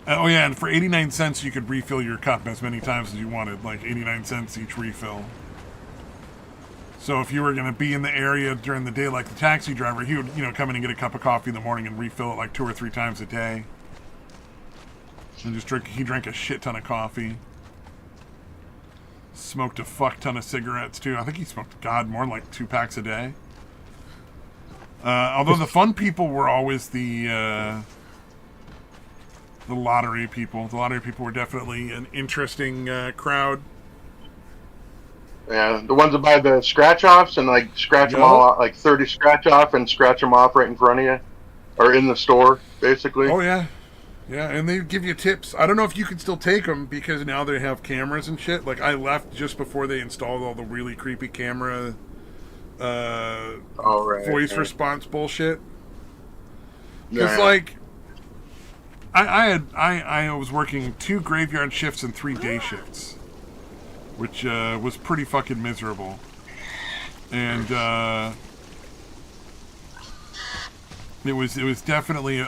Speaker 2: Oh yeah, and for 89 cents you could refill your cup as many times as you wanted, like 89 cents each refill. So if you were going to be in the area during the day like the taxi driver, he would, come in and get a cup of coffee in the morning and refill it like 2 or 3 times a day. And he drank a shit ton of coffee. Smoked a fuck ton of cigarettes too. I think he smoked, more than like 2 packs a day. Although the fun people were always the lottery people. The lottery people were definitely an interesting crowd.
Speaker 1: Yeah, the ones that buy the scratch-offs and like scratch them all off, like 30 scratch-off and scratch them off right in front of you, or in the store, basically.
Speaker 2: Oh yeah, and they give you tips. I don't know if you can still take them because now they have cameras and shit. Like I left just before they installed all the really creepy camera, voice response bullshit. Because like, I was working 2 graveyard shifts and 3 day shifts, which was pretty fucking miserable. And it was definitely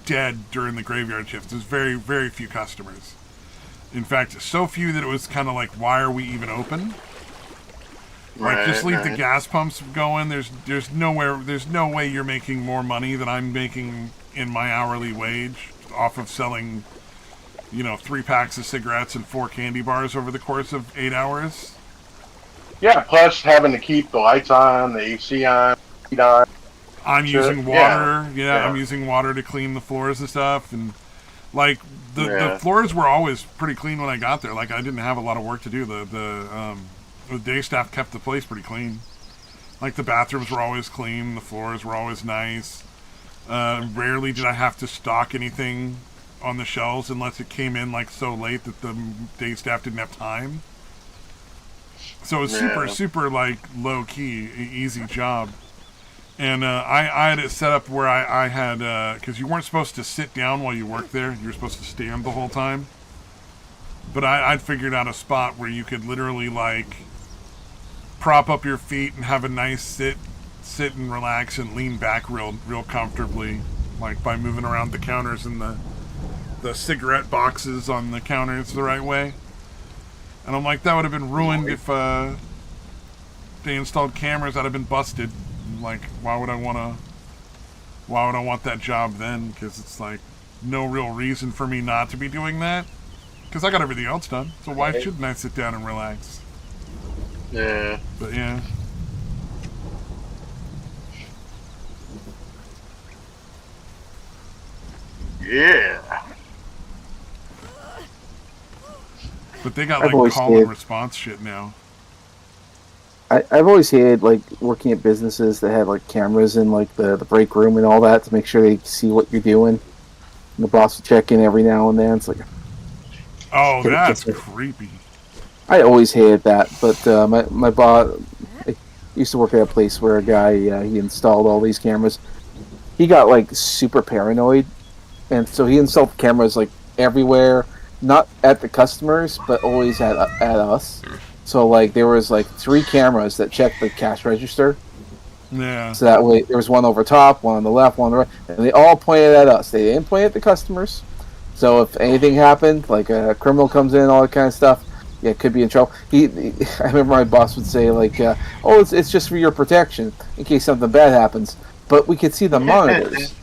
Speaker 2: dead during the graveyard shift. There's very, very few customers. In fact, so few that it was kind of like, why are we even open? Like, just leave the gas pumps going. There's no way you're making more money than I'm making in my hourly wage off of selling 3 packs of cigarettes and 4 candy bars over the course of 8 hours.
Speaker 1: Yeah, plus having to keep the lights on, the AC on, heat on.
Speaker 2: I'm using water. Yeah, I'm using water to clean the floors and stuff. And like the floors were always pretty clean when I got there. Like I didn't have a lot of work to do. The day staff kept the place pretty clean. Like the bathrooms were always clean. The floors were always nice. Rarely did I have to stock anything on the shelves unless it came in like so late that the day staff didn't have time. So it was super like low key, easy job. And I had it set up where I had, because you weren't supposed to sit down while you worked there. You were supposed to stand the whole time. But I'd figured out a spot where you could literally like prop up your feet and have a nice sit and relax and lean back real comfortably, like by moving around the counters and the cigarette boxes on the counters the right way. And I'm like, that would have been ruined if they installed cameras. I'd have been busted. Like, why would I want that job then? Because it's like no real reason for me not to be doing that. Because I got everything else done. So why shouldn't I sit down and relax?
Speaker 1: Yeah.
Speaker 2: But yeah.
Speaker 1: Yeah.
Speaker 2: But they got like call and response shit now.
Speaker 3: I've always hated like working at businesses that have like cameras in like the break room and all that to make sure they see what you're doing. And the boss will check in every now and then. It's like,
Speaker 2: oh, that's creepy.
Speaker 3: I always hated that, but my boss, I used to work at a place where a guy he installed all these cameras. He got like super paranoid, and so he installed cameras like everywhere, not at the customers, but always at us. So like there was like 3 cameras that checked the cash register,
Speaker 2: Yeah.
Speaker 3: So that way, there was one over top, one on the left, one on the right, and they all pointed at us. They didn't point at the customers. So if anything happened, like a criminal comes in, all that kind of stuff, yeah, it could be in trouble. I remember my boss would say, like, "Oh, it's just for your protection in case something bad happens." But we could see the monitors,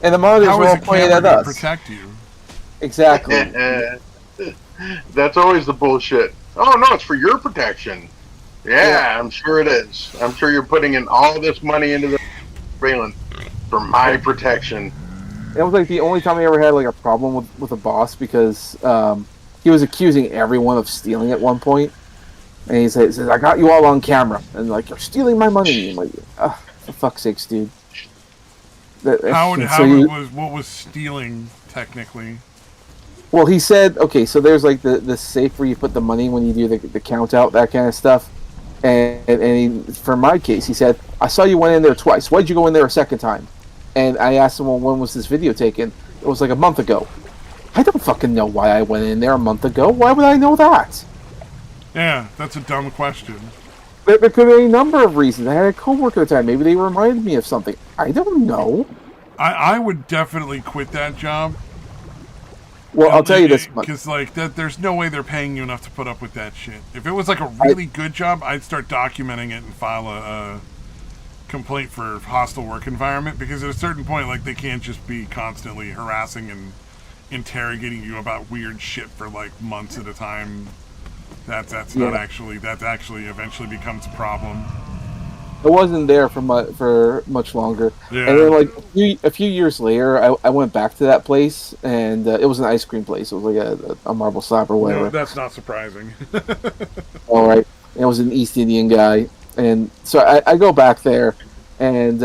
Speaker 3: and the monitors
Speaker 2: How
Speaker 3: were
Speaker 2: is
Speaker 3: all
Speaker 2: a
Speaker 3: pointed
Speaker 2: camera
Speaker 3: at
Speaker 2: going to
Speaker 3: us.
Speaker 2: protect you?
Speaker 3: Exactly.
Speaker 1: That's always the bullshit. Oh no, it's for your protection. Yeah,
Speaker 3: Yeah.
Speaker 1: I'm sure it is. I'm sure you're putting in all this money into the surveillance for my protection.
Speaker 3: It was like the only time I ever had like a problem with a boss because he was accusing everyone of stealing at one point, and he says, "I got you all on camera," and like, "You're stealing my money." I'm like, for fuck's sakes, dude.
Speaker 2: What was stealing technically?
Speaker 3: Well, he said, okay, so there's like the safe where you put the money when you do the count out, that kind of stuff. And for my case, he said, I saw you went in there twice. Why'd you go in there a second time? And I asked him, well, when was this video taken? It was like a month ago. I don't fucking know why I went in there a month ago. Why would I know that?
Speaker 2: Yeah, that's a dumb question.
Speaker 3: There could be any number of reasons. I had a coworker at the time. Maybe they reminded me of something. I don't know.
Speaker 2: I would definitely quit that job.
Speaker 3: Well, I'll tell you this much.
Speaker 2: Because, like, there's no way they're paying you enough to put up with that shit. If it was, like, a really good job, I'd start documenting it and file a complaint for hostile work environment. Because at a certain point, like, they can't just be constantly harassing and interrogating you about weird shit for, like, months at a time. That actually eventually becomes a problem.
Speaker 3: I wasn't there for much longer.
Speaker 2: Yeah.
Speaker 3: And then, like, a few years later, I went back to that place, and it was an ice cream place. It was like a marble slab or whatever.
Speaker 2: No, that's not surprising.
Speaker 3: All right. And it was an East Indian guy. And so I go back there, and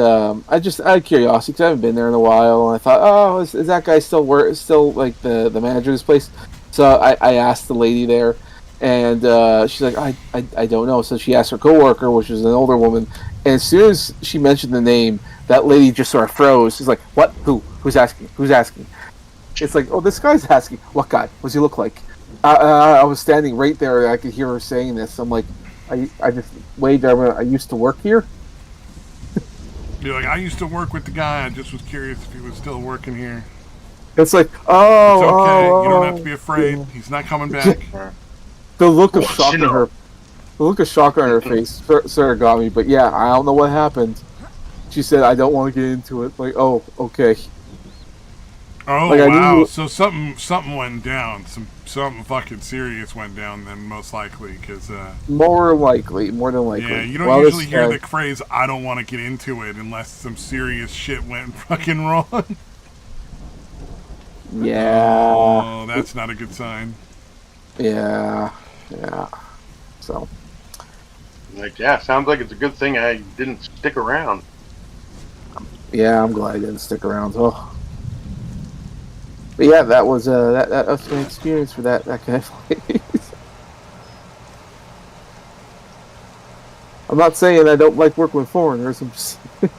Speaker 3: I just, out of curiosity, because I haven't been there in a while, and I thought, oh, is that guy still like the manager of this place? So I asked the lady there, and she's like, I don't know. So she asked her coworker, which was an older woman, and as soon as she mentioned the name, that lady just sort of froze. She's like, what? Who? Who's asking? Who's asking? It's like, oh, this guy's asking. What guy? What does he look like? I was standing right there, and I could hear her saying this. I'm like, I just waved at her. I used to work here.
Speaker 2: You're like, I used to work with the guy. I just was curious if he was still working here.
Speaker 3: It's like,
Speaker 2: It's okay. You don't have to be afraid. He's not coming back.
Speaker 3: The look of shock on her, face sort of got me. But yeah, I don't know what happened. She said, I don't want to get into it. Like, oh, okay.
Speaker 2: Oh,
Speaker 3: like,
Speaker 2: wow. So something went down. Something fucking serious went down then, most likely. Cause,
Speaker 3: more than likely.
Speaker 2: Yeah, you don't usually hear the phrase, I don't want to get into it, unless some serious shit went fucking wrong.
Speaker 3: Yeah.
Speaker 2: Oh, that's not a good sign.
Speaker 3: Yeah. So.
Speaker 1: Like, yeah, sounds like it's a good thing I didn't stick around.
Speaker 3: Yeah, I'm glad I didn't stick around. Oh. But yeah, that was that was my experience for that kind of place. I'm not saying I don't like working with foreigners. I'm just
Speaker 2: it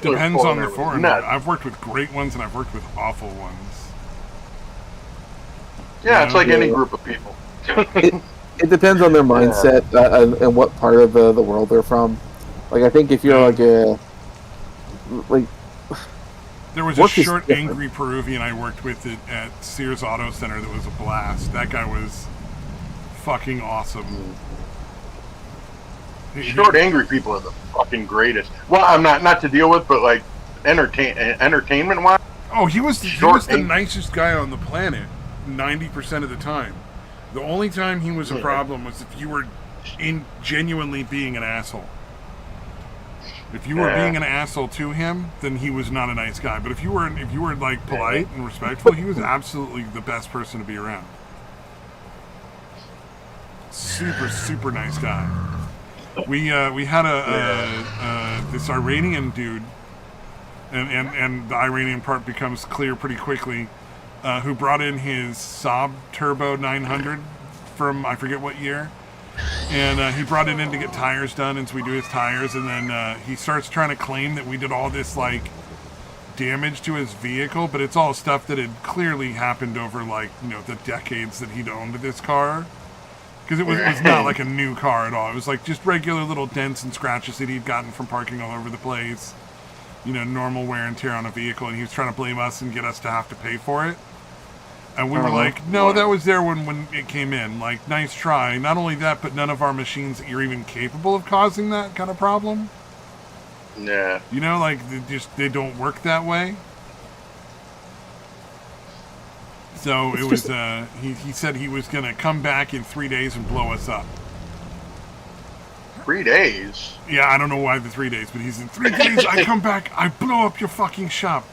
Speaker 2: depends on the foreigner. I've worked with great ones and I've worked with awful ones.
Speaker 1: Yeah, it's like any group of people.
Speaker 3: It depends on their mindset and what part of the world they're from. Like, I think if you're
Speaker 2: there was a short, angry Peruvian I worked with at Sears Auto Center that was a blast. That guy was fucking awesome.
Speaker 1: Short, angry people are the fucking greatest. Well, I'm not to deal with, but like entertainment-wise.
Speaker 2: Oh, he was the nicest guy on the planet 90% of the time. The only time he was a problem was if you were genuinely being an asshole. If you were being an asshole to him, then he was not a nice guy. But if you were like polite and respectful, he was absolutely the best person to be around. Super, super nice guy. We had this Iranian dude, and the Iranian part becomes clear pretty quickly, who brought in his Saab Turbo 900 from I forget what year. And he brought it in to get tires done, and so we do his tires, and then he starts trying to claim that we did all this, like, damage to his vehicle, but it's all stuff that had clearly happened over, like, the decades that he'd owned this car. Because it was not like a new car at all. It was like just regular little dents and scratches that he'd gotten from parking all over the place. You know, normal wear and tear on a vehicle, and he was trying to blame us and get us to have to pay for it. And we were like, no, that was there when it came in. Like, nice try. Not only that, but none of our machines are even capable of causing that kind of problem.
Speaker 1: Yeah.
Speaker 2: You know, like, they don't work that way. So it was, he said he was going to come back in 3 days and blow us up.
Speaker 1: 3 days?
Speaker 2: Yeah, I don't know why the 3 days, but he's in 3 days, I come back, I blow up your fucking shop.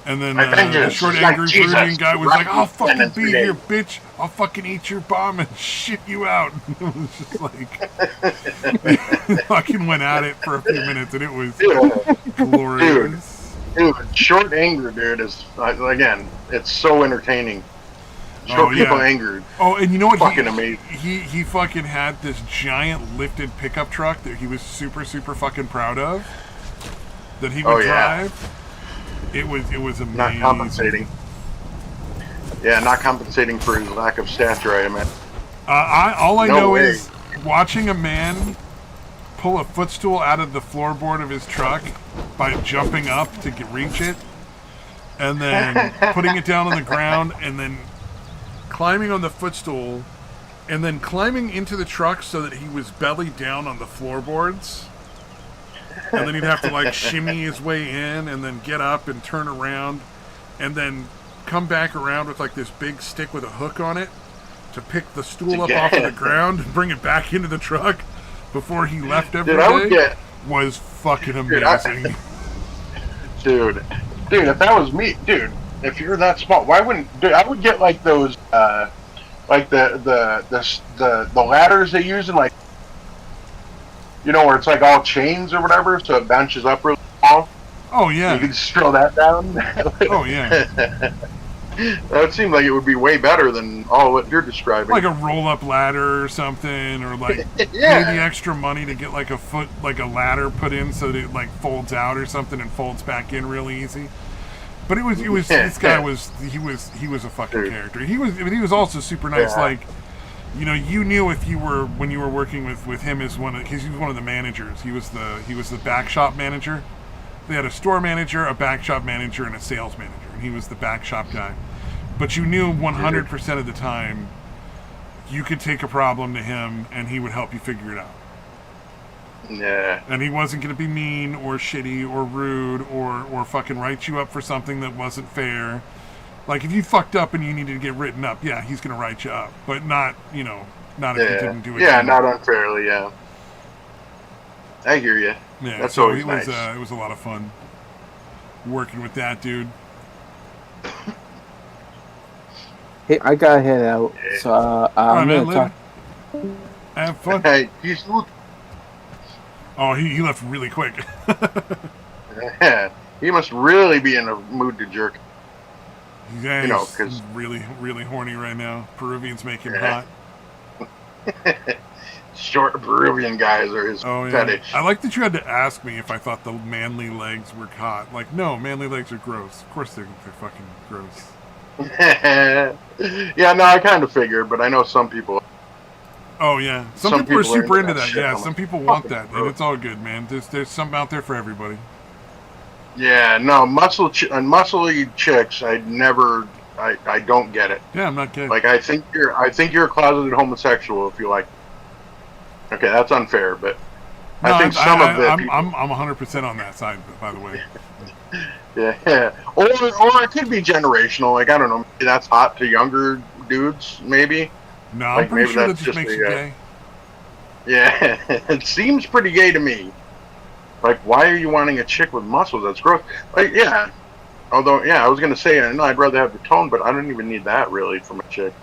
Speaker 2: And then the short, angry Peruvian guy was like, I'll fucking be here, bitch. I'll fucking eat your bomb and shit you out. It was just like, they fucking went at it for a few minutes, and it was glorious.
Speaker 1: Dude, short anger, dude, is, again, it's so entertaining. Short people angered.
Speaker 2: Oh, and you know what?
Speaker 1: Fucking amazing.
Speaker 2: He fucking had this giant lifted pickup truck that he was super, super fucking proud of. That he would drive. It was amazing.
Speaker 1: Not compensating. Yeah, not compensating for his lack of stature, I imagine.
Speaker 2: All I know is watching a man pull a footstool out of the floorboard of his truck by jumping up to reach it, and then putting it down on the ground, and then climbing on the footstool, and then climbing into the truck so that he was belly down on the floorboards. And then he'd have to like shimmy his way in and then get up and turn around and then come back around with like this big stick with a hook on it to pick the stool up off of the ground and bring it back into the truck before he left every day was fucking amazing.
Speaker 1: Dude, if that was me, dude, if you're that small, why wouldn't, dude, I would get like those, like the ladders they use in like, you know, where it's like all chains or whatever, so it bounces up really small.
Speaker 2: Oh, yeah.
Speaker 1: You can just throw that down.
Speaker 2: Oh, yeah.
Speaker 1: That seemed like it would be way better than all what you're describing.
Speaker 2: Like a roll-up ladder or something, or like pay the extra money to get like a ladder put in so that it like folds out or something and folds back in really easy. But it was this guy was he was a fucking character. He was also super nice.
Speaker 1: Yeah.
Speaker 2: Like, you know, you knew when you were working with him as because he was one of the managers. He was the back shop manager. They had a store manager, a back shop manager, and a sales manager, and he was the back shop guy. But you knew 100% of the time you could take a problem to him and he would help you figure it out.
Speaker 1: Yeah.
Speaker 2: And he wasn't going to be mean or shitty or rude or fucking write you up for something that wasn't fair. Like, if you fucked up and you needed to get written up, yeah, he's going to write you up. But not if you didn't do it.
Speaker 1: Yeah, not unfairly, yeah. I hear you.
Speaker 2: Yeah,
Speaker 1: that's
Speaker 2: so
Speaker 1: always nice.
Speaker 2: It was a lot of fun working with that dude.
Speaker 3: Hey, I gotta head out, so I'm gonna talk.
Speaker 2: Have fun.
Speaker 1: Hey, peace.
Speaker 2: Oh, he left really quick.
Speaker 1: Yeah, he must really be in a mood to jerk.
Speaker 2: Yeah,
Speaker 1: you know,
Speaker 2: he's really, really horny right now. Peruvians make him hot.
Speaker 1: Short Peruvian guys are his fetish.
Speaker 2: I like that you had to ask me if I thought the manly legs were hot. Like, no, manly legs are gross. Of course they're fucking gross.
Speaker 1: Yeah, no, I kind of figured, but I know some people.
Speaker 2: Oh yeah, some people are super into that.
Speaker 1: Shit.
Speaker 2: Yeah, some people want that, and it's all good, man. There's something out there for everybody.
Speaker 1: Yeah, no, muscly chicks. I don't get it.
Speaker 2: Yeah, I'm not gay.
Speaker 1: Like, I think you're a closeted homosexual if you like. Okay, that's unfair, but
Speaker 2: no,
Speaker 1: I think
Speaker 2: I'm 100% on that side, by the way.
Speaker 1: Yeah, or it could be generational. Like, I don't know, maybe that's hot to younger dudes, maybe.
Speaker 2: No, I'm pretty sure that just makes you gay.
Speaker 1: Yeah, it seems pretty gay to me. Like, why are you wanting a chick with muscles? That's gross. Like, yeah. Although, yeah, I was gonna say, no, I'd rather have the tone, but I don't even need that really from a chick.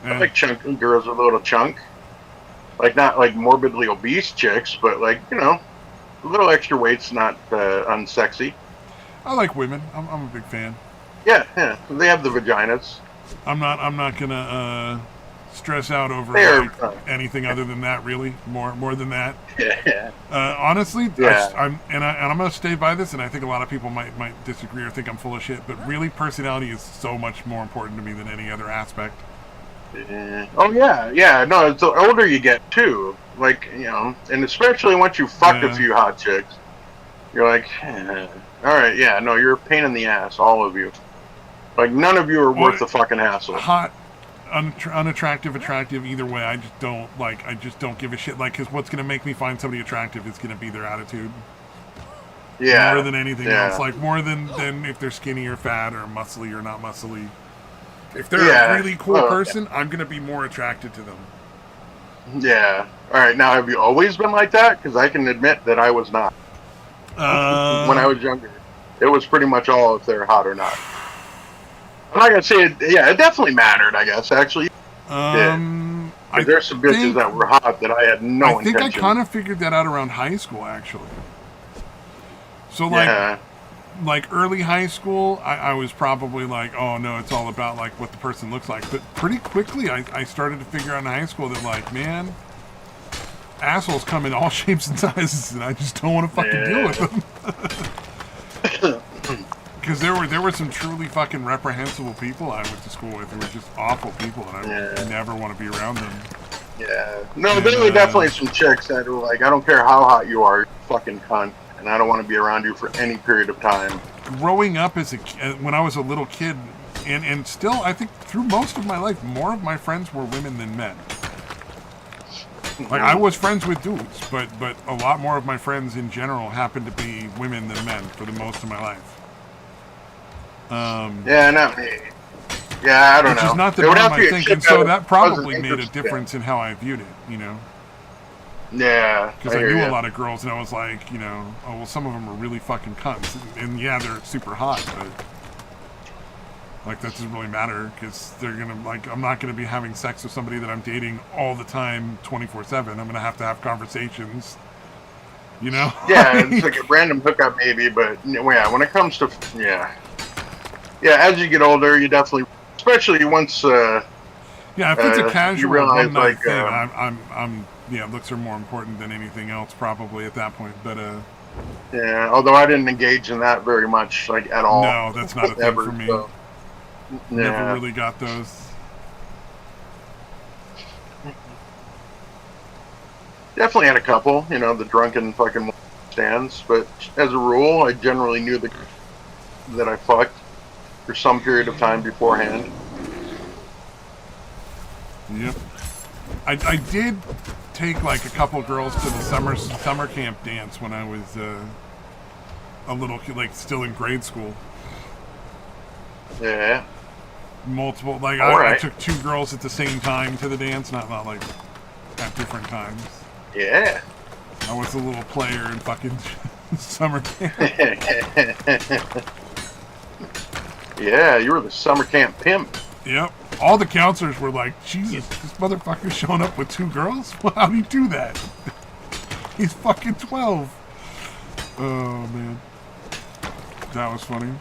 Speaker 2: Yeah.
Speaker 1: I like chunky girls with a little chunk. Like, not like morbidly obese chicks, but like, you know, a little extra weight's not unsexy.
Speaker 2: I like women. I'm a big fan.
Speaker 1: Yeah, they have the vaginas.
Speaker 2: I'm not gonna stress out over anything other than that. Really, more than that.
Speaker 1: Yeah.
Speaker 2: Honestly,
Speaker 1: yeah.
Speaker 2: I'm gonna stay by this, and I think a lot of people might disagree or think I'm full of shit. But really, personality is so much more important to me than any other aspect.
Speaker 1: Oh yeah. No, it's the older you get too. Like and especially once you fuck a few hot chicks, you're like, all right, yeah, no, you're a pain in the ass, all of you. Like none of you are worth the fucking hassle.
Speaker 2: Hot, unattractive, attractive, either way, I just don't like. I just don't give a shit. Like, because what's gonna make me find somebody attractive is gonna be their attitude.
Speaker 1: Yeah.
Speaker 2: More than anything else. Like more than if they're skinny or fat or muscly or not muscly. If they're a really cool person, I'm going to be more attracted to them.
Speaker 1: Yeah. All right. Now, have you always been like that? Because I can admit that I was not. When I was younger, it was pretty much all if they're hot or not. I'm not going to say it. Yeah, it definitely mattered, I guess, actually. There's some bitches that were hot that I had no intention.
Speaker 2: I think I kind of figured that out around high school, actually. So, like early high school, I was probably like, oh no, it's all about like what the person looks like. But pretty quickly, I started to figure out in high school that like, man, assholes come in all shapes and sizes, and I just don't want to fucking deal with them. Because there were some truly fucking reprehensible people I went to school with who were just awful people, and I never want to be around them.
Speaker 1: Yeah. No, there were definitely some chicks that were like, I don't care how hot you are, you're a fucking cunt. And I don't want to be around you for any period of time.
Speaker 2: Growing up when I was a little kid, and still, I think through most of my life, more of my friends were women than men. Like, I was friends with dudes, but a lot more of my friends in general happened to be women than men for the most of my life.
Speaker 1: Yeah, not me. Yeah, I don't know.
Speaker 2: Which is not the norm, I think, and so that probably made a difference in how I viewed it,
Speaker 1: Yeah.
Speaker 2: Because I knew a lot of girls, and I was like, oh, well, some of them are really fucking cunts. And yeah, they're super hot, but like, that doesn't really matter, because they're going to, like, I'm not going to be having sex with somebody that I'm dating all the time, 24/7. I'm going to have conversations, Yeah,
Speaker 1: it's like a random hookup maybe, but yeah, when it comes to, yeah, as you get older, you definitely, especially once,
Speaker 2: if it's a casual
Speaker 1: realize,
Speaker 2: one-night thing, looks are more important than anything else probably at that point, but
Speaker 1: yeah, although I didn't engage in that very much, like, at all.
Speaker 2: No, that's not a thing for me.
Speaker 1: So,
Speaker 2: never really got those.
Speaker 1: Definitely had a couple, the drunken fucking stands, but as a rule, I generally knew that I fucked for some period of time beforehand.
Speaker 2: Yep. I did take like a couple girls to the summer camp dance when I was a little kid, like still in grade school.
Speaker 1: Yeah.
Speaker 2: Multiple, like I took 2 girls at the same time to the dance, not like at different times.
Speaker 1: Yeah.
Speaker 2: I was a little player in fucking summer camp.
Speaker 1: Yeah, you were the summer camp pimp.
Speaker 2: Yep. All the counselors were like, Jesus, this motherfucker's showing up with 2 girls? Well, how'd he do that? He's fucking 12. Oh, man. That was funny.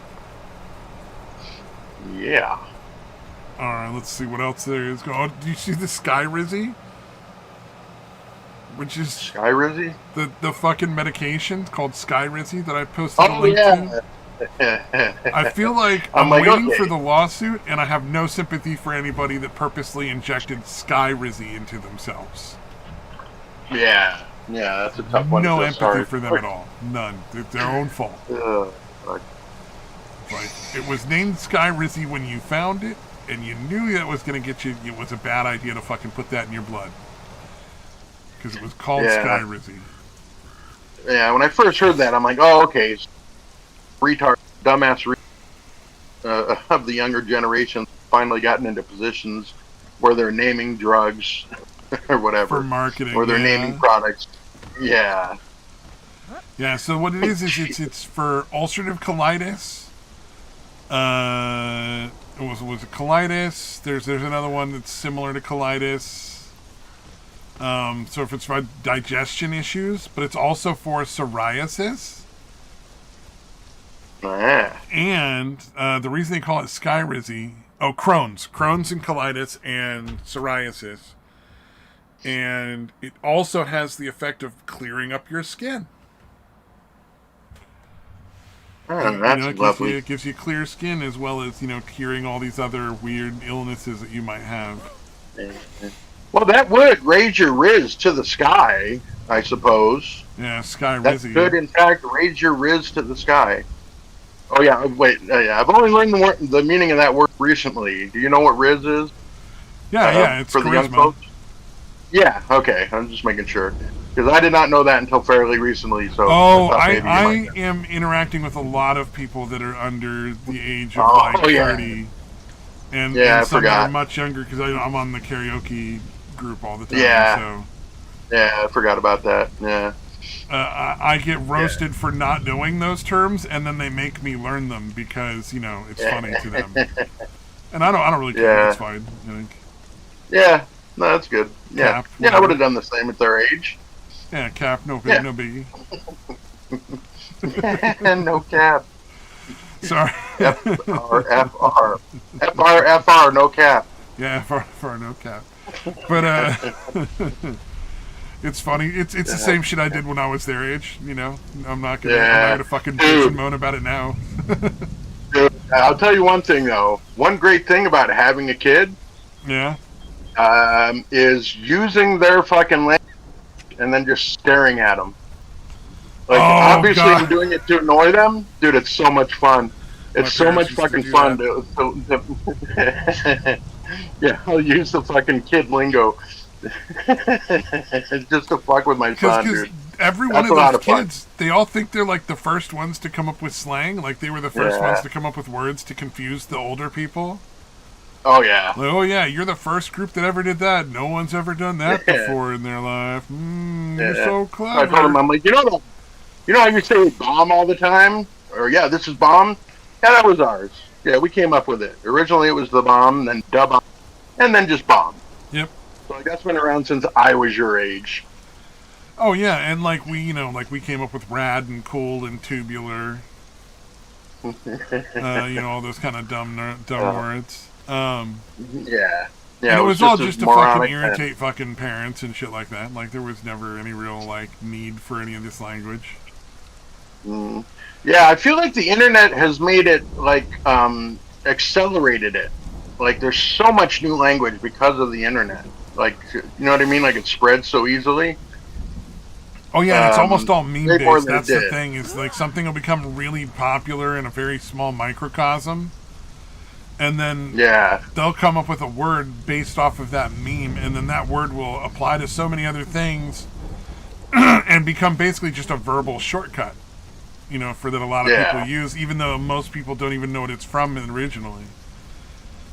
Speaker 1: Yeah.
Speaker 2: Alright, let's see what else there is. Oh, do you see the Sky Rizzy? Which is...
Speaker 1: Sky Rizzy?
Speaker 2: The fucking medication called Sky Rizzy that I posted a link to. I feel like I'm waiting for the lawsuit, and I have no sympathy for anybody that purposely injected Sky Rizzy into themselves.
Speaker 1: Yeah, that's a tough one.
Speaker 2: No empathy for them at all. None. It's their own fault. Like, it was named Sky Rizzy when you found it, and you knew that was going to get you. It was a bad idea to fucking put that in your blood. Because it was called Sky Rizzy.
Speaker 1: Yeah, when I first heard that, I'm like, oh, okay. Retard, dumbass of the younger generation finally gotten into positions where they're naming drugs or whatever.
Speaker 2: For marketing.
Speaker 1: Or they're naming products. Yeah.
Speaker 2: Yeah, so what it is it's for ulcerative colitis. Was it colitis? There's another one that's similar to colitis. So if it's for digestion issues, but it's also for psoriasis. And the reason they call it Sky Rizzy, Crohn's and colitis and psoriasis. And it also has the effect of clearing up your skin.
Speaker 1: Oh, that's lovely.
Speaker 2: It gives you clear skin as well as, curing all these other weird illnesses that you might have.
Speaker 1: Well, that would raise your riz to the sky, I suppose.
Speaker 2: Yeah, Sky
Speaker 1: That
Speaker 2: Rizzy.
Speaker 1: could, in fact, raise your riz to the sky. Oh yeah, wait. Yeah, I've only learned the meaning of that word recently. Do you know what riz is?
Speaker 2: Yeah, it's
Speaker 1: For the young
Speaker 2: charisma.
Speaker 1: folks. Yeah. Okay. I'm just making sure because I did not know that until fairly recently. So
Speaker 2: Oh,
Speaker 1: thought maybe you might.
Speaker 2: I am interacting with a lot of people that are under the age of
Speaker 1: Oh,
Speaker 2: like
Speaker 1: yeah.
Speaker 2: 30, and
Speaker 1: Yeah, I
Speaker 2: some that are
Speaker 1: forgot.
Speaker 2: much younger because I'm on the karaoke group all the time.
Speaker 1: Yeah. Yeah, I forgot about that. Yeah.
Speaker 2: So I get roasted for not knowing those terms, and then they make me learn them because it's funny to them, and I don't really care.
Speaker 1: Yeah.
Speaker 2: It's fine. I think.
Speaker 1: Yeah. No, that's good. Yeah.
Speaker 2: Cap,
Speaker 1: Yeah, I would
Speaker 2: whatever.
Speaker 1: have done the same at their age.
Speaker 2: Yeah, cap, no
Speaker 1: Yeah.
Speaker 2: no biggie.
Speaker 1: No cap.
Speaker 2: Sorry.
Speaker 1: FR, no cap.
Speaker 2: Yeah, for no cap. But it's funny. It's the same shit I did when I was their age. I'm not gonna fucking bitch and moan about it now.
Speaker 1: Dude, I'll tell you one thing though. One great thing about having a kid
Speaker 2: Yeah.
Speaker 1: is using their fucking language and then just staring at them. Like,
Speaker 2: Oh,
Speaker 1: obviously,
Speaker 2: God.
Speaker 1: I'm doing it to annoy them. Dude, it's so much fun. It's so much
Speaker 2: parents used to
Speaker 1: fucking
Speaker 2: do
Speaker 1: fun. Yeah, I'll use the fucking kid lingo just to fuck with my son,
Speaker 2: Because
Speaker 1: dude.
Speaker 2: every
Speaker 1: That's
Speaker 2: one
Speaker 1: a lot
Speaker 2: of
Speaker 1: of
Speaker 2: those
Speaker 1: fun.
Speaker 2: kids, they all think they're like the first ones to come up with slang. Like they were the first
Speaker 1: Yeah.
Speaker 2: ones to come up with words to confuse the older people.
Speaker 1: Oh, yeah.
Speaker 2: Like, oh yeah, you're the first group that ever did that. No one's ever done that
Speaker 1: Yeah.
Speaker 2: before in their life. You're
Speaker 1: Yeah.
Speaker 2: so
Speaker 1: I
Speaker 2: clever.
Speaker 1: told him, I'm like, you know how you say bomb all the time? Or, yeah, this is bomb? Yeah, that was ours. Yeah, we came up with it. Originally, it was the bomb, then dub bomb, and then just bomb.
Speaker 2: Yep.
Speaker 1: So, like, that's been around since I was your age.
Speaker 2: Oh yeah, and like we came up with rad and cool and tubular. All those kind of dumb words.
Speaker 1: Yeah. Yeah.
Speaker 2: And it was all
Speaker 1: as
Speaker 2: just to
Speaker 1: moronic
Speaker 2: fucking irritate fucking parents and shit like that. Like there was never any real like need for any of this language.
Speaker 1: Mm. Yeah, I feel like the internet has made it like accelerated it. Like there's so much new language because of the internet. Like, you know what I mean? Like it spreads so easily.
Speaker 2: Oh yeah, and it's almost all meme
Speaker 1: way more
Speaker 2: based.
Speaker 1: than it
Speaker 2: That's the
Speaker 1: did.
Speaker 2: thing. Is like something will become really popular in a very small microcosm, and then
Speaker 1: Yeah.
Speaker 2: they'll come up with a word based off of that meme, and then that word will apply to so many other things, and become basically just a verbal shortcut. For that a lot of
Speaker 1: Yeah.
Speaker 2: people use, even though most people don't even know what it's from originally.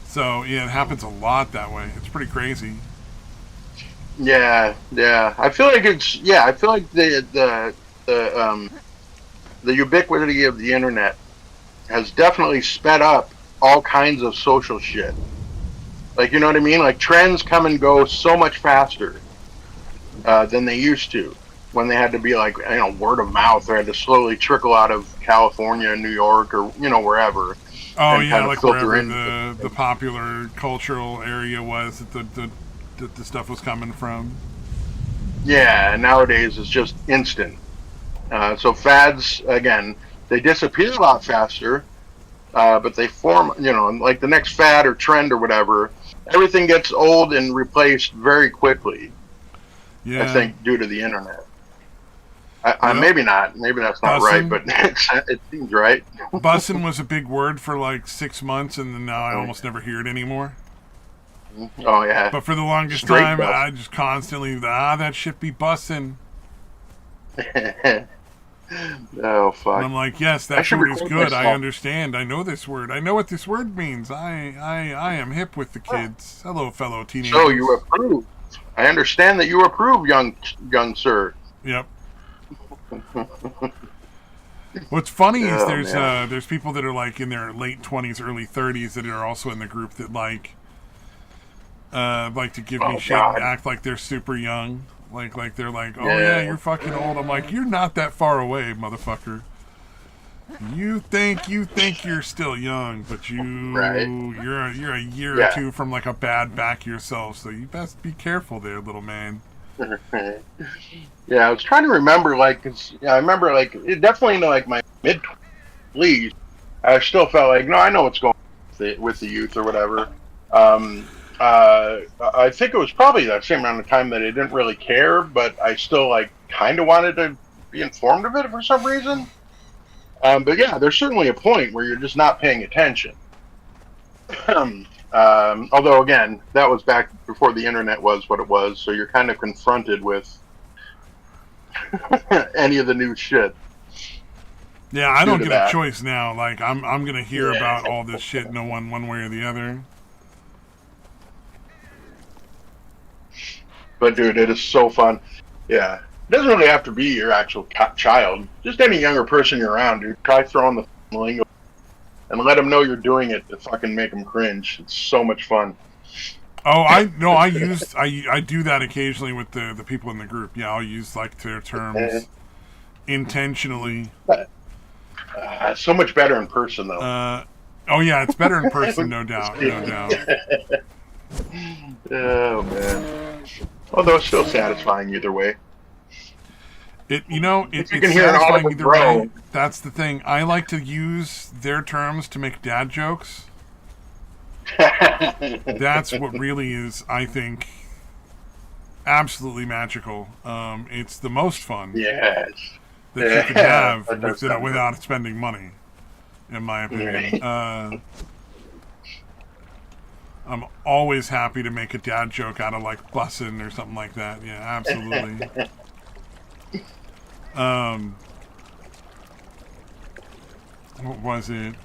Speaker 2: So yeah, it happens a lot that way. It's pretty crazy.
Speaker 1: Yeah, yeah. I feel like the ubiquity of the internet has definitely sped up all kinds of social shit. Like, you know what I mean? Like trends come and go so much faster than they used to when they had to be like, word of mouth, or had to slowly trickle out of California and New York or wherever.
Speaker 2: Oh
Speaker 1: And
Speaker 2: yeah,
Speaker 1: kind of
Speaker 2: like
Speaker 1: filter
Speaker 2: wherever the popular cultural area was that the stuff was coming from.
Speaker 1: Yeah, nowadays it's just instant. So fads, again, they disappear a lot faster, but they form, like the next fad or trend or whatever, everything gets old and replaced very quickly,
Speaker 2: Yeah.
Speaker 1: I think, due to the internet.
Speaker 2: Yep.
Speaker 1: Maybe not. Maybe that's not right, but it seems right.
Speaker 2: Bussin' was a big word for like 6 months, and then now I almost never hear it anymore.
Speaker 1: Oh, yeah.
Speaker 2: But for the longest
Speaker 1: Straight
Speaker 2: time,
Speaker 1: bus.
Speaker 2: I just constantly, that shit be bussin'.
Speaker 1: Oh, fuck.
Speaker 2: And I'm like, yes,
Speaker 1: I
Speaker 2: that
Speaker 1: should
Speaker 2: word is
Speaker 1: record
Speaker 2: good. I
Speaker 1: myself.
Speaker 2: understand. I know this word. I know what this word means. I am hip with the kids. Hello, fellow teenagers.
Speaker 1: So you approve. I understand that you approve, young sir.
Speaker 2: Yep. What's funny is
Speaker 1: Oh,
Speaker 2: there's people that are like in their late 20s, early 30s that are also in the group that like to give me
Speaker 1: Oh,
Speaker 2: shit
Speaker 1: God.
Speaker 2: and act like they're super young. Like they're like, oh
Speaker 1: Yeah.
Speaker 2: yeah, you're fucking old. I'm like, you're not that far away, motherfucker. You think you're still young, but
Speaker 1: Right.
Speaker 2: you're a year
Speaker 1: Yeah.
Speaker 2: or two from like a bad back yourself. So you best be careful there, little man.
Speaker 1: Yeah, I was trying to remember, I remember, it definitely, like, my mid-20s, I still felt like, no, I know what's going on with the youth or whatever. I think it was probably that same amount of time that I didn't really care, but I still like kind of wanted to be informed of it for some reason. But yeah, there's certainly a point where you're just not paying attention. Although again, that was back before the internet was what it was, so you're kind of confronted with any of the new shit.
Speaker 2: Yeah, I don't get
Speaker 1: that.
Speaker 2: a choice now. Like I'm gonna hear
Speaker 1: Yeah.
Speaker 2: about all this shit. No one way or the other.
Speaker 1: But dude, it is so fun. Yeah, it doesn't really have to be your actual child. Just any younger person you're around, dude. Try throwing the lingo and let them know you're doing it to fucking make them cringe. It's so much fun.
Speaker 2: Oh, I do that occasionally with the people in the group. Yeah, I'll use like their terms intentionally.
Speaker 1: So much better in person, though.
Speaker 2: Oh yeah, it's better in person, no doubt, no doubt.
Speaker 1: Oh man. Although it's still satisfying either way.
Speaker 2: It's
Speaker 1: you can hear an
Speaker 2: satisfying
Speaker 1: audible
Speaker 2: either
Speaker 1: groan.
Speaker 2: way. That's the thing. I like to use their terms to make dad jokes. That's what really is, I think, absolutely magical. It's the most fun
Speaker 1: Yes.
Speaker 2: that you can have without spending money, in my opinion.
Speaker 1: Right.
Speaker 2: I'm always happy to make a dad joke out of like bussin' or something like that. Yeah, absolutely. What was it?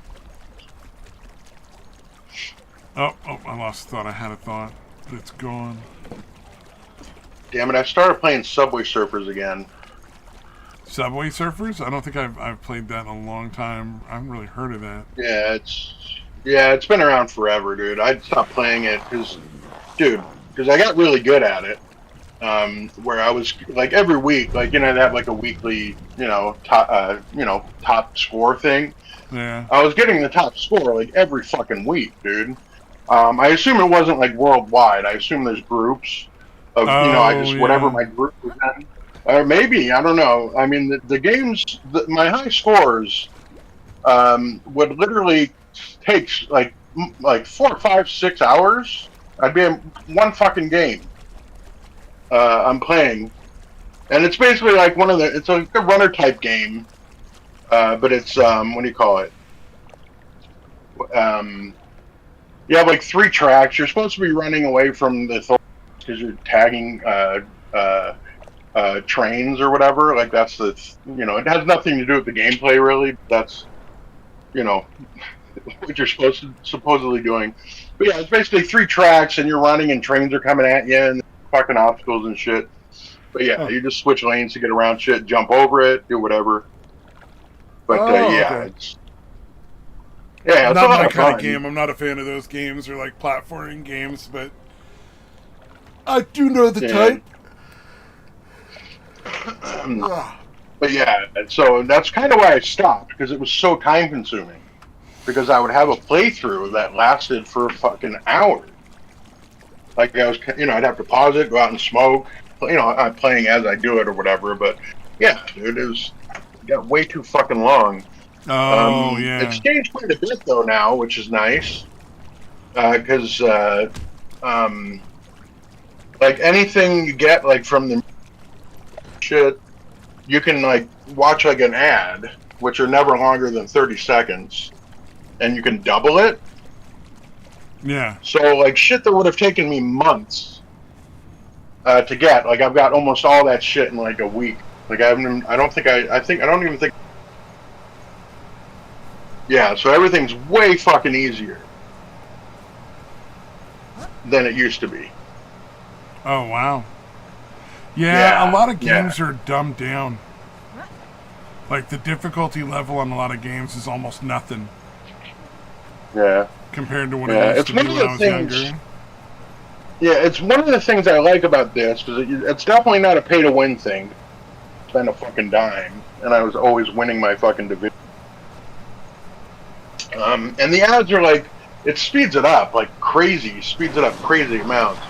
Speaker 2: Oh, I lost thought. I had a thought, but it's gone.
Speaker 1: Damn it! I started playing Subway Surfers again.
Speaker 2: Subway Surfers? I don't think I've played that in a long time. I haven't really heard of that.
Speaker 1: Yeah, it's been around forever, dude. I stopped playing it because I got really good at it. Where I was like every week, like they have like a weekly, top score thing.
Speaker 2: Yeah.
Speaker 1: I was getting the top score like every fucking week, dude. I assume it wasn't like worldwide. I assume there's groups of whatever my group was in. Or maybe, I don't know. I mean, the games, my high scores would literally take like 4, 5, 6 hours. I'd be in one fucking game I'm playing. And it's basically like it's like a runner type game. But it's, what do you call it? You have like 3 tracks. You're supposed to be running away from the authorities because you're tagging trains or whatever. Like that's it has nothing to do with the gameplay really. That's what you're supposedly doing. But yeah, it's basically 3 tracks and you're running and trains are coming at you and fucking obstacles and shit. But yeah, you just switch lanes to get around shit, jump over it, do whatever. But
Speaker 2: okay.
Speaker 1: it's
Speaker 2: not
Speaker 1: a lot
Speaker 2: my
Speaker 1: of
Speaker 2: kind
Speaker 1: fun.
Speaker 2: of game. I'm not a fan of those games or like platforming games, but I do know the type.
Speaker 1: But yeah, so that's kind of why I stopped because it was so time consuming. Because I would have a playthrough that lasted for fucking hours. Like I was, I'd have to pause it, go out and smoke. I'm playing as I do it or whatever. But yeah, dude, it got way too fucking long.
Speaker 2: Oh yeah.
Speaker 1: It's changed quite a bit though now, which is nice. Because like anything you get like from the shit, you can like watch like an ad, which are never longer than 30 seconds, and you can double it.
Speaker 2: Yeah.
Speaker 1: So like shit that would have taken me months to get, like I've got almost all that shit in like a week. Like I don't even think. Yeah, so everything's way fucking easier than it used to be.
Speaker 2: Oh wow. Yeah, a lot of games are dumbed down. Like the difficulty level on a lot of games is almost nothing.
Speaker 1: Yeah.
Speaker 2: Compared to what it used to be when I was younger.
Speaker 1: Yeah, it's one of the things I like about this, because it's definitely not a pay-to-win thing. Spend a fucking dime, and I was always winning my fucking division. And the ads are like, it speeds it up like crazy, amounts.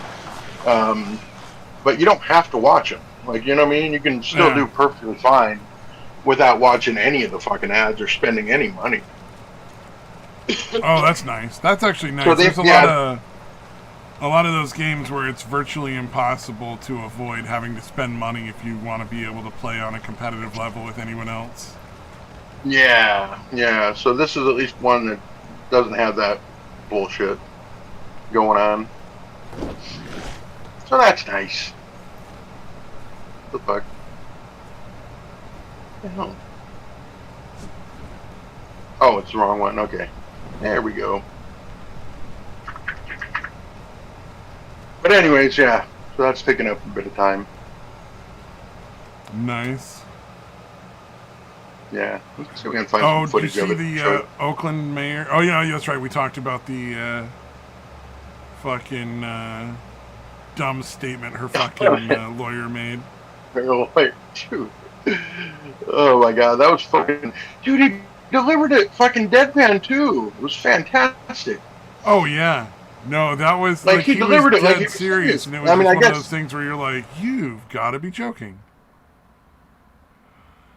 Speaker 1: But you don't have to watch them. Like, you know what I mean? You can still do perfectly fine without watching any of the fucking ads or spending any money.
Speaker 2: Oh, that's nice. That's actually nice. So there's a lot of a lot of those games where it's virtually impossible to avoid having to spend money if you want to be able to play on a competitive level with anyone else.
Speaker 1: Yeah. So this is at least one that doesn't have that bullshit going on. So that's nice. What the fuck? What the hell? Oh, it's the wrong one. Okay. There we go. But anyways, yeah. So that's taking up a bit of time.
Speaker 2: Nice.
Speaker 1: Yeah. Let's see if we can find some
Speaker 2: Did you
Speaker 1: footage
Speaker 2: see
Speaker 1: of it.
Speaker 2: the Oakland mayor? Oh, yeah, that's right. We talked about the fucking dumb statement her fucking lawyer made.
Speaker 1: Like, dude. Oh my god, that was fucking... Dude, he delivered it fucking deadpan too. It was fantastic.
Speaker 2: Oh, yeah. No, that was
Speaker 1: like he delivered
Speaker 2: was
Speaker 1: it like
Speaker 2: dead
Speaker 1: he was
Speaker 2: serious, and it was
Speaker 1: I mean,
Speaker 2: just
Speaker 1: I
Speaker 2: one
Speaker 1: guess...
Speaker 2: of those things where you're like, you've got to be joking.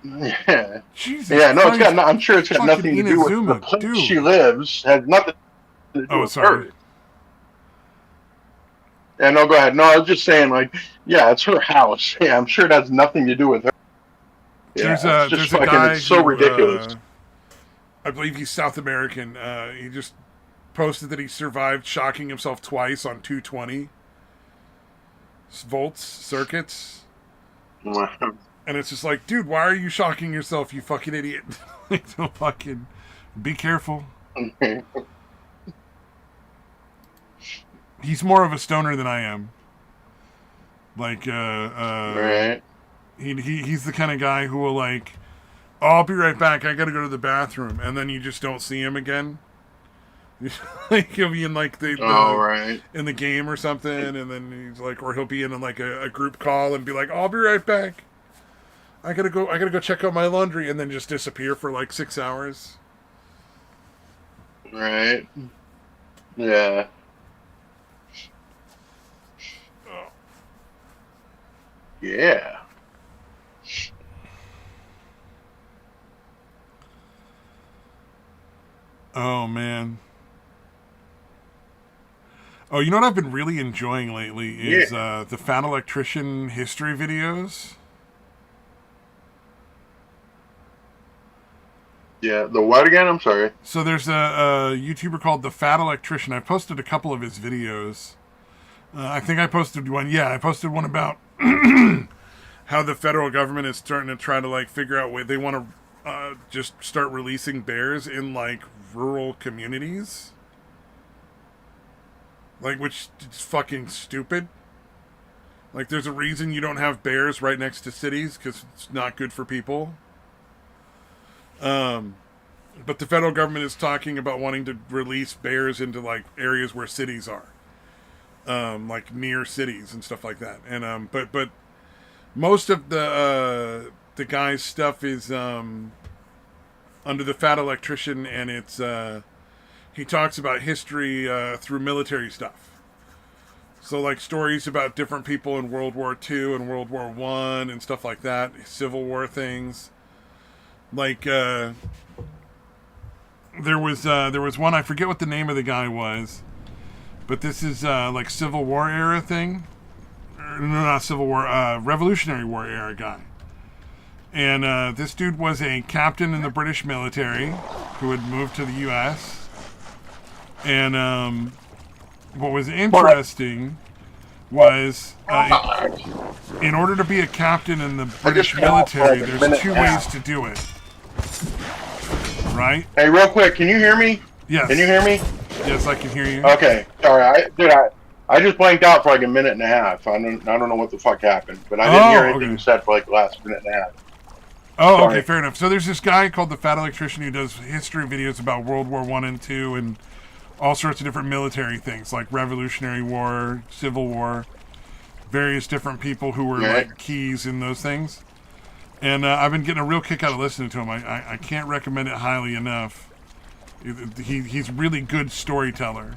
Speaker 1: Yeah.
Speaker 2: Jesus
Speaker 1: yeah, no,
Speaker 2: Christ.
Speaker 1: it's got. I'm sure it's got nothing to do with
Speaker 2: Inazuma,
Speaker 1: the place
Speaker 2: dude.
Speaker 1: she lives. Has nothing to do with
Speaker 2: sorry.
Speaker 1: her. Yeah, no, go ahead. No, I was just saying, like, yeah, it's her house. Yeah, I'm sure it has nothing to do with her. Yeah,
Speaker 2: there's a guy
Speaker 1: it's so ridiculous.
Speaker 2: I believe he's South American. He just posted that he survived shocking himself twice on 220 volts circuits. And it's just like, dude, why are you shocking yourself, you fucking idiot? Like, don't fucking... Be careful. He's more of a stoner than I am. Like,
Speaker 1: right.
Speaker 2: He's the kind of guy who will, like, oh, I'll be right back, I gotta go to the bathroom, and then you just don't see him again. Like, he'll be in, like,
Speaker 1: right.
Speaker 2: in the game or something, and then he's like, or he'll be in, like, a group call and be like, I'll be right back. I gotta go check out my laundry, and then just disappear for like 6 hours.
Speaker 1: Right. Yeah.
Speaker 2: Oh.
Speaker 1: Yeah.
Speaker 2: Oh, man. Oh, you know what I've been really enjoying lately is the Fat Electrician history videos.
Speaker 1: Yeah, the what again? I'm sorry.
Speaker 2: So there's a YouTuber called the Fat Electrician. I posted a couple of his videos. I think I posted one. Yeah, I posted one about how the federal government is starting to try to like figure out way they want to just start releasing bears in like rural communities. Like, which is fucking stupid. Like, there's a reason you don't have bears right next to cities because it's not good for people. But the federal government is talking about wanting to release bears into like areas where cities are, like near cities and stuff like that. And but most of the guy's stuff is under the Fat Electrician, and it's he talks about history through military stuff. So like stories about different people in World War II and World War I and stuff like that, Civil War things. Like there was one, I forget what the name of the guy was, but this is like Civil War era thing. No, not Civil War, Revolutionary War era guy. And this dude was a captain in the British military who had moved to the U.S. And what was interesting was in order to be a captain in the British military, there's two ways to do it. Right?
Speaker 1: Hey, real quick, can you hear me?
Speaker 2: Yes.
Speaker 1: Can you hear me?
Speaker 2: Yes, I can hear you.
Speaker 1: Okay. Sorry, I just blanked out for like a minute and a half. I don't know what the fuck happened, but I didn't hear anything you said for like the last minute and a half.
Speaker 2: Oh,
Speaker 1: Sorry.
Speaker 2: Okay, fair enough. So there's this guy called the Fat Electrician who does history videos about World War I and II and all sorts of different military things like Revolutionary War, Civil War, various different people who were like keys in those things. And I've been getting a real kick out of listening to him. I can't recommend it highly enough. He's really good storyteller.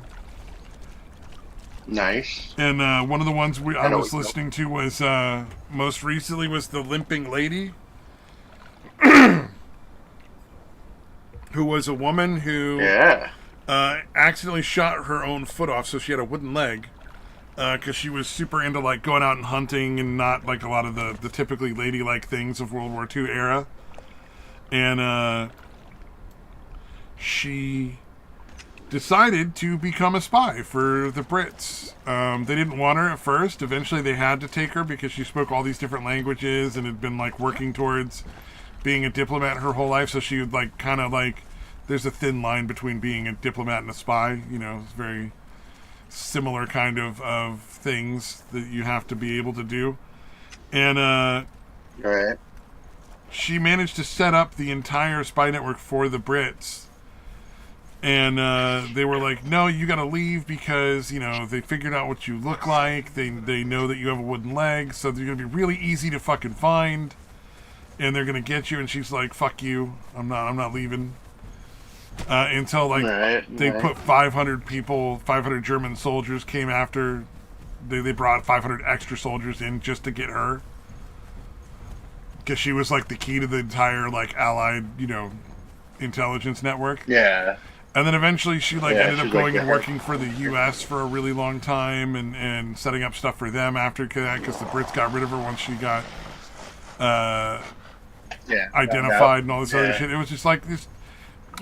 Speaker 1: Nice.
Speaker 2: And one of the ones I was listening to was most recently was the Limping Lady, who was a woman who accidentally shot her own foot off, so she had a wooden leg, because she was super into like going out and hunting and not like a lot of the typically ladylike things of World War II era. And she decided to become a spy for the Brits. They didn't want her at first. Eventually they had to take her because she spoke all these different languages and had been like working towards being a diplomat her whole life. So she would like kind of like, there's a thin line between being a diplomat and a spy. You know, it's very similar kind of things that you have to be able to do. And
Speaker 1: Right.
Speaker 2: she managed to set up the entire spy network for the Brits. And they were like, no, you gotta leave because, you know, they figured out what you look like. They know that you have a wooden leg, so they're gonna be really easy to fucking find. And they're gonna get you. And she's like, fuck you, I'm not leaving. Until like they put 500 people, 500 German soldiers came after. They brought 500 extra soldiers in just to get her. Because she was like the key to the entire like Allied, you know, intelligence network.
Speaker 1: Yeah.
Speaker 2: And then eventually she like ended up going
Speaker 1: like
Speaker 2: and working for the U.S. for a really long time and setting up stuff for them after that because the Brits got rid of her once she got identified and all this other shit. It was just like this,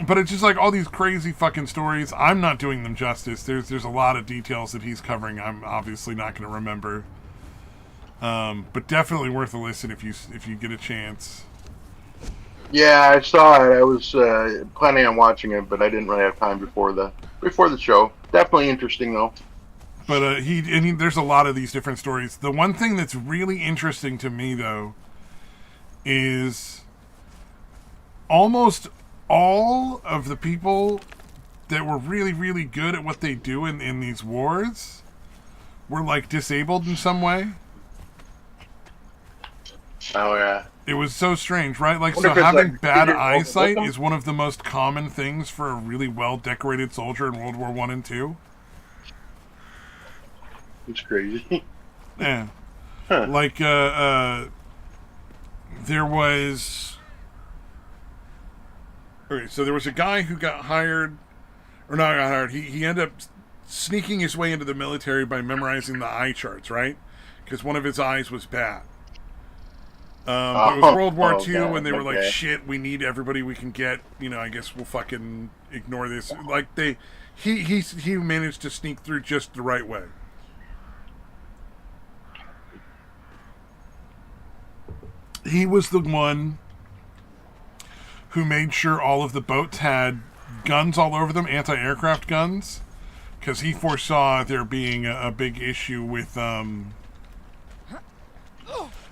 Speaker 2: but it's just like all these crazy fucking stories. I'm not doing them justice. There's a lot of details that he's covering. I'm obviously not going to remember, but definitely worth a listen if you get a chance.
Speaker 1: Yeah, I saw it. I was planning on watching it, but I didn't really have time before the show. Definitely interesting, though.
Speaker 2: But there's a lot of these different stories. The one thing that's really interesting to me, though, is almost all of the people that were really, really good at what they do in these wars were, like, disabled in some way.
Speaker 1: Oh, yeah.
Speaker 2: It was so strange, right? Like, so having bad eyesight is one of the most common things for a really well-decorated soldier in World War I and II.
Speaker 1: It's crazy.
Speaker 2: Yeah.
Speaker 1: Huh.
Speaker 2: Like, there was... Okay, so there was a guy who got hired... Or not got hired. He ended up sneaking his way into the military by memorizing the eye charts, right? Because one of his eyes was bad. But it was World War II, and they were like, shit, we need everybody we can get. You know, I guess we'll fucking ignore this. Like, he managed to sneak through just the right way. He was the one who made sure all of the boats had guns all over them, anti-aircraft guns, because he foresaw there being a big issue with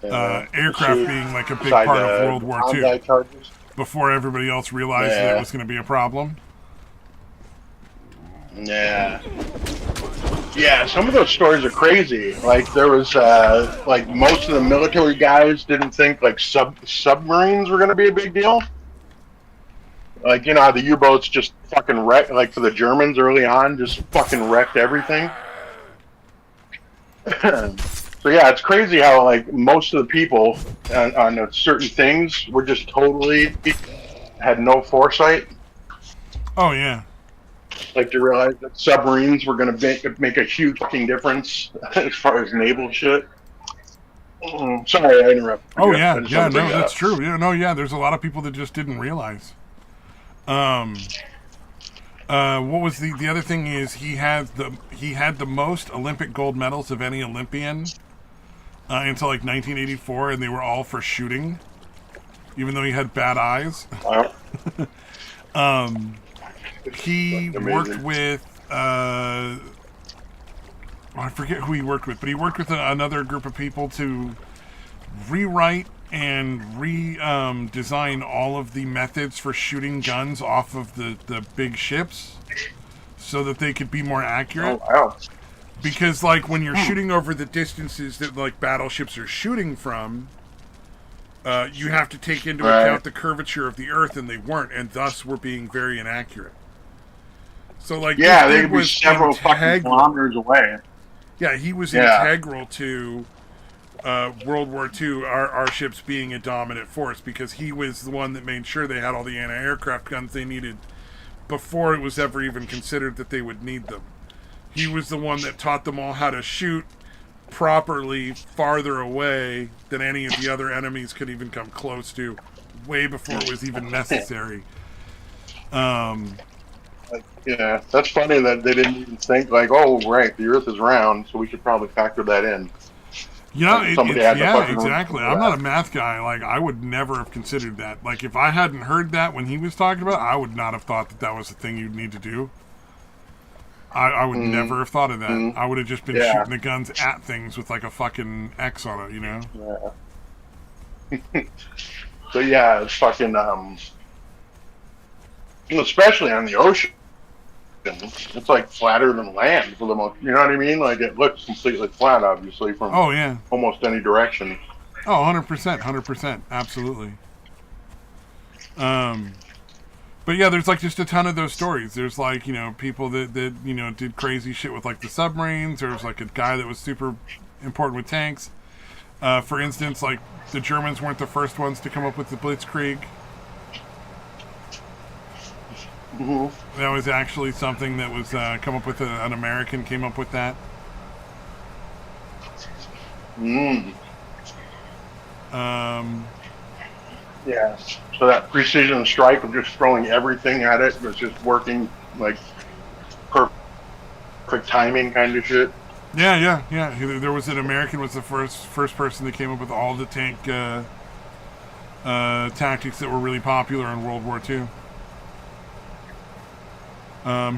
Speaker 2: aircraft being like a big part of World War II before everybody else realized that it was going to be a problem.
Speaker 1: Yeah. Yeah, some of those stories are crazy. Like, there was, like, most of the military guys didn't think, like, submarines were going to be a big deal. Like, you know how the U-boats just fucking wrecked, like, for the Germans early on, just fucking wrecked everything. So yeah, it's crazy how like most of the people on certain things were just totally had no foresight.
Speaker 2: Oh yeah.
Speaker 1: Like to realize that submarines were going to make a huge fucking difference as far as naval shit. Sorry, I interrupted.
Speaker 2: Oh yeah, no, that's true. Yeah, no, yeah. There's a lot of people that just didn't realize. What was the other thing is he had the most Olympic gold medals of any Olympian until like 1984, and they were all for shooting, even though he had bad eyes. He worked with I forget who he worked with, but he worked with another group of people to rewrite and redesign all of the methods for shooting guns off of the big ships so that they could be more accurate.
Speaker 1: Oh, wow.
Speaker 2: Because, like, when you're shooting over the distances that, like, battleships are shooting from, you have to take into account the curvature of the Earth, and they weren't, and thus were being very inaccurate. So, like,
Speaker 1: yeah, they could be several fucking kilometers away.
Speaker 2: Yeah, he was integral to World War II, our ships being a dominant force, because he was the one that made sure they had all the anti-aircraft guns they needed before it was ever even considered that they would need them. he was the one that taught them all how to shoot properly farther away than any of the other enemies could even come close to, way before it was even necessary.
Speaker 1: Yeah, that's funny that they didn't even think like, oh, right, the Earth is round, so we should probably factor that in.
Speaker 2: Yeah,
Speaker 1: Like
Speaker 2: exactly. I'm not a math guy. Like, I would never have considered that. Like, if I hadn't heard that when he was talking about it, I would not have thought that that was a thing you'd need to do. I would never have thought of that. I would have just been shooting the guns at things with, like, a fucking X on it, you know?
Speaker 1: Yeah. So, yeah, it's fucking, especially on the ocean, it's, like, flatter than land for the most, you know what I mean? Like, it looks completely flat, obviously, from almost any direction.
Speaker 2: Oh, 100%, absolutely. But yeah, there's like just a ton of those stories. There's like, you know, people that you know, did crazy shit with like the submarines. There's like a guy that was super important with tanks. For instance, like the Germans weren't the first ones to come up with the Blitzkrieg. That was actually something that was come up with an American came up with that.
Speaker 1: Yeah. So that precision strike of just throwing everything at it was just working like perfect timing kind of shit.
Speaker 2: Yeah. There was an American was the first person that came up with all the tank tactics that were really popular in World War II.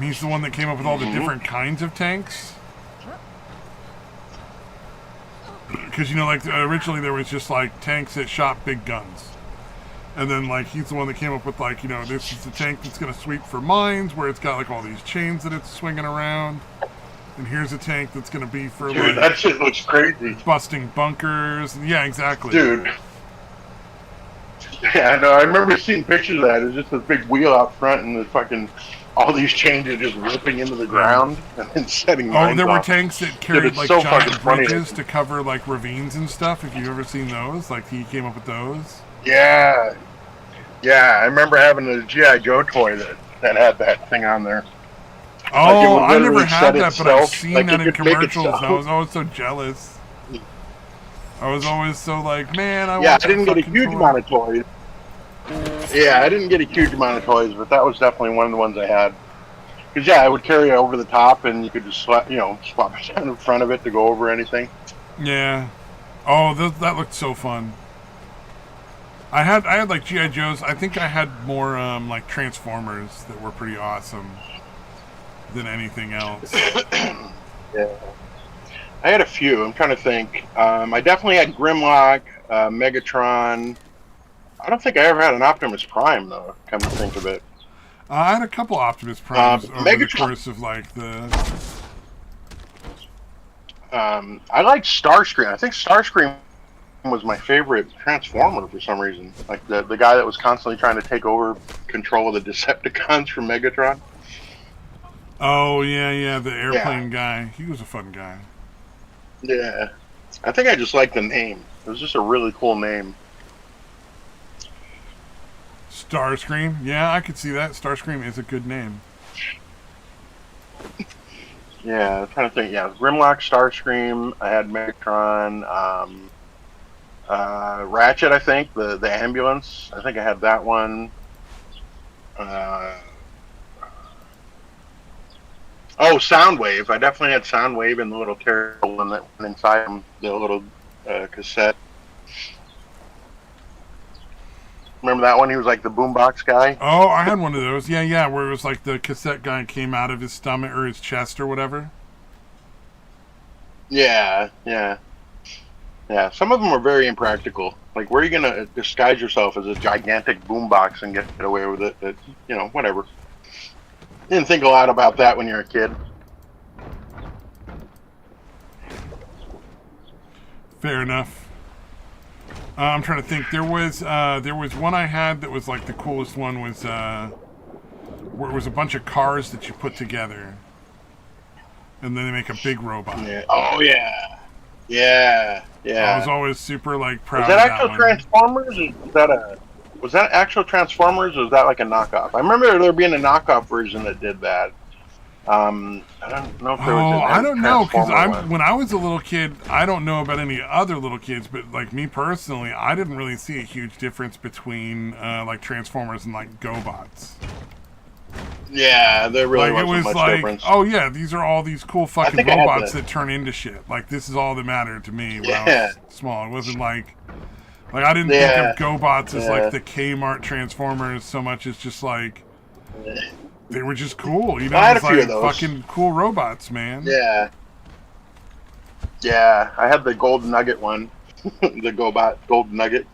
Speaker 2: He's the one that came up with all the different kinds of tanks. Because, you know, like, originally there was just, like, tanks that shot big guns. And then, like, he's the one that came up with, like, you know, this is the tank that's going to sweep for mines, where it's got, like, all these chains that it's swinging around. And here's a tank that's going to be for,
Speaker 1: Dude, that shit looks crazy.
Speaker 2: Busting bunkers. Yeah, exactly.
Speaker 1: Dude. Yeah, I know. I remember seeing pictures of that. It's just this big wheel out front and the fucking... all these chains are just ripping into the ground and then setting mines
Speaker 2: there were
Speaker 1: off.
Speaker 2: tanks that carried, like,
Speaker 1: so
Speaker 2: giant bridges to cover, like, ravines and stuff. If you've ever seen those, like, he came up with those.
Speaker 1: Yeah. Yeah, I remember having a G.I. Joe toy that had that thing on there.
Speaker 2: Oh, I never had that, but I've seen
Speaker 1: like
Speaker 2: that in commercials, and I was always so jealous. I was always so like, man, I
Speaker 1: didn't get a huge amount of toys. Yeah, I didn't get a huge amount of toys, but that was definitely one of the ones I had. Because, I would carry it over the top, and you could just, swap down in front of it to go over anything.
Speaker 2: Yeah. Oh, that looked so fun. I had like G.I. Joes. I think I had more like Transformers that were pretty awesome than anything else.
Speaker 1: Yeah. I had a few. I'm trying to think. I definitely had Grimlock, Megatron. I don't think I ever had an Optimus Prime, though, come to think of it.
Speaker 2: I had a couple Optimus Primes over
Speaker 1: Megatron.
Speaker 2: the course of, like, the...
Speaker 1: I like Starscream. I think Starscream was my favorite Transformer for some reason. Like, the guy that was constantly trying to take over control of the Decepticons from Megatron.
Speaker 2: Oh, yeah, the airplane guy. He was a fun guy.
Speaker 1: Yeah. I think I just liked the name. It was just a really cool name.
Speaker 2: Starscream? Yeah, I could see that. Starscream is a good name.
Speaker 1: Yeah, I'm trying to think. Yeah, Grimlock, Starscream. I had Megatron. Ratchet, I think. The ambulance. I think I had that one. Soundwave. I definitely had Soundwave and the little terrible one that went inside him, the little cassette. Remember that one? He was like the boombox guy.
Speaker 2: Oh, I had one of those. Yeah, where it was like the cassette guy came out of his stomach or his chest or whatever.
Speaker 1: Yeah. Some of them were very impractical. Like, where are you going to disguise yourself as a gigantic boombox and get away with it? Whatever. Didn't think a lot about that when you're a kid.
Speaker 2: Fair enough. I'm trying to think. There was one I had that was like the coolest one was where it was a bunch of cars that you put together, and then they make a big robot.
Speaker 1: Yeah. Oh yeah.
Speaker 2: I was always super like proud.
Speaker 1: Was that
Speaker 2: of
Speaker 1: actual
Speaker 2: that
Speaker 1: Transformers? Was that actual Transformers, or was that like a knockoff? I remember there being a knockoff version that did that. I don't know if there was
Speaker 2: Oh, I don't know, because
Speaker 1: Transformer one.
Speaker 2: when I was a little kid, I don't know about any other little kids, but like me personally, I didn't really see a huge difference between like Transformers and like GoBots.
Speaker 1: Yeah, there really
Speaker 2: Like it
Speaker 1: wasn't
Speaker 2: was
Speaker 1: much
Speaker 2: like,
Speaker 1: difference.
Speaker 2: oh yeah, these are all these cool fucking
Speaker 1: think I had
Speaker 2: robots
Speaker 1: the-
Speaker 2: that turn into shit. Like this is all that mattered to me when I
Speaker 1: Yeah.
Speaker 2: was small. It wasn't like I didn't think
Speaker 1: Yeah.
Speaker 2: of GoBots as
Speaker 1: Yeah.
Speaker 2: like the Kmart Transformers so much as just like they were just cool, you know.
Speaker 1: I had a
Speaker 2: It's
Speaker 1: few
Speaker 2: like
Speaker 1: of those.
Speaker 2: fucking cool robots, man.
Speaker 1: Yeah. Yeah, I had the Gold Nugget one. The GoBot Gold Nugget.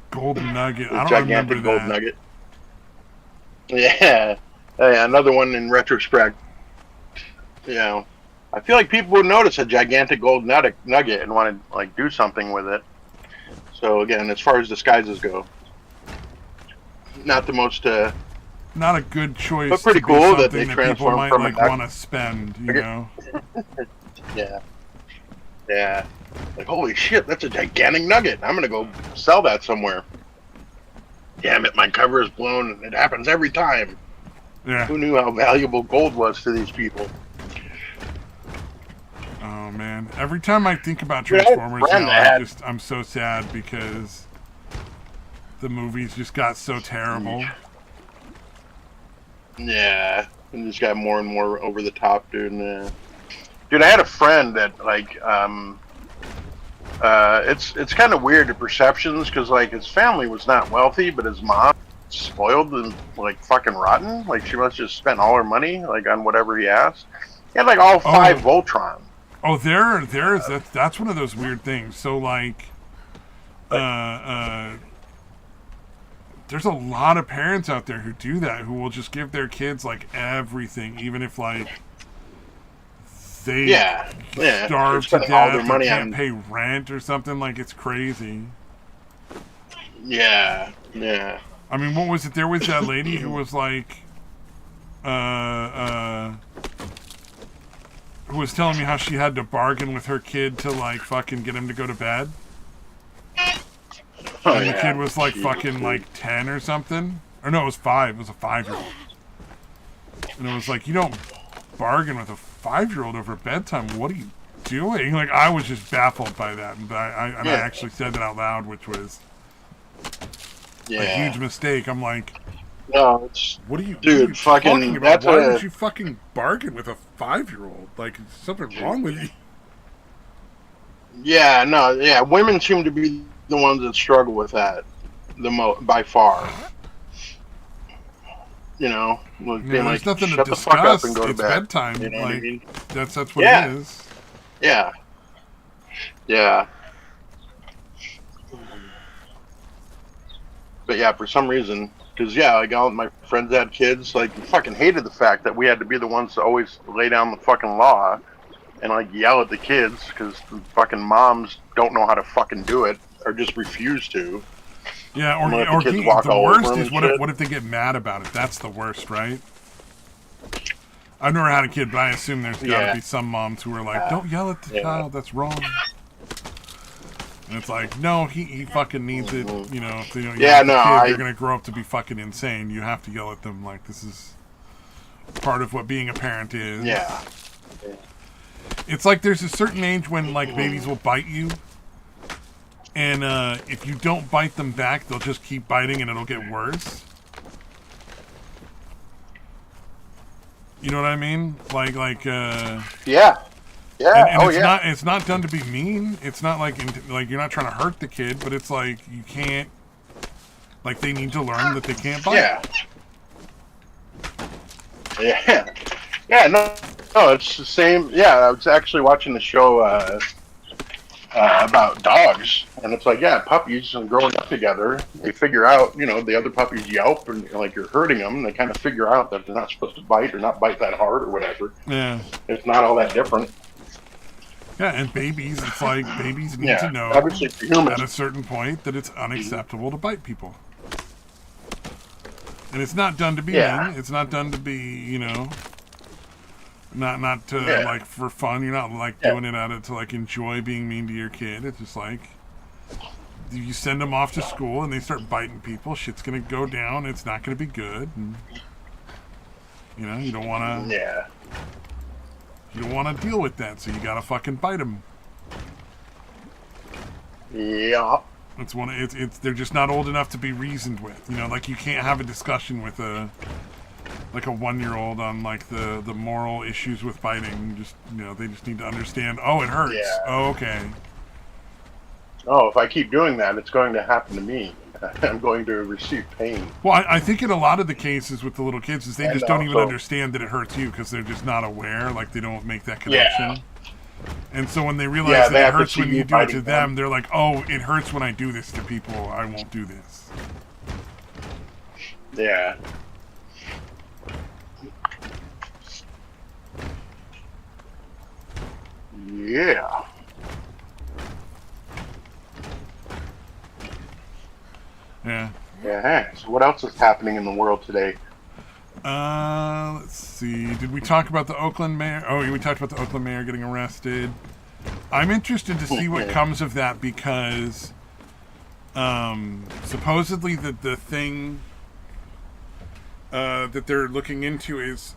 Speaker 2: Golden Nugget.
Speaker 1: The
Speaker 2: I don't remember
Speaker 1: gigantic Gold
Speaker 2: that.
Speaker 1: Nugget. Yeah. Yeah, another one in retrospect. You know, I feel like people would notice a gigantic gold nugget and want to like do something with it. So again, as far as disguises go, not the most
Speaker 2: Not a good choice.
Speaker 1: But pretty
Speaker 2: to be
Speaker 1: cool that
Speaker 2: something
Speaker 1: they
Speaker 2: that people
Speaker 1: transform
Speaker 2: might
Speaker 1: from
Speaker 2: like
Speaker 1: a
Speaker 2: want to spend. You know.
Speaker 1: yeah. Yeah. Like, holy shit, that's a gigantic nugget. I'm going to go sell that somewhere. Damn it, my cover is blown. It happens every time.
Speaker 2: Yeah.
Speaker 1: Who knew how valuable gold was to these people?
Speaker 2: Oh man! Every time I think about
Speaker 1: Dude, I had a
Speaker 2: Transformers
Speaker 1: friend
Speaker 2: now,
Speaker 1: that
Speaker 2: I'm so sad because the movies just got so terrible.
Speaker 1: Yeah. And just got more and more over the top, dude. Dude, I had a friend that, like, it's kind of weird, the perceptions, because, like, his family was not wealthy, but his mom spoiled and, like, fucking rotten. Like, she must just spent all her money, like, on whatever he asked. He had, like, all 5 Voltron.
Speaker 2: Oh, there's that's one of those weird things. So like, there's a lot of parents out there who do that, who will just give their kids like everything, even if like they starve to death
Speaker 1: all their
Speaker 2: or
Speaker 1: money
Speaker 2: can't
Speaker 1: on
Speaker 2: pay rent or something. Like it's crazy.
Speaker 1: Yeah.
Speaker 2: I mean, what was it? There was that lady who was like, who was telling me how she had to bargain with her kid to like fucking get him to go to bed. And the kid was like fucking like 10 or something. Or no, it was 5. It was a 5-year-old. And it was like, you don't bargain with a 5-year-old over bedtime. What are you doing? Like, I was just baffled by that. And I actually said that out loud, which was a huge mistake. I'm like,
Speaker 1: no, it's
Speaker 2: what are you,
Speaker 1: dude, fucking,
Speaker 2: talking about? Why would you fucking bargain with a 5-year-old? Like, is something wrong with you?
Speaker 1: Yeah, no, yeah. Women seem to be the ones that struggle with that by far. You know, being
Speaker 2: there's
Speaker 1: like,
Speaker 2: nothing
Speaker 1: shut
Speaker 2: to
Speaker 1: the fuck
Speaker 2: discuss.
Speaker 1: up and go to
Speaker 2: It's
Speaker 1: bed.
Speaker 2: bedtime.
Speaker 1: You know what I mean?
Speaker 2: That's what it is.
Speaker 1: Yeah. Yeah. But yeah, for some reason, because like all my friends had kids, like fucking hated the fact that we had to be the ones to always lay down the fucking law and like yell at the kids because the fucking moms don't know how to fucking do it or just refuse to.
Speaker 2: Yeah, or the worst is what if they get mad about it? That's the worst, right? I've never had a kid, but I assume there's got to be some moms who are like, "Don't yell at the child. That's wrong." And it's like, no, he fucking needs it. You know, if they don't yell at the kid, they're gonna grow up to be fucking insane. You have to yell at them. Like this is part of what being a parent is.
Speaker 1: Yeah.
Speaker 2: It's like there's a certain age when like babies will bite you, and if you don't bite them back, they'll just keep biting, and it'll get worse. You know what I mean?
Speaker 1: Yeah.
Speaker 2: And it's not done to be mean. It's not like you're not trying to hurt the kid, but it's like you can't. Like they need to learn that they can't bite.
Speaker 1: Yeah. No, it's the same. Yeah, I was actually watching the show about dogs, and it's like, puppies and growing up together, they figure out, the other puppies yelp and like you're hurting them. And they kind of figure out that they're not supposed to bite or not bite that hard or whatever.
Speaker 2: Yeah,
Speaker 1: it's not all that different.
Speaker 2: Yeah, and babies, it's like babies need to know
Speaker 1: obviously for humans,
Speaker 2: at a certain point that it's unacceptable to bite people. And it's not done to be mean. It's not done to be, not to like for fun. You're not like doing it out of to like enjoy being mean to your kid. It's just like you send them off to school and they start biting people. Shit's gonna go down. It's not gonna be good. And You know, you don't want to.
Speaker 1: Yeah.
Speaker 2: You don't want to deal with that, so you gotta fucking bite them.
Speaker 1: Yeah.
Speaker 2: It's one. It's they're just not old enough to be reasoned with. You know, like you can't have a discussion with a 1-year-old on like the moral issues with biting. Just they just need to understand. Oh, it hurts.
Speaker 1: Yeah.
Speaker 2: Oh, okay.
Speaker 1: Oh, if I keep doing that, it's going to happen to me. I'm going to receive pain.
Speaker 2: Well, I think in a lot of the cases with the little kids is they
Speaker 1: And
Speaker 2: just don't even
Speaker 1: also-
Speaker 2: understand that it hurts you because they're just not aware. Like they don't make that connection.
Speaker 1: Yeah.
Speaker 2: And so when they realize
Speaker 1: Yeah, they
Speaker 2: that it
Speaker 1: have to
Speaker 2: hurts
Speaker 1: see
Speaker 2: when
Speaker 1: you
Speaker 2: you do it to
Speaker 1: biting
Speaker 2: them,
Speaker 1: them.
Speaker 2: they're like, oh, it hurts when I do this to people. I won't do this.
Speaker 1: Yeah. Yeah.
Speaker 2: Yeah.
Speaker 1: Yeah. So what else is happening in the world today?
Speaker 2: Let's see. Did we talk about the Oakland mayor? Oh, we talked about the Oakland mayor getting arrested. I'm interested to see what comes of that because supposedly the thing that they're looking into is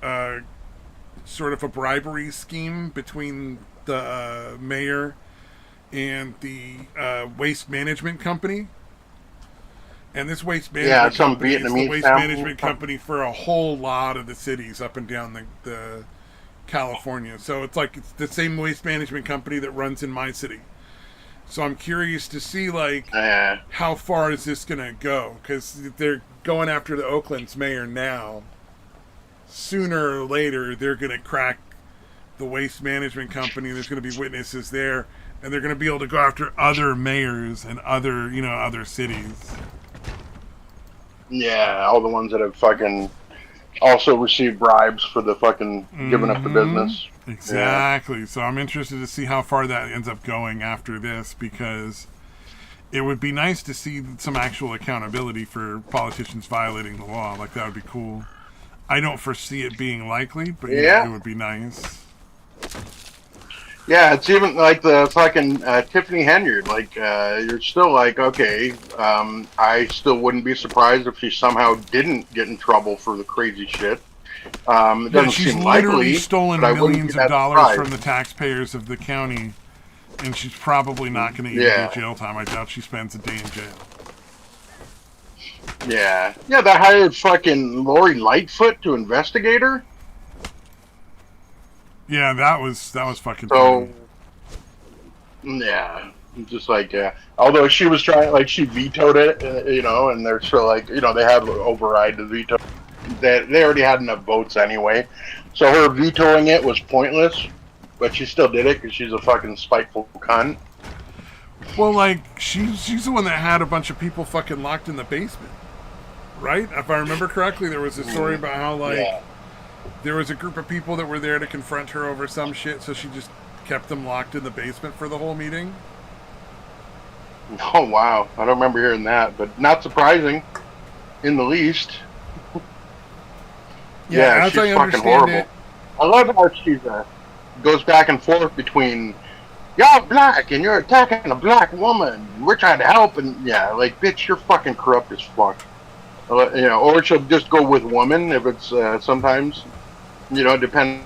Speaker 2: sort of a bribery scheme between the mayor and the waste management company. And this waste management
Speaker 1: some
Speaker 2: company is the
Speaker 1: Vietnamese
Speaker 2: waste
Speaker 1: family.
Speaker 2: management company for a whole lot of the cities up and down the California. So it's like it's the same waste management company that runs in my city. So I'm curious to see like how far is this gonna go? Because they're going after the Oakland's mayor now. Sooner or later, they're gonna crack the waste management company. There's gonna be witnesses there, and they're gonna be able to go after other mayors and other cities.
Speaker 1: Yeah, all the ones that have fucking also received bribes for the fucking giving up the business.
Speaker 2: Exactly. Yeah. So I'm interested to see how far that ends up going after this because it would be nice to see some actual accountability for politicians violating the law. Like that would be cool. I don't foresee it being likely, but it would be nice.
Speaker 1: Yeah, it's even like the fucking Tiffany Henyard. Like, you're still like, okay, I still wouldn't be surprised if she somehow didn't get in trouble for the crazy shit. It doesn't
Speaker 2: she's
Speaker 1: seem
Speaker 2: literally
Speaker 1: likely,
Speaker 2: stolen
Speaker 1: but I wouldn't
Speaker 2: millions
Speaker 1: be
Speaker 2: of
Speaker 1: that
Speaker 2: dollars
Speaker 1: surprised.
Speaker 2: from the taxpayers of the county, and she's probably not going to even get jail time. I doubt she spends a day in jail.
Speaker 1: Yeah, they hired fucking Lori Lightfoot to investigate her.
Speaker 2: Yeah, that was fucking
Speaker 1: So,
Speaker 2: funny.
Speaker 1: yeah, just like although she was trying, like she vetoed it, and they're still like, they had to override the veto. They already had enough votes anyway, so her vetoing it was pointless. But she still did it because she's a fucking spiteful cunt.
Speaker 2: Well, like she's the one that had a bunch of people fucking locked in the basement, right? If I remember correctly, there was a story about how there was a group of people that were there to confront her over some shit, so she just kept them locked in the basement for the whole meeting.
Speaker 1: Oh wow, I don't remember hearing that, but not surprising in the least.
Speaker 2: Yeah, as
Speaker 1: she's
Speaker 2: I
Speaker 1: fucking
Speaker 2: understand
Speaker 1: horrible. I love how she goes back and forth between y'all black and you're attacking a black woman. We're trying to help, and like bitch, you're fucking corrupt as fuck. Or she'll just go with woman if it's sometimes, depending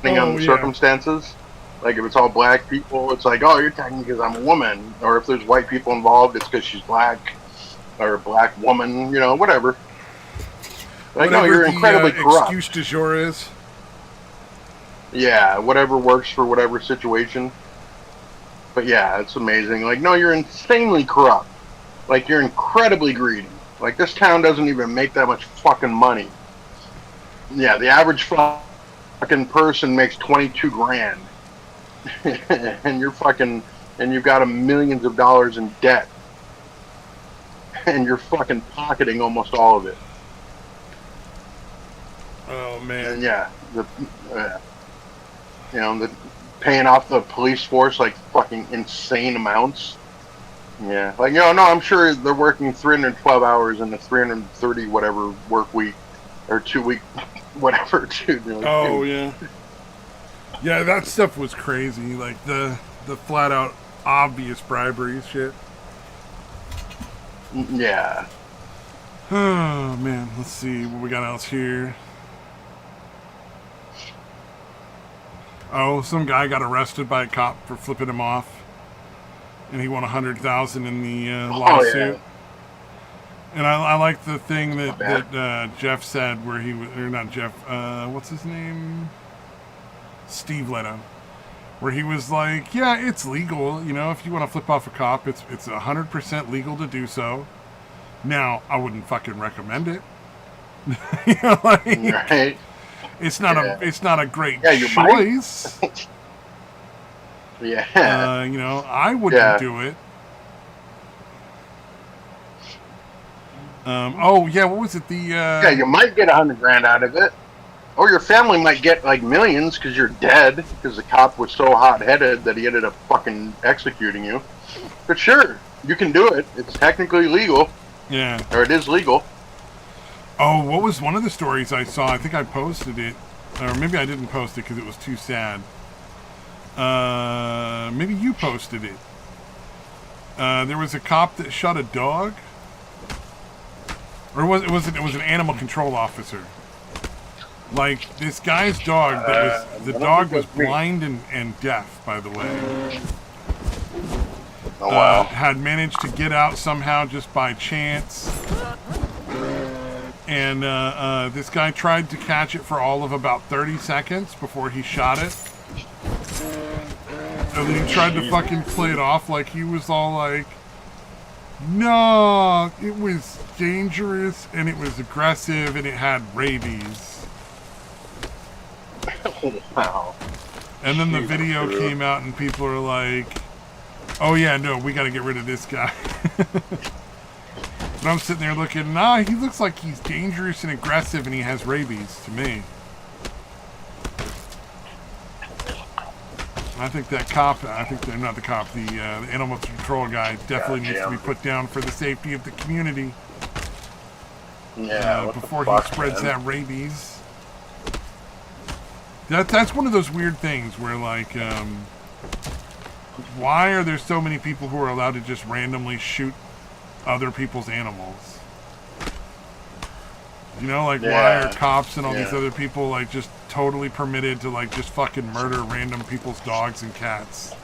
Speaker 1: on the circumstances. Like if it's all black people, it's like, oh, you're attacking me because I'm a woman. Or if there's white people involved, it's because she's black or a black woman. Whatever. Like, no, you're incredibly corrupt.
Speaker 2: Excuse du jour is.
Speaker 1: Yeah, whatever works for whatever situation. But yeah, it's amazing. Like, no, you're insanely corrupt. Like, you're incredibly greedy. Like, this town doesn't even make that much fucking money. Yeah, the average fucking person makes 22 grand. And you're fucking, and you've got millions of dollars in debt. And you're fucking pocketing almost all of it.
Speaker 2: Oh, man.
Speaker 1: And the paying off the police force like fucking insane amounts. Yeah, like no, I'm sure they're working 312 hours in a 330 whatever work week or 2 week whatever. Dude.
Speaker 2: Yeah. Yeah, that stuff was crazy. Like the flat out obvious bribery shit.
Speaker 1: Yeah.
Speaker 2: Oh man, let's see what we got else here. Oh, some guy got arrested by a cop for flipping him off, and he won $100,000 in the lawsuit.
Speaker 1: Oh, yeah.
Speaker 2: And I like the thing that Jeff said, where he was, or not Jeff, what's his name? Steve Leto, where he was like, yeah, it's legal, you know, if you want to flip off a cop, it's 100% legal to do so. Now, I wouldn't fucking recommend it. You know, like,
Speaker 1: Right.
Speaker 2: it's not a great
Speaker 1: you
Speaker 2: choice.
Speaker 1: Yeah.
Speaker 2: You know, I wouldn't do it. Oh yeah, what was it?
Speaker 1: Yeah, you might get $100,000 out of it, or your family might get like millions because you're dead because the cop was so hot-headed that he ended up fucking executing you. But sure, you can do it. It's technically legal.
Speaker 2: Yeah.
Speaker 1: Or it is legal.
Speaker 2: Oh, what was one of the stories I saw? I think I posted it, or maybe I didn't post it because it was too sad. Maybe you posted it. There was a cop that shot a dog. Or it was an animal control officer. Like, this guy's dog, the dog was blind and deaf, by the way.
Speaker 1: Oh, wow.
Speaker 2: Had managed to get out somehow just by chance. And this guy tried to catch it for all of about 30 seconds before he shot it. And then he tried to fucking play it off like he was all like, no, it was dangerous and it was aggressive and it had rabies.
Speaker 1: Wow.
Speaker 2: And then the video came out and people are like, oh yeah, no, we gotta get rid of this guy. But I'm sitting there looking, nah, he looks like he's dangerous and aggressive and he has rabies to me. I think that cop, not the cop, the animal control guy definitely needs to be put down for the safety of the community.
Speaker 1: Yeah,
Speaker 2: before he spreads that rabies. That's one of those weird things where, like, why are there so many people who are allowed to just randomly shoot other people's animals? You know, like, why are cops and all these other people, like, just totally permitted to, like, just fucking murder random people's dogs and cats?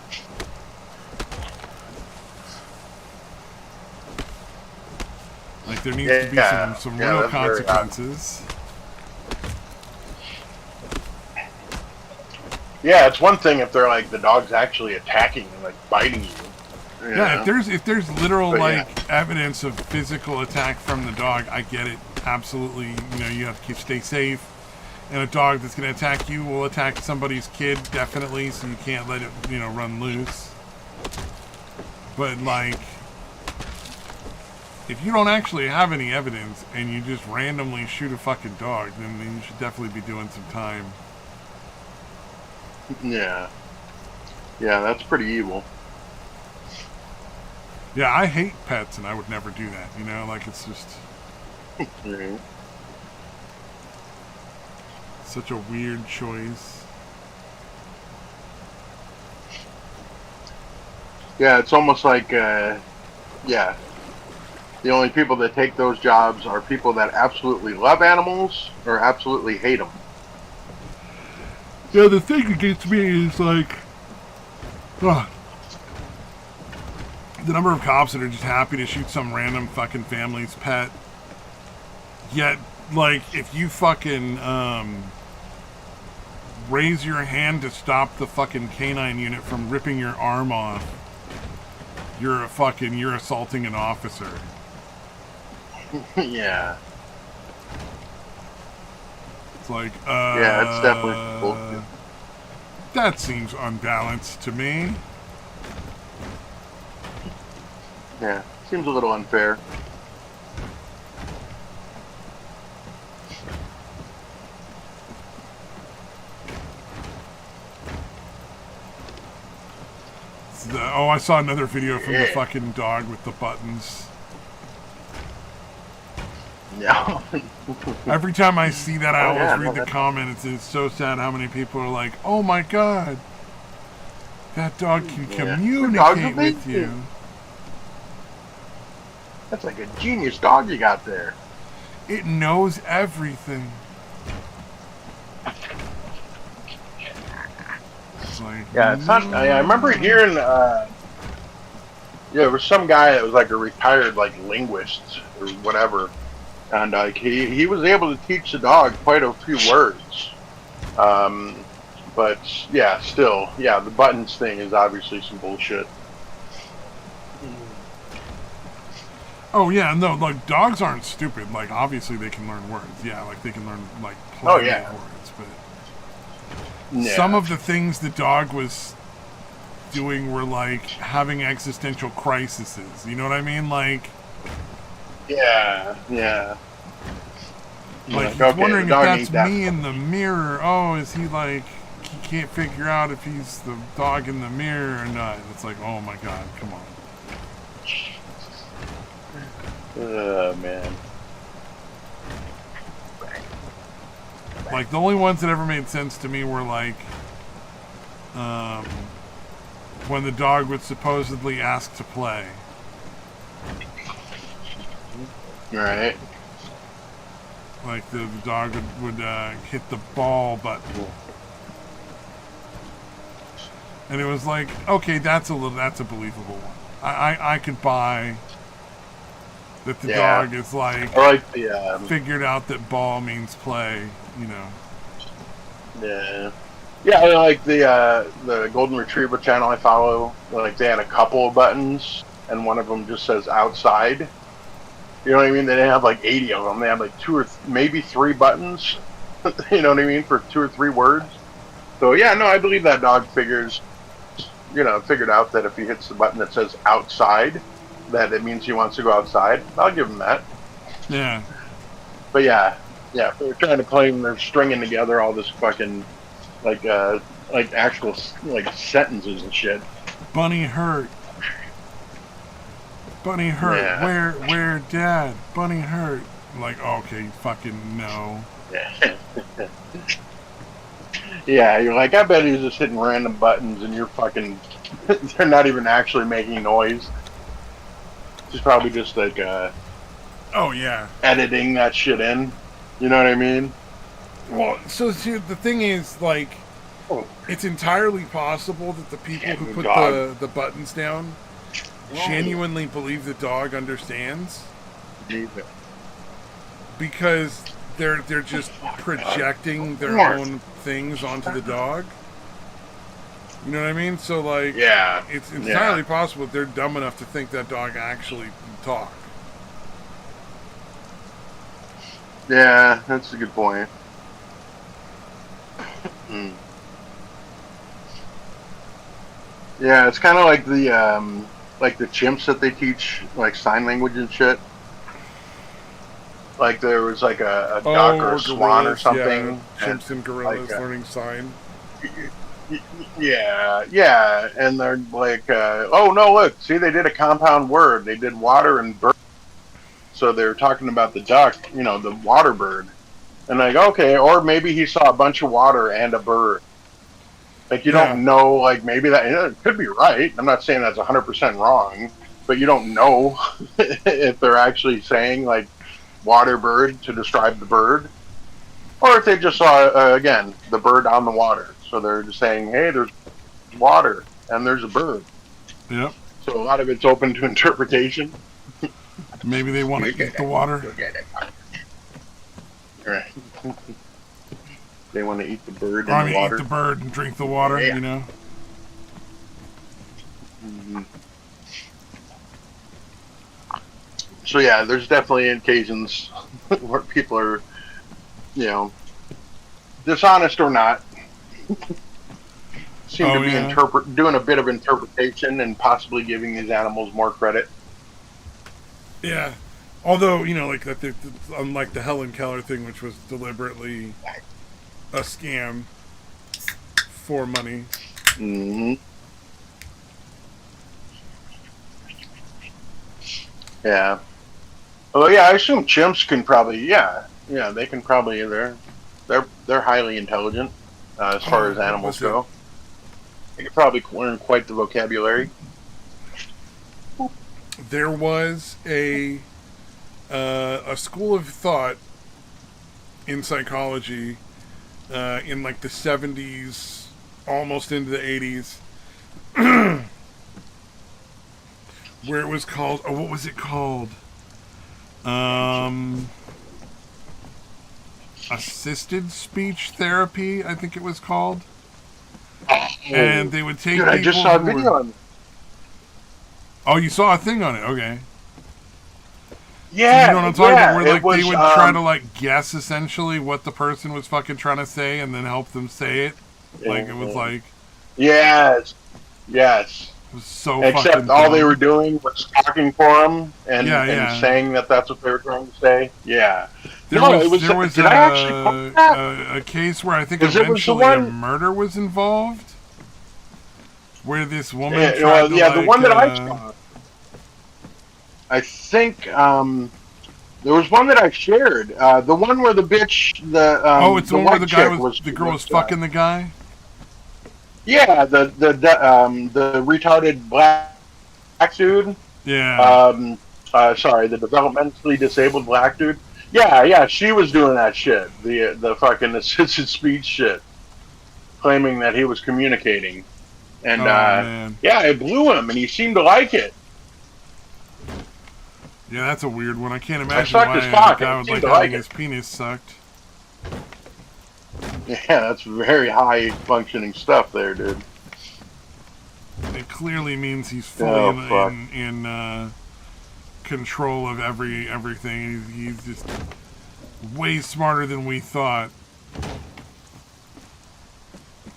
Speaker 2: Like, there needs to be some real consequences.
Speaker 1: Yeah, it's one thing if they're, like, the dog's actually attacking and, like, biting you.
Speaker 2: Yeah, if there's literal evidence of physical attack from the dog, I get it. Absolutely, you know, you have to stay safe. And a dog that's going to attack you will attack somebody's kid, definitely, so you can't let it, you know, run loose. But, like, if you don't actually have any evidence and you just randomly shoot a fucking dog, then you should definitely be doing some time.
Speaker 1: Yeah. Yeah, that's pretty evil.
Speaker 2: Yeah, I hate pets and I would never do that, you know? Like, it's just...
Speaker 1: Mm-hmm.
Speaker 2: Such a weird choice.
Speaker 1: Yeah, it's almost like, the only people that take those jobs are people that absolutely love animals or absolutely hate them.
Speaker 2: Yeah, the thing that gets me is, like, the number of cops that are just happy to shoot some random fucking family's pet. Yet, like, if you fucking, raise your hand to stop the fucking canine unit from ripping your arm off, you're assaulting an officer.
Speaker 1: Yeah.
Speaker 2: It's like,
Speaker 1: yeah, it's definitely bullshit.
Speaker 2: That seems unbalanced to me.
Speaker 1: Yeah, seems a little unfair.
Speaker 2: I saw another video from the fucking dog with the buttons.
Speaker 1: Yeah.
Speaker 2: Every time I see that, I always read the comments, and it's so sad how many people are like, oh my god, that dog can communicate with you.
Speaker 1: That's like a genius dog you got there.
Speaker 2: It knows everything. It's like,
Speaker 1: Yeah, it's not. I remember hearing. Yeah, there was some guy that was like a retired like linguist or whatever, and he was able to teach the dog quite a few words. Um, but yeah, still, yeah, the buttons thing is obviously some bullshit.
Speaker 2: oh yeah, no, like dogs aren't stupid. Like obviously they can learn words. Yeah, like they can learn like
Speaker 1: Oh
Speaker 2: plenty
Speaker 1: yeah,
Speaker 2: of words. But
Speaker 1: yeah,
Speaker 2: some of the things the dog was doing were like having existential crises. You know what I mean? Like
Speaker 1: yeah.
Speaker 2: he's
Speaker 1: Okay, the
Speaker 2: wondering if
Speaker 1: dog
Speaker 2: that's
Speaker 1: ain't that.
Speaker 2: me in the mirror. Oh, is he like he can't figure out if he's the dog in the mirror or not? It's like, oh my god, come on.
Speaker 1: Oh man.
Speaker 2: Like the only ones that ever made sense to me were like when the dog would supposedly ask to play.
Speaker 1: Right.
Speaker 2: Like the dog would hit the ball button. And it was like, okay, that's a believable one. I could buy that the dog is like,
Speaker 1: I like the
Speaker 2: figured out that ball means play, you know.
Speaker 1: Yeah, I like the Golden Retriever channel I follow. Like they had a couple of buttons, and one of them just says outside. You know what I mean? They didn't have like 80 of them. They had like 2 or maybe 3 buttons. You know what I mean, for 2 or 3 words. So yeah, no, I believe that dog figured out that if he hits the button that says outside, that it means he wants to go outside. I'll give him that.
Speaker 2: Yeah.
Speaker 1: But yeah, they're trying to claim they're stringing together all this fucking like actual like sentences and shit.
Speaker 2: Bunny hurt. Bunny hurt.
Speaker 1: Yeah.
Speaker 2: Where, Dad? Bunny hurt. Like, okay, fucking no.
Speaker 1: Yeah, you're like, I bet he's just hitting random buttons and you're fucking, they're not even actually making noise. He's probably just like,
Speaker 2: oh yeah,
Speaker 1: editing that shit in. You know what I mean?
Speaker 2: Well, so see, the thing is, like, it's entirely possible that the people who put the buttons down genuinely believe the dog understands. Because they're just projecting their own things onto the dog. You know what I mean? So like, it's entirely possible that they're dumb enough to think that dog actually can talk.
Speaker 1: Yeah, that's a good point. Yeah, it's kind of like the chimps that they teach like sign language and shit. Like there was like a duck or a swan or something.
Speaker 2: Yeah. Chimps and gorillas learning sign.
Speaker 1: Yeah, and they're like, oh no, look, see, they did a compound word. They did water and bird. So they were talking about the duck, the water bird. And like, okay, or maybe he saw a bunch of water and a bird. Like, you don't know, like, maybe that, it could be right. I'm not saying that's 100% wrong, but you don't know if they're actually saying, like, water bird to describe the bird. Or if they just saw, again, the bird on the water. So they're just saying, hey, there's water and there's a bird.
Speaker 2: Yep.
Speaker 1: So a lot of it's open to interpretation.
Speaker 2: Maybe they want to eat the water.
Speaker 1: Right. They want to eat the bird and the water.
Speaker 2: Eat the bird and drink the water,
Speaker 1: Yeah.
Speaker 2: you know?
Speaker 1: Mm-hmm. So yeah, there's definitely occasions where people are, dishonest or not, seem to be doing a bit of interpretation and possibly giving these animals more credit.
Speaker 2: Yeah. Although, like unlike the Helen Keller thing, which was deliberately a scam for money.
Speaker 1: Mm-hmm. Yeah. Oh yeah, I assume chimps can probably. Yeah, they can probably. They're highly intelligent as far as animals go. They could probably learn quite the vocabulary.
Speaker 2: There was a school of thought in psychology in like the 70s almost into the 80s, where it was called, oh, what was it called? Assisted speech therapy, I think it was called. And they would take
Speaker 1: Dude,
Speaker 2: people
Speaker 1: I just saw a
Speaker 2: who
Speaker 1: video
Speaker 2: were...
Speaker 1: on it.
Speaker 2: Oh, you saw a thing on it? Okay.
Speaker 1: Yeah,
Speaker 2: So you know what I'm talking about? Where
Speaker 1: it
Speaker 2: like
Speaker 1: was,
Speaker 2: they would try to like guess essentially what the person was fucking trying to say, and then help them say it. Like it was like
Speaker 1: yes.
Speaker 2: It was so
Speaker 1: Except
Speaker 2: fucking
Speaker 1: all
Speaker 2: dumb.
Speaker 1: they were doing was talking for them and,
Speaker 2: Yeah,
Speaker 1: and saying that that's what they were trying to say. Yeah.
Speaker 2: There was
Speaker 1: Did I actually post that?
Speaker 2: a case where I think
Speaker 1: 'Cause it was the
Speaker 2: eventually a
Speaker 1: one-
Speaker 2: murder was involved, where this woman
Speaker 1: Yeah,
Speaker 2: tried
Speaker 1: well,
Speaker 2: to
Speaker 1: yeah,
Speaker 2: like,
Speaker 1: the one that I saw. I think there was one that I shared. The one where the bitch,
Speaker 2: it's the one where
Speaker 1: white
Speaker 2: the guy
Speaker 1: chick
Speaker 2: was the girl was fucking the guy.
Speaker 1: Yeah, the retarded black dude.
Speaker 2: Yeah.
Speaker 1: Sorry, the developmentally disabled black dude. Yeah, she was doing that shit. The fucking assisted speech shit, claiming that he was communicating, and
Speaker 2: man.
Speaker 1: yeah, it blew him, and he seemed to like it.
Speaker 2: Yeah, that's a weird one. I can't imagine
Speaker 1: sucked
Speaker 2: why
Speaker 1: his cock,
Speaker 2: a guy
Speaker 1: and
Speaker 2: would
Speaker 1: he
Speaker 2: like
Speaker 1: seemed to
Speaker 2: having
Speaker 1: like
Speaker 2: his penis sucked.
Speaker 1: Yeah, that's very high functioning stuff there, dude.
Speaker 2: It clearly means he's fully
Speaker 1: fuck.
Speaker 2: in control of everything. He's just way smarter than we thought.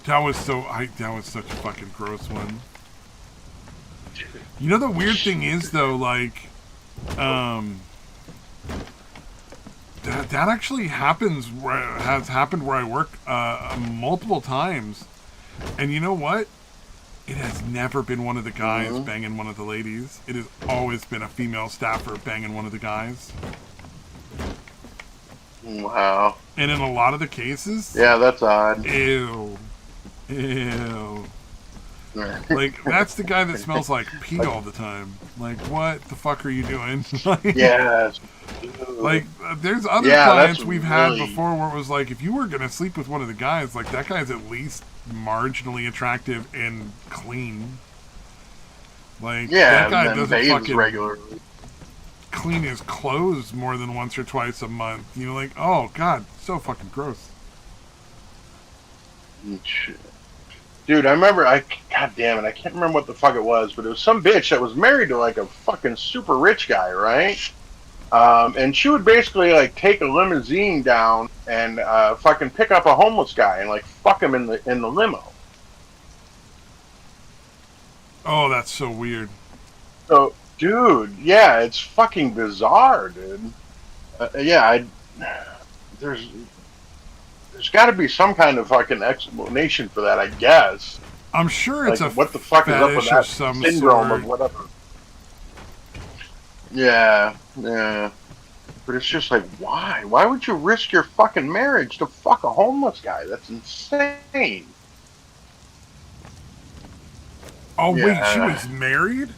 Speaker 2: That was such a fucking gross one. You know the weird thing is though, like, that actually happens has happened where I work multiple times, and you know what? It has never been one of the guys banging one of the ladies. It has always been a female staffer banging one of the guys.
Speaker 1: Wow.
Speaker 2: And in a lot of the cases,
Speaker 1: Yeah, that's odd.
Speaker 2: ew. Like, that's the guy that smells like pee all the time. Like, what the fuck are you doing?
Speaker 1: Yes.
Speaker 2: Like, there's other clients we've had before where it was like, if you were going to sleep with one of the guys, like, that guy's at least marginally attractive and clean. Like, that guy doesn't fucking
Speaker 1: regularly
Speaker 2: clean his clothes more than once or twice a month. You know, like, oh, God, so fucking gross.
Speaker 1: Dude, I remember, god damn it, I can't remember what the fuck it was, but it was some bitch that was married to like a fucking super rich guy, right? And she would basically like take a limousine down and fucking pick up a homeless guy and like fuck him in the limo.
Speaker 2: Oh, that's so weird.
Speaker 1: So, dude, yeah, it's fucking bizarre, dude. There's got to be some kind of fucking explanation for that, I guess.
Speaker 2: I'm sure it's
Speaker 1: like,
Speaker 2: a
Speaker 1: what the fuck is up with that
Speaker 2: some
Speaker 1: syndrome
Speaker 2: sort.
Speaker 1: of whatever. Yeah. But it's just like, why? Why would you risk your fucking marriage to fuck a homeless guy? That's insane.
Speaker 2: Oh, wait, she was married?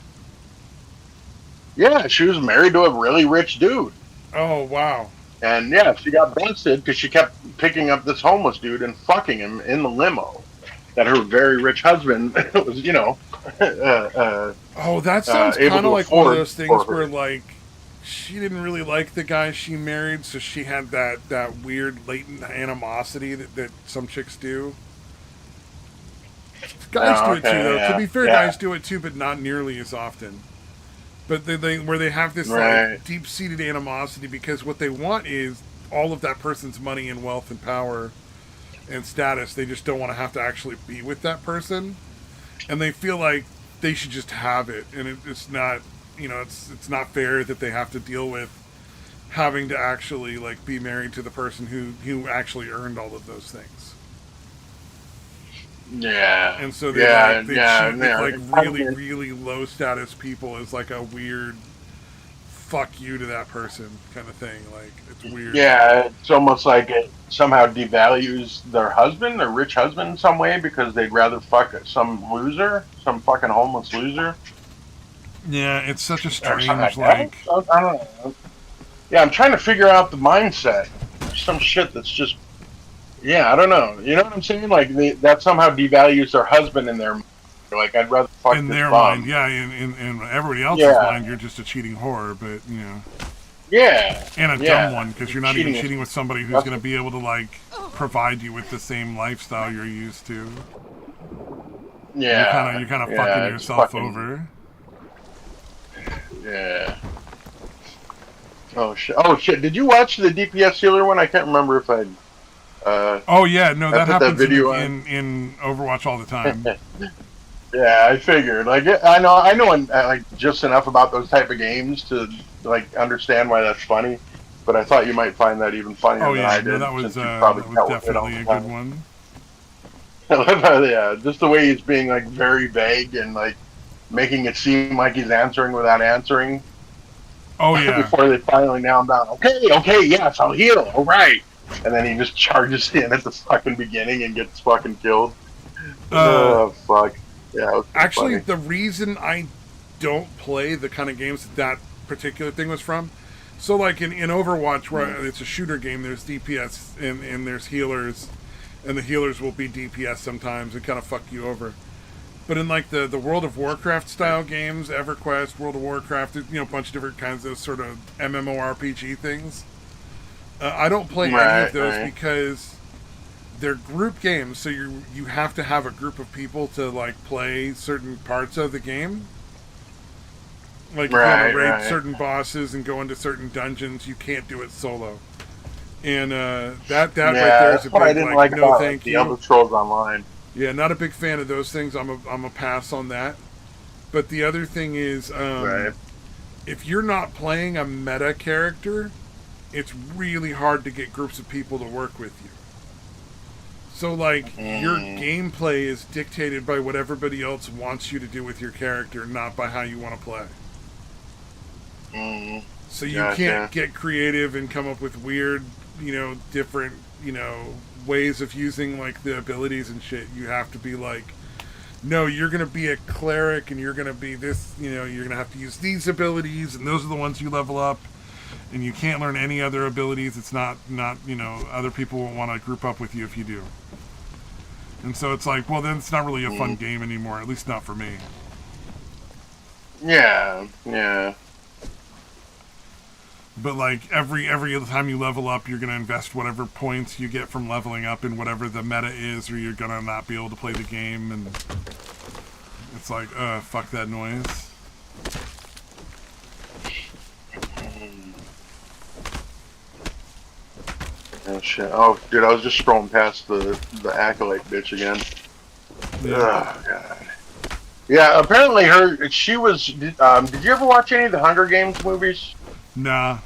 Speaker 1: Yeah, she was married to a really rich dude.
Speaker 2: Oh, wow.
Speaker 1: And yeah, she got busted because she kept picking up this homeless dude and fucking him in the limo that her very rich husband was, you know.
Speaker 2: Oh, that sounds kind of like one of those things where, like, she didn't really like the guy she married, so she had that weird latent animosity that some chicks do. Guys do it too, though. To be fair, guys do it too, but not nearly as often. But where they have this like deep-seated animosity because what they want is all of that person's money and wealth and power and status. They just don't want to have to actually be with that person, and they feel like they should just have it. And it's not, you know, it's not fair that they have to deal with having to actually like be married to the person who actually earned all of those things.
Speaker 1: Yeah.
Speaker 2: And so they treat like really low status people as like a weird fuck you to that person kind of thing. Like, it's weird.
Speaker 1: Yeah, it's almost like it somehow devalues their husband, their rich husband in some way because they'd rather fuck some loser, some fucking homeless loser.
Speaker 2: Yeah, it's such a strange like
Speaker 1: I don't know. Yeah, I'm trying to figure out the mindset. There's some shit that's just Yeah, I don't know. You know what I'm saying? Like that somehow devalues their husband in their mind. Like I'd rather fuck
Speaker 2: In
Speaker 1: this
Speaker 2: their mind,
Speaker 1: bum.
Speaker 2: yeah. In everybody else's
Speaker 1: Yeah,
Speaker 2: mind, you're just a cheating whore, but
Speaker 1: yeah,
Speaker 2: and a dumb
Speaker 1: yeah.
Speaker 2: one because you're not even
Speaker 1: Cheating is
Speaker 2: cheating with somebody who's going to
Speaker 1: disgusting.
Speaker 2: be able to like provide you with the same lifestyle you're used to.
Speaker 1: Yeah,
Speaker 2: You're kind of fucking
Speaker 1: yeah. It's
Speaker 2: yourself
Speaker 1: fucking
Speaker 2: over.
Speaker 1: yeah. Oh shit! Oh shit! Did you watch the DPS healer one? I can't remember if uh
Speaker 2: Oh yeah, no,
Speaker 1: I
Speaker 2: that
Speaker 1: put that
Speaker 2: happens
Speaker 1: video on.
Speaker 2: in Overwatch all the time.
Speaker 1: Yeah, I figured. Like, I know, like just enough about those type of games to like understand why that's funny. But I thought you might find that even funnier
Speaker 2: Oh
Speaker 1: than
Speaker 2: yeah,
Speaker 1: I
Speaker 2: no,
Speaker 1: did, since you probably
Speaker 2: that was
Speaker 1: dealt with it all
Speaker 2: definitely
Speaker 1: the
Speaker 2: a good
Speaker 1: time.
Speaker 2: one.
Speaker 1: Yeah, just the way he's being like very vague and like making it seem like he's answering without answering
Speaker 2: Oh yeah,
Speaker 1: before they finally nail him down. Okay, okay, yes, I'll heal. All right, and then he just charges in at the fucking beginning and gets fucking killed.
Speaker 2: uh,
Speaker 1: Oh fuck! Yeah, it was pretty
Speaker 2: actually,
Speaker 1: funny.
Speaker 2: the reason I don't play the kind of games that particular thing was from, so like in Overwatch, where it's a shooter game, there's DPS and there's healers, and the healers will be DPS sometimes and kind of fuck you over. But in like the World of Warcraft style games, EverQuest, World of Warcraft, a bunch of different kinds of sort of MMORPG things. I don't play any of
Speaker 1: Right,
Speaker 2: those
Speaker 1: right.
Speaker 2: because they're group games, so you have to have a group of people to like play certain parts of the game. Like if you want
Speaker 1: Right,
Speaker 2: to raid
Speaker 1: right.
Speaker 2: certain bosses and go into certain dungeons, you can't do it solo. And that right
Speaker 1: Yeah,
Speaker 2: there is
Speaker 1: that's
Speaker 2: a
Speaker 1: what I
Speaker 2: big
Speaker 1: didn't
Speaker 2: like
Speaker 1: like
Speaker 2: no
Speaker 1: about like
Speaker 2: thank
Speaker 1: the
Speaker 2: you.
Speaker 1: Elder Scrolls Online.
Speaker 2: Yeah, not a big fan of those things. I'm a pass on that. But the other thing is,
Speaker 1: Right.
Speaker 2: if you're not playing a meta character, it's really hard to get groups of people to work with you. So, like, your
Speaker 1: Mm,
Speaker 2: gameplay is dictated by what everybody else wants you to do with your character, not by how you want to play.
Speaker 1: mm,
Speaker 2: So you can't
Speaker 1: gotcha.
Speaker 2: get creative and come up with weird, different, ways of using, like, the abilities and shit. You have to be like, no, you're going to be a cleric and you're going to be this, you're going to have to use these abilities and those are the ones you level up. And you can't learn any other abilities. It's not, other people won't want to group up with you if you do. And so it's like, well, then it's not really a fun
Speaker 1: Mm,
Speaker 2: game anymore, at least not for me.
Speaker 1: yeah, yeah.
Speaker 2: But like every time you level up, you're gonna invest whatever points you get from leveling up in whatever the meta is, or you're gonna not be able to play the game. And it's like, fuck that noise.
Speaker 1: Mm. Oh shit! Oh, dude, I was just scrolling past the acolyte bitch again.
Speaker 2: Yeah.
Speaker 1: Oh god. Yeah, apparently she was. Did you ever watch any of the Hunger Games movies?
Speaker 2: Nah.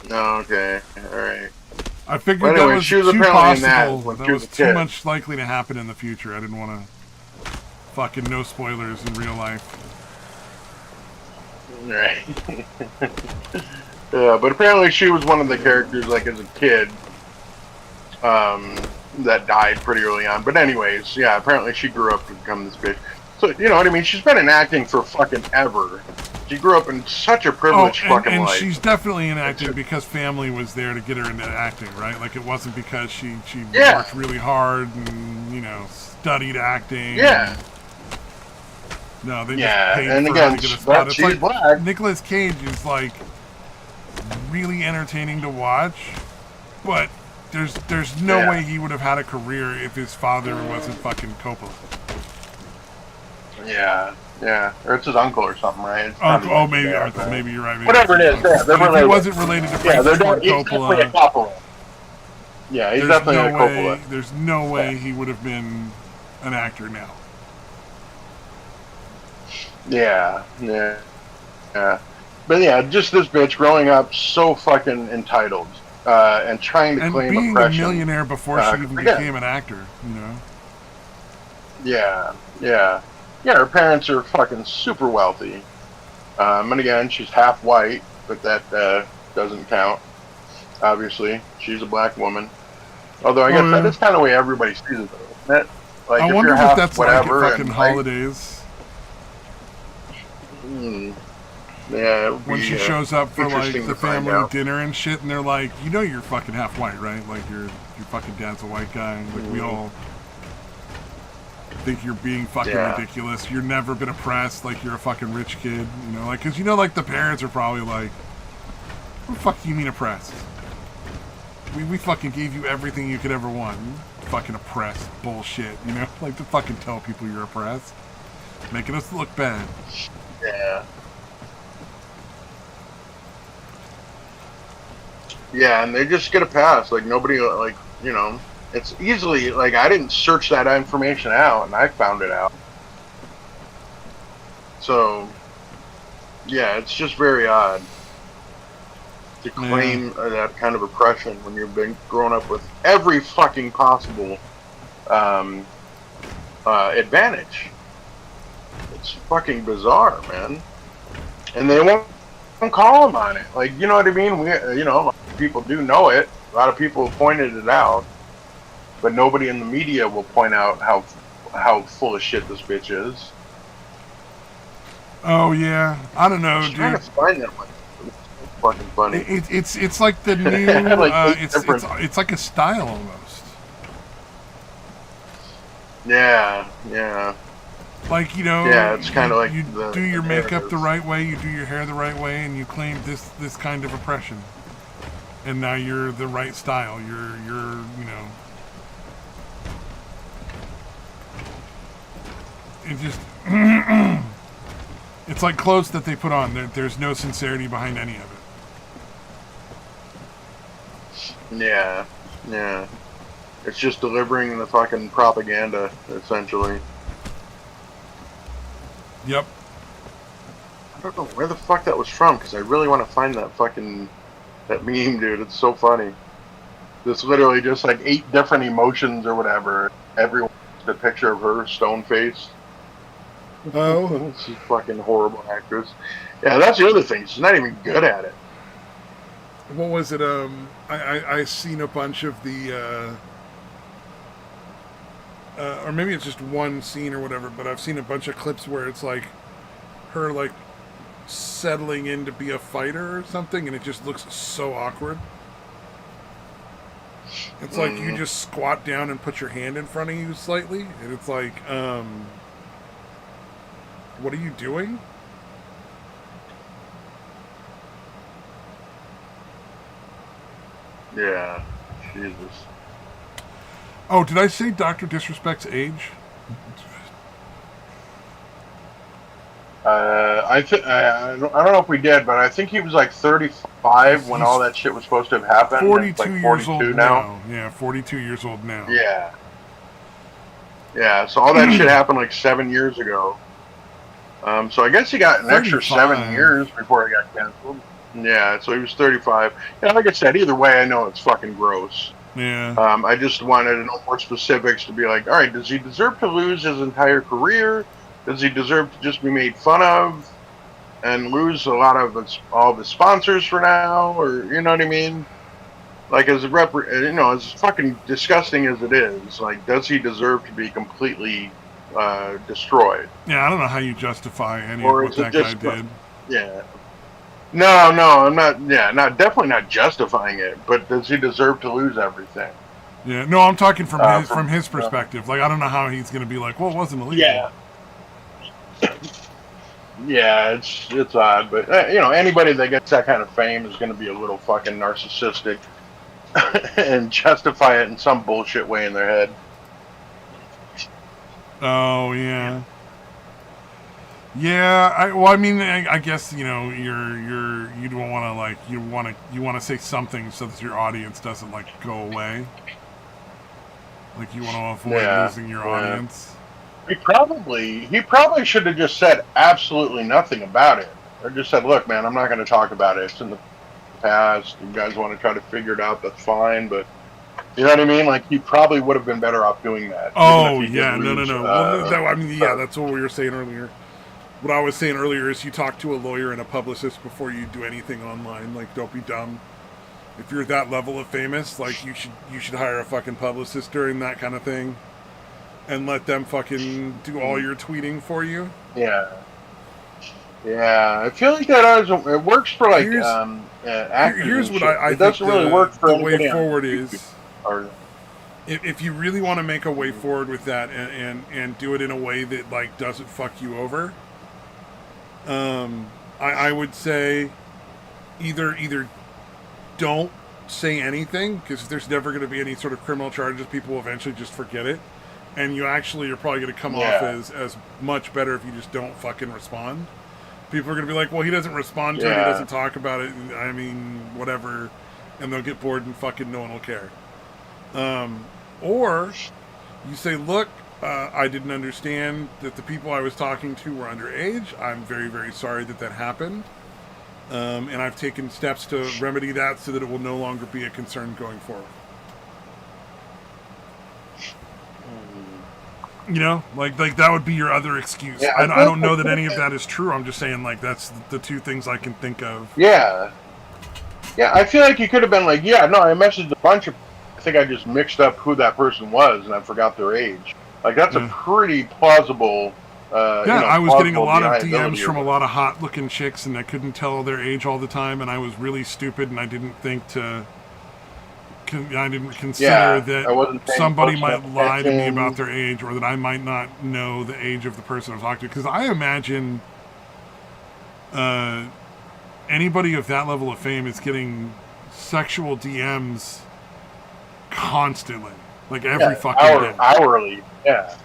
Speaker 1: No. Okay. All right.
Speaker 2: I figured
Speaker 1: Well,
Speaker 2: that
Speaker 1: anyway,
Speaker 2: was
Speaker 1: she was
Speaker 2: too
Speaker 1: apparently in that
Speaker 2: possible.
Speaker 1: when
Speaker 2: That
Speaker 1: she was
Speaker 2: was
Speaker 1: a
Speaker 2: too
Speaker 1: kid.
Speaker 2: much likely to happen in the future. I didn't want to fucking no spoilers in real life.
Speaker 1: Right. Yeah, but apparently she was one of the characters, like as a kid, that died pretty early on. But anyways, yeah, apparently she grew up to become this bitch. So you know what I mean? She's been in acting for fucking ever. She grew up in such a
Speaker 2: Oh,
Speaker 1: privileged fucking
Speaker 2: and
Speaker 1: life.
Speaker 2: she's definitely in
Speaker 1: It's
Speaker 2: acting
Speaker 1: just,
Speaker 2: because family was there to get her into acting, right? Like it wasn't because she
Speaker 1: yeah,
Speaker 2: worked really hard and studied acting.
Speaker 1: yeah,
Speaker 2: And, no, they just
Speaker 1: yeah.
Speaker 2: paid
Speaker 1: And
Speaker 2: for her to
Speaker 1: again,
Speaker 2: get a spot.
Speaker 1: but
Speaker 2: It's
Speaker 1: she's
Speaker 2: like
Speaker 1: black.
Speaker 2: Nicolas Cage is like really entertaining to watch, but there's no
Speaker 1: Yeah,
Speaker 2: way he would have had a career if his father wasn't fucking Coppola.
Speaker 1: yeah, yeah. Or it's his uncle or something, right? It's not
Speaker 2: Uncle,
Speaker 1: even
Speaker 2: oh
Speaker 1: his
Speaker 2: maybe
Speaker 1: dad, right?
Speaker 2: maybe you're right. Maybe it's
Speaker 1: Whatever it
Speaker 2: his
Speaker 1: is,
Speaker 2: uncle.
Speaker 1: yeah, they're
Speaker 2: But if he
Speaker 1: related.
Speaker 2: wasn't related to
Speaker 1: Yeah,
Speaker 2: Francis Ford
Speaker 1: he's definitely a
Speaker 2: Coppola,
Speaker 1: Coppola. Yeah, he's definitely a Coppola.
Speaker 2: there's no
Speaker 1: Yeah.
Speaker 2: way he would have been an actor now.
Speaker 1: Yeah, yeah, yeah. But yeah, just this bitch growing up so fucking entitled and trying to
Speaker 2: And
Speaker 1: claim
Speaker 2: being a
Speaker 1: oppression.
Speaker 2: millionaire before she even
Speaker 1: Again,
Speaker 2: became an actor,
Speaker 1: yeah, yeah, yeah. Her parents are fucking super wealthy. And again, she's half white, but that doesn't count. Obviously, she's a black woman. Although I
Speaker 2: Oh
Speaker 1: guess that
Speaker 2: yeah.
Speaker 1: is kind of the way everybody sees it, though, isn't it? Like
Speaker 2: I
Speaker 1: if
Speaker 2: wonder
Speaker 1: you're
Speaker 2: what
Speaker 1: half
Speaker 2: that's like at
Speaker 1: whatever
Speaker 2: fucking
Speaker 1: and white,
Speaker 2: holidays.
Speaker 1: mm, Yeah, it would
Speaker 2: when
Speaker 1: be,
Speaker 2: she shows up for like
Speaker 1: interesting
Speaker 2: the
Speaker 1: to find
Speaker 2: family
Speaker 1: out.
Speaker 2: dinner and shit, and they're like, you know, you're fucking half white, right? Like your fucking dad's a white guy. Like we all think you're being fucking ridiculous. You're never been oppressed. Like you're a fucking rich kid, you know? Like, cause you know, like the parents are probably like, what the fuck do you mean oppressed? We fucking gave you everything you could ever want. Fucking oppressed bullshit, you know? Like to fucking tell people you're oppressed, making us look bad.
Speaker 1: Yeah. Yeah, and they just get a pass. Like nobody, like, you know, it's easily like I didn't search that information out, and I found it out. So, yeah, it's just very odd to claim that kind of oppression when you've been grown up with every fucking possible advantage. It's fucking bizarre, man. And they won't call them on it. Like, you know what I mean? We, you know, a lot of people do know it. A lot of people have pointed it out, but nobody in the media will point out how full of shit this bitch is.
Speaker 2: Oh yeah, I don't know,
Speaker 1: I'm
Speaker 2: dude.
Speaker 1: trying to find that one. It's fucking funny.
Speaker 2: It's like the new.
Speaker 1: Like
Speaker 2: it's like a style almost.
Speaker 1: Yeah, yeah.
Speaker 2: Like, you know,
Speaker 1: yeah, it's kind of like
Speaker 2: you
Speaker 1: the,
Speaker 2: do your
Speaker 1: the
Speaker 2: makeup
Speaker 1: narratives.
Speaker 2: the right way, you do your hair the right way, and you claim this kind of oppression. And now you're the right style. You're you know. It just it's like clothes that they put on. There's no sincerity behind any of it.
Speaker 1: Yeah, yeah. It's just delivering the fucking propaganda, essentially.
Speaker 2: Yep.
Speaker 1: I don't know where the fuck that was from, because I really want to find that meme, dude. It's so funny. It's literally just like 8 different emotions or whatever. Everyone's a picture of her stone-faced.
Speaker 2: Oh.
Speaker 1: She's a fucking horrible actress. Yeah, that's the other thing. She's not even good at it.
Speaker 2: What was it? I seen a bunch of the, or maybe it's just one scene or whatever, but I've seen a bunch of clips where it's like her like settling in to be a fighter or something, and it just looks so awkward. It's like you just squat down and put your hand in front of you slightly, and it's like, what are you doing?
Speaker 1: Yeah, Jesus.
Speaker 2: Oh, did I say Dr. Disrespect's age?
Speaker 1: I don't know if we did, but I think he was like 35 when all that shit was supposed to have happened.
Speaker 2: 42
Speaker 1: like
Speaker 2: years old
Speaker 1: now.
Speaker 2: Yeah, 42 years old now.
Speaker 1: Yeah. Yeah, so all that shit happened like 7 years ago. So I guess he got an extra 7 years before he got canceled. Yeah, so he was 35. Yeah, like I said, either way, I know it's fucking gross.
Speaker 2: Yeah.
Speaker 1: I just wanted to know more specifics to be like, all right, does he deserve to lose his entire career? Does he deserve to just be made fun of and lose a lot of all of his sponsors for now? Or, you know what I mean? Like, as fucking disgusting as it is, like, does he deserve to be completely destroyed?
Speaker 2: Yeah, I don't know how you justify any of what that guy did.
Speaker 1: Yeah. No, I'm not. Yeah, definitely not justifying it. But does he deserve to lose everything?
Speaker 2: Yeah, no, I'm talking from his perspective. Like, I don't know how he's going to be like, well, it wasn't illegal.
Speaker 1: Yeah. Yeah, it's odd, but anybody that gets that kind of fame is going to be a little fucking narcissistic and justify it in some bullshit way in their head.
Speaker 2: Oh yeah. Yeah, I guess you don't want to like you want to say something so that your audience doesn't like go away. Like you want to avoid losing your audience.
Speaker 1: He probably should have just said absolutely nothing about it, or just said, "Look, man, I'm not going to talk about it. It's in the past. You guys want to try to figure it out? That's fine." But you know what I mean? Like he probably would have been better off doing that.
Speaker 2: Oh yeah, no. Well, that's what we were saying earlier. What I was saying earlier is you talk to a lawyer and a publicist before you do anything online. Like, don't be dumb. If you're that level of famous, like you should hire a fucking publicist during that kind of thing, and let them fucking do all your tweeting for you.
Speaker 1: Yeah. Yeah, I feel like that doesn't. It works for like
Speaker 2: Here's
Speaker 1: actors
Speaker 2: here's
Speaker 1: and
Speaker 2: what
Speaker 1: shit.
Speaker 2: I
Speaker 1: It
Speaker 2: think
Speaker 1: doesn't really work for
Speaker 2: the way
Speaker 1: anybody on
Speaker 2: forward
Speaker 1: YouTube.
Speaker 2: is.
Speaker 1: Or,
Speaker 2: If you really want to make a way forward with that and do it in a way that like doesn't fuck you over, I would say either don't say anything, because there's never going to be any sort of criminal charges. People will eventually just forget it, and you actually are probably going to come off
Speaker 1: yeah,
Speaker 2: as much better if you just don't fucking respond. People are going to be like, well, he doesn't respond to it, he
Speaker 1: yeah,
Speaker 2: doesn't talk about it, and, I mean, whatever, and they'll get bored and fucking no one will care. Or you say, look, I didn't understand that the people I was talking to were underage. I'm very, very sorry that that happened. And I've taken steps to remedy that so that it will no longer be a concern going forward. You know, like that would be your other excuse.
Speaker 1: yeah.
Speaker 2: I don't know that any of that is true. I'm just saying, like, that's the two things I can think of.
Speaker 1: Yeah, yeah. I feel like you could have been like, yeah, no, I messaged a bunch of. I think I just mixed up who that person was and I forgot their age. Like that's a
Speaker 2: Yeah.
Speaker 1: pretty plausible.
Speaker 2: Yeah, I was getting a lot of DMs
Speaker 1: deniability
Speaker 2: from a
Speaker 1: or-
Speaker 2: lot of hot-looking chicks, and I couldn't tell their age all the time, and I was really stupid, and I didn't think to. I didn't consider
Speaker 1: Yeah, I
Speaker 2: that
Speaker 1: wasn't paying
Speaker 2: somebody
Speaker 1: close
Speaker 2: might
Speaker 1: enough
Speaker 2: lie to me
Speaker 1: attention.
Speaker 2: about their age, or that I might not know the age of the person I'm talking to. Because I imagine anybody of that level of fame is getting sexual DMs constantly, like every fucking day.
Speaker 1: Hourly. Yeah.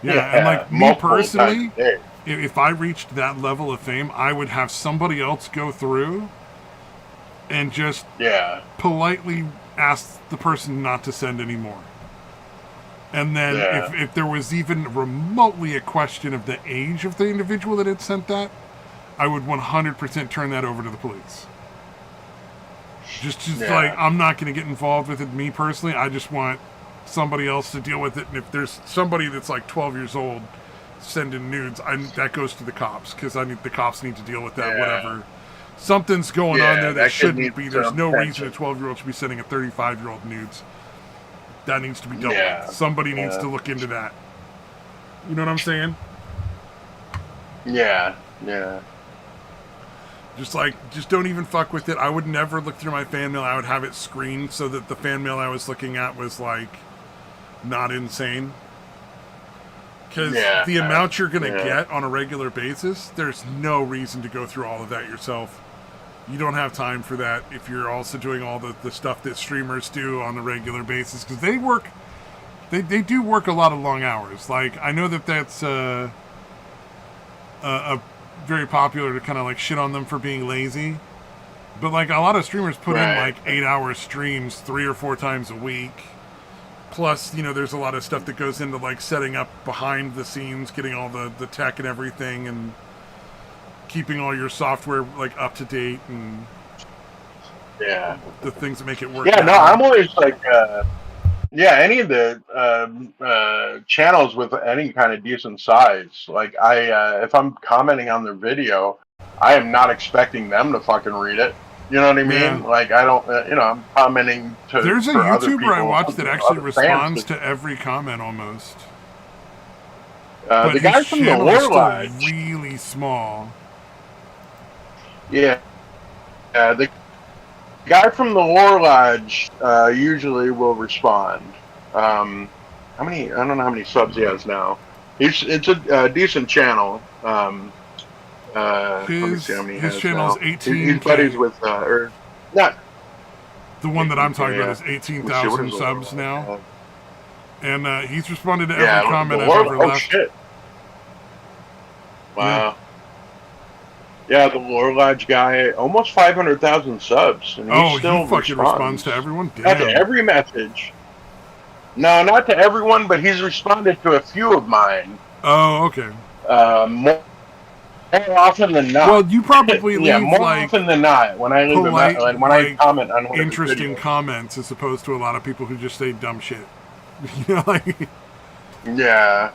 Speaker 2: Yeah, and like me
Speaker 1: multiple
Speaker 2: personally,
Speaker 1: times a day.
Speaker 2: if I reached that level of fame, I would have somebody else go through and just
Speaker 1: Yeah.
Speaker 2: politely ask the person not to send any more. And then
Speaker 1: Yeah.
Speaker 2: if there was even remotely a question of the age of the individual that had sent that, I would 100% turn that over to the police. Just
Speaker 1: Yeah.
Speaker 2: like, I'm not going to get involved with it, me personally. I just want somebody else to deal with it. And if there's somebody that's like 12 years old sending nudes, that goes to the cops, because the cops need to deal with that.
Speaker 1: Yeah.
Speaker 2: Whatever, something's going
Speaker 1: Yeah,
Speaker 2: on there that
Speaker 1: that kid
Speaker 2: shouldn't
Speaker 1: needs
Speaker 2: be. There's
Speaker 1: some
Speaker 2: no
Speaker 1: attention.
Speaker 2: reason a 12-year-old should be sending a 35-year-old nudes. That needs to be dealt
Speaker 1: Yeah.
Speaker 2: with. Somebody needs
Speaker 1: Yeah.
Speaker 2: to look into that. You know what I'm saying?
Speaker 1: Yeah. Yeah.
Speaker 2: Just don't even fuck with it. I would never look through my fan mail. I would have it screened so that the fan mail I was looking at was like not insane. Because
Speaker 1: Yeah.
Speaker 2: the amount you're going to
Speaker 1: Yeah.
Speaker 2: get on a regular basis, there's no reason to go through all of that yourself. You don't have time for that if you're also doing all the stuff that streamers do on a regular basis. Because they do work a lot of long hours. Like, I know that's a very popular to kind of like shit on them for being lazy. But like a lot of streamers put in
Speaker 1: Right.
Speaker 2: like 8-hour streams 3 or 4 times a week. Plus, you know, there's a lot of stuff that goes into like setting up behind the scenes, getting all the tech and everything, and keeping all your software like up to date, and
Speaker 1: Yeah.
Speaker 2: the things that make it work.
Speaker 1: Yeah.
Speaker 2: that
Speaker 1: No,
Speaker 2: way.
Speaker 1: I'm always like, yeah, any of the channels with any kind of decent size. Like if I'm commenting on their video, I am not expecting them to fucking read it. You know what I mean?
Speaker 2: Yeah.
Speaker 1: Like I don't, I'm commenting to.
Speaker 2: There's a
Speaker 1: for other
Speaker 2: YouTuber I
Speaker 1: people,
Speaker 2: watch that actually
Speaker 1: other fans
Speaker 2: responds
Speaker 1: that-
Speaker 2: to every comment almost.
Speaker 1: the
Speaker 2: But
Speaker 1: guy
Speaker 2: his
Speaker 1: from the
Speaker 2: channel
Speaker 1: Lore
Speaker 2: is still
Speaker 1: Lodge.
Speaker 2: really small.
Speaker 1: Yeah. The guy from the Lore Lodge usually will respond. How many? I don't know how many subs he has now. It's a decent channel. Let me see how many he
Speaker 2: His
Speaker 1: has
Speaker 2: channel's
Speaker 1: now.
Speaker 2: 18K.
Speaker 1: He's buddies with or not.
Speaker 2: The one that I'm talking
Speaker 1: Yeah.
Speaker 2: about is
Speaker 1: Let's see, what
Speaker 2: 18,000
Speaker 1: is the
Speaker 2: subs
Speaker 1: Lore Lodge?
Speaker 2: now. And he's responded to
Speaker 1: Yeah,
Speaker 2: every comment
Speaker 1: the
Speaker 2: I've
Speaker 1: Lore-
Speaker 2: ever
Speaker 1: oh
Speaker 2: left.
Speaker 1: shit! Wow. Yeah, the Lore Lodge guy, almost 500,000 subs, and
Speaker 2: Oh,
Speaker 1: still
Speaker 2: he fucking responds to everyone?
Speaker 1: Not to
Speaker 2: Damn.
Speaker 1: every message. No, not to everyone, but he's responded to a few of mine.
Speaker 2: Oh, okay.
Speaker 1: More often than not.
Speaker 2: Well, you probably leave
Speaker 1: yeah, more
Speaker 2: like
Speaker 1: often than not when I leave
Speaker 2: polite,
Speaker 1: when I
Speaker 2: like,
Speaker 1: comment on one of his
Speaker 2: interesting
Speaker 1: videos.
Speaker 2: comments as opposed to a lot of people who just say dumb shit. You know, like,
Speaker 1: Yeah,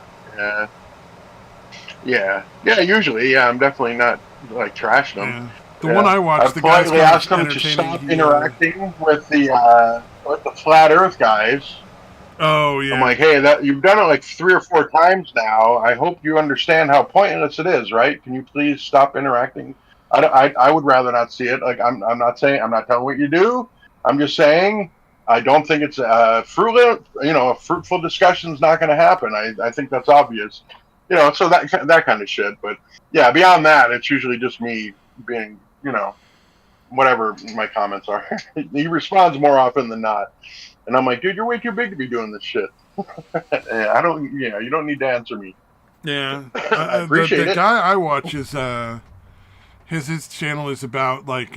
Speaker 1: yeah. Usually, yeah. I'm definitely not like trashing them.
Speaker 2: yeah. The one I watched,
Speaker 1: I've
Speaker 2: the guy's
Speaker 1: politely
Speaker 2: kind
Speaker 1: asked
Speaker 2: of
Speaker 1: him to
Speaker 2: entertaining.
Speaker 1: stop interacting with the flat Earth guys.
Speaker 2: Oh yeah.
Speaker 1: I'm like, hey, that you've done it like 3 or 4 times now. I hope you understand how pointless it is, right? Can you please stop interacting? I would rather not see it. Like I'm not saying I'm not telling what you do. I'm just saying I don't think it's fruitful. A fruitful discussion is not going to happen. I think that's obvious. So that kind of shit. But yeah, beyond that, it's usually just me being whatever my comments are. He responds more often than not. And I'm like, dude, you're way too big to be doing this shit. I don't, you don't need to answer me.
Speaker 2: Yeah.
Speaker 1: I
Speaker 2: The
Speaker 1: appreciate it.
Speaker 2: guy I watch is his channel is about like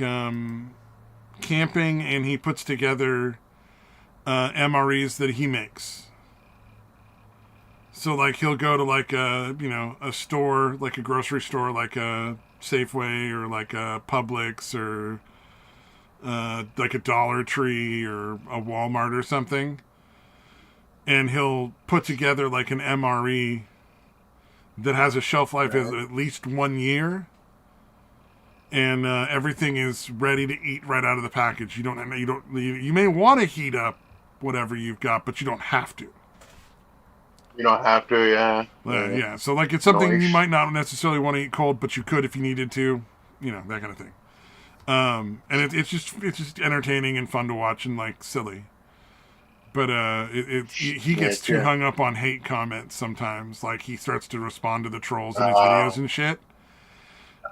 Speaker 2: camping, and he puts together MREs that he makes. So like he'll go to like a store, like a grocery store, like a Safeway or like a Publix or like a Dollar Tree or a Walmart or something, and he'll put together like an MRE that has a shelf life of at least 1 year, and everything is ready to eat right out of the package. You may want to heat up whatever you've got, but you don't have to.
Speaker 1: You don't have to, yeah.
Speaker 2: Yeah. So like it's something you might not necessarily want to eat cold, but you could if you needed to. That kind of thing. And it's just entertaining and fun to watch and like silly. But he gets too hung up on hate comments sometimes. Like he starts to respond to the trolls in his videos and shit.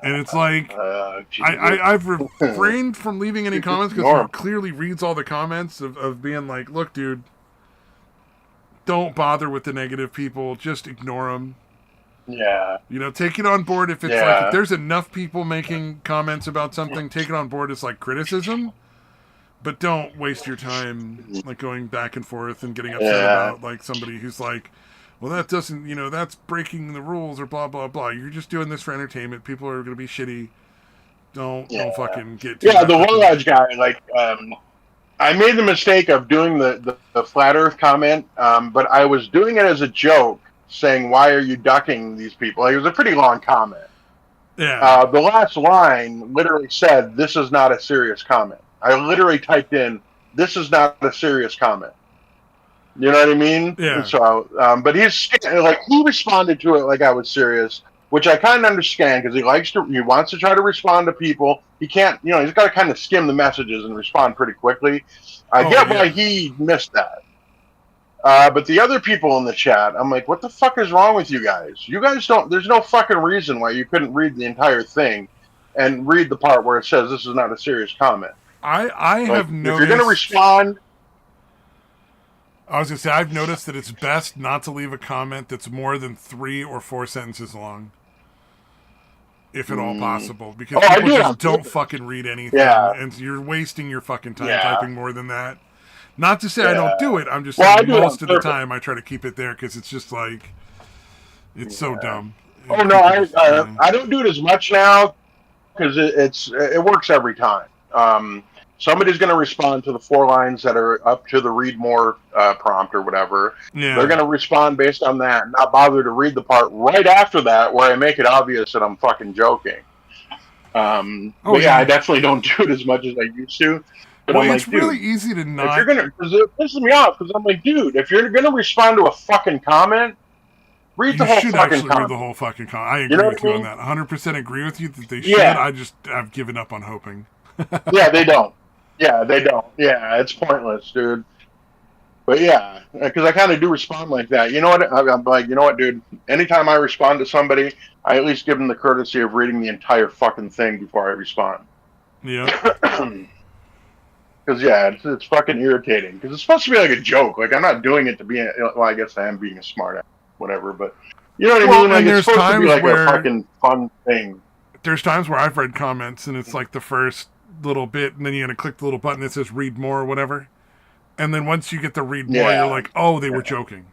Speaker 2: And it's like I've refrained from leaving any comments because he clearly reads all the comments of being like, look, dude, don't bother with the negative people. Just ignore them.
Speaker 1: Yeah.
Speaker 2: Take it on board if it's like, if there's enough people making comments about something, take it on board as like criticism. But don't waste your time like going back and forth and getting upset about like somebody who's like, well, that doesn't, that's breaking the rules or blah, blah, blah. You're just doing this for entertainment. People are going to be shitty. Don't fucking get too
Speaker 1: the Wallage guy, like, I made the mistake of doing the flat earth comment, but I was doing it as a joke, saying, why are you ducking these people? It was a pretty long comment.
Speaker 2: Yeah.
Speaker 1: The last line literally said, this is not a serious comment. I literally typed in, this is not a serious comment. You know what I mean?
Speaker 2: Yeah.
Speaker 1: And so, but he responded to it like I was serious, which I kind of understand because he wants to try to respond to people. He can't, he's got to kind of skim the messages and respond pretty quickly. I get why he missed that. But the other people in the chat, I'm like, what the fuck is wrong with you guys? You guys there's no fucking reason why you couldn't read the entire thing and read the part where it says this is not a serious comment.
Speaker 2: I have noticed.
Speaker 1: If you're going to respond.
Speaker 2: I was going to say, I've noticed that it's best not to leave a comment that's more than 3 or 4 sentences long. If at all possible. Because people just don't fucking read anything. Yeah. And you're wasting your fucking time typing more than that. Not to say I don't do it. I'm just saying most of the time I try to keep it there because it's just like, it's so dumb.
Speaker 1: Oh, no, I don't do it as much now because it works every time. Somebody's going to respond to the 4 lines that are up to the read more prompt or whatever. Yeah. They're going to respond based on that and not bother to read the part right after that where I make it obvious that I'm fucking joking. I definitely don't do it as much as I used to. But
Speaker 2: well, it's really easy to not.
Speaker 1: If you're gonna, because it pisses me off. Because I'm like, dude, if you're gonna respond to a fucking comment, read the whole fucking comment. You should actually read
Speaker 2: the whole fucking comment. I agree with you on that. 100% agree with you that they should. I've given up on hoping.
Speaker 1: Yeah, they don't. Yeah, it's pointless, dude. But yeah, because I kind of do respond like that. You know what? I'm like, you know what, dude? Anytime I respond to somebody, I at least give them the courtesy of reading the entire fucking thing before I respond.
Speaker 2: Yeah.
Speaker 1: Because, it's fucking irritating. Because it's supposed to be like a joke. Like, I'm not doing it to be, well, I guess I am being a smart ass, whatever, but, you know what I mean? Like, it's supposed to be like a fucking fun thing.
Speaker 2: There's times where I've read comments, and it's like the first little bit, and then you gotta click the little button that says read more or whatever. And then once you get to read more, you're like, oh, they were joking.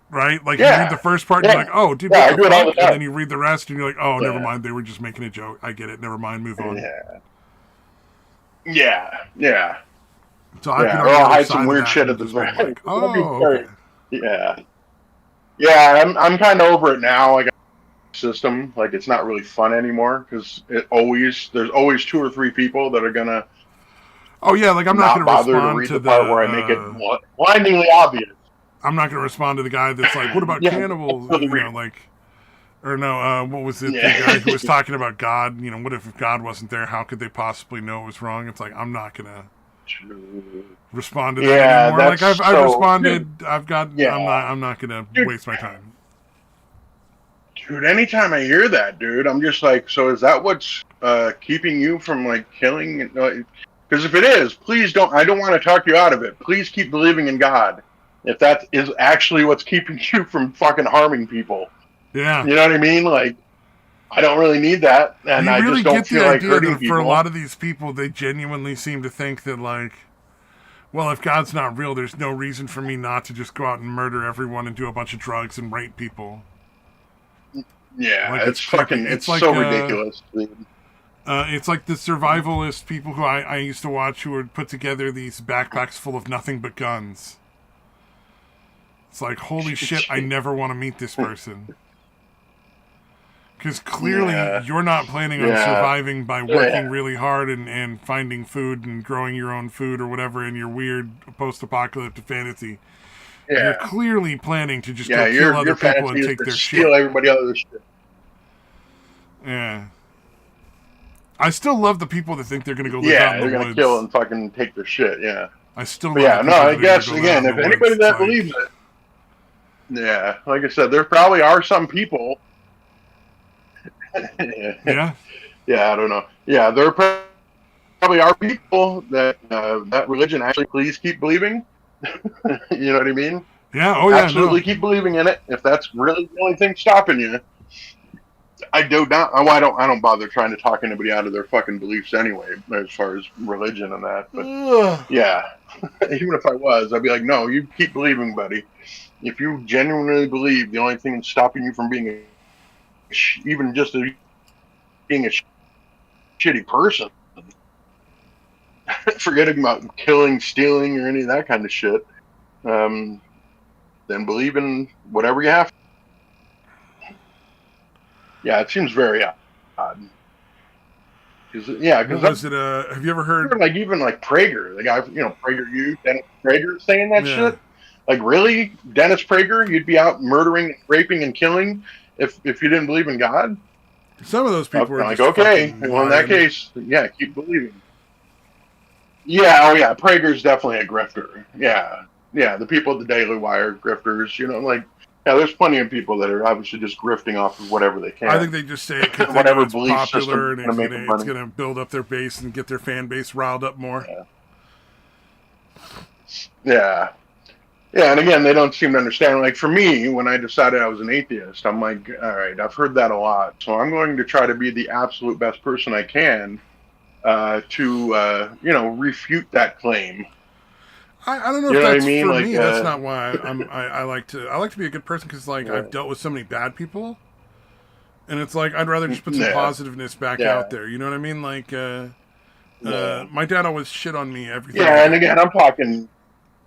Speaker 2: Right? Like, you read the first part, and you're like, oh, dude, what the fuck? And then you read the rest, and you're like, oh, never mind, they were just making a joke. I get it, never mind, move on.
Speaker 1: Yeah.
Speaker 2: So I'll
Speaker 1: hide some weird shit at the very
Speaker 2: like, oh, okay.
Speaker 1: Yeah, I'm kind of over it now. Like, system, like, it's not really fun anymore because there's always 2 or 3 people that are gonna
Speaker 2: Oh yeah, like I'm not going to
Speaker 1: bother to
Speaker 2: respond
Speaker 1: read
Speaker 2: to
Speaker 1: the part where I make it
Speaker 2: the.
Speaker 1: blindingly obvious.
Speaker 2: I'm not going to respond to the guy that's like, "What about
Speaker 1: Yeah,
Speaker 2: cannibals?"
Speaker 1: totally
Speaker 2: You know,
Speaker 1: read.
Speaker 2: like, or no, what was it? The
Speaker 1: Yeah.
Speaker 2: guy who was talking about God. You know, what if God wasn't there? How could they possibly know it was wrong? It's like I'm not going to respond to that
Speaker 1: Yeah,
Speaker 2: anymore. Like
Speaker 1: that's
Speaker 2: I've
Speaker 1: so.
Speaker 2: responded. I've got.
Speaker 1: Yeah,
Speaker 2: I'm not going to
Speaker 1: dude,
Speaker 2: waste my time.
Speaker 1: dude. Anytime I hear that, dude, I'm just like, so is that what's keeping you from like killing? Because if it is, please don't. I don't want to talk you out of it. Please keep believing in God. If that is actually what's keeping you from fucking harming people,
Speaker 2: Yeah.
Speaker 1: you know what I mean? Like, I don't really need that,
Speaker 2: Do
Speaker 1: and
Speaker 2: you
Speaker 1: I
Speaker 2: really
Speaker 1: just don't
Speaker 2: get the
Speaker 1: feel like
Speaker 2: idea
Speaker 1: hurting
Speaker 2: that for a
Speaker 1: people.
Speaker 2: lot of these people, they genuinely seem to think that, like, well, if God's not real, there's no reason for me not to just go out and murder everyone and do a bunch of drugs and rape people.
Speaker 1: Yeah,
Speaker 2: Like, it's creepy.
Speaker 1: it's so ridiculous. Dude.
Speaker 2: It's like the survivalist people who I used to watch who would put together these backpacks full of nothing but guns. It's like, holy shit, I never want to meet this person. Because clearly you're not planning on surviving by working really hard and finding food and growing your own food or whatever in your weird post-apocalyptic fantasy.
Speaker 1: Yeah.
Speaker 2: You're clearly planning to just go kill
Speaker 1: your
Speaker 2: other people
Speaker 1: fantasy
Speaker 2: and
Speaker 1: is
Speaker 2: take
Speaker 1: to
Speaker 2: their
Speaker 1: steal
Speaker 2: shit.
Speaker 1: everybody else's shit.
Speaker 2: Yeah. I still love the people that think they're going to go live out
Speaker 1: Yeah,
Speaker 2: in
Speaker 1: they're
Speaker 2: the
Speaker 1: gonna
Speaker 2: woods.
Speaker 1: kill and fucking take their shit. Yeah.
Speaker 2: I still
Speaker 1: But
Speaker 2: love
Speaker 1: yeah,
Speaker 2: the
Speaker 1: no,
Speaker 2: people
Speaker 1: I
Speaker 2: that
Speaker 1: guess
Speaker 2: are going to go live
Speaker 1: again,
Speaker 2: out
Speaker 1: if
Speaker 2: in the
Speaker 1: anybody
Speaker 2: woods.
Speaker 1: that
Speaker 2: Like,
Speaker 1: believes it, yeah, like I said, there probably are some people.
Speaker 2: yeah.
Speaker 1: Yeah, I don't know. Yeah, there probably are people that that religion actually please keep believing. You know what I mean?
Speaker 2: Yeah. Oh yeah. No.
Speaker 1: Absolutely keep believing in it. If that's really the only thing stopping you, I do not. Oh, I don't bother trying to talk anybody out of their fucking beliefs anyway, as far as religion and that. But yeah, even if I was, I'd be like, no, you keep believing, buddy. If you genuinely believe the only thing stopping you from being even just being a shitty person, forgetting about killing, stealing, or any of that kind of shit, then believe in whatever you have. Yeah, it seems very odd.
Speaker 2: What
Speaker 1: Because
Speaker 2: was it? Have you ever heard?
Speaker 1: like even like Prager, the guy, Prager, Dennis Prager, saying that
Speaker 2: Yeah.
Speaker 1: shit. Like really, Dennis Prager, you'd be out murdering, raping, and killing if you didn't believe in God.
Speaker 2: Some of those people are
Speaker 1: Like,
Speaker 2: just
Speaker 1: okay,
Speaker 2: fucking
Speaker 1: well in that
Speaker 2: lying.
Speaker 1: case, yeah, keep believing. Yeah, oh yeah, Prager's definitely a grifter. Yeah, yeah, the people at the Daily Wire grifters. Like yeah, there's plenty of people that are obviously just grifting off of whatever they
Speaker 2: I think
Speaker 1: can,
Speaker 2: they just say it because they know
Speaker 1: whatever
Speaker 2: it's
Speaker 1: belief system
Speaker 2: popular
Speaker 1: is
Speaker 2: and
Speaker 1: going to make them money.
Speaker 2: it's gonna build up their base and get their fan base riled up more.
Speaker 1: Yeah. Yeah, and again, they don't seem to understand. Like for me, when I decided I was an atheist, I'm like, all right, I've heard that a lot, so I'm going to try to be the absolute best person I can to refute that claim.
Speaker 2: I don't know
Speaker 1: You
Speaker 2: if
Speaker 1: know what I
Speaker 2: that's
Speaker 1: mean?
Speaker 2: for
Speaker 1: Like,
Speaker 2: me. That's not why I like to be a good person because like
Speaker 1: yeah.
Speaker 2: I've dealt with so many bad people, and it's like I'd rather just put some
Speaker 1: Yeah.
Speaker 2: positiveness back
Speaker 1: Yeah.
Speaker 2: out there. You know what I mean? Like
Speaker 1: Yeah.
Speaker 2: my dad always shit on me everything.
Speaker 1: Yeah, and again, I'm talking.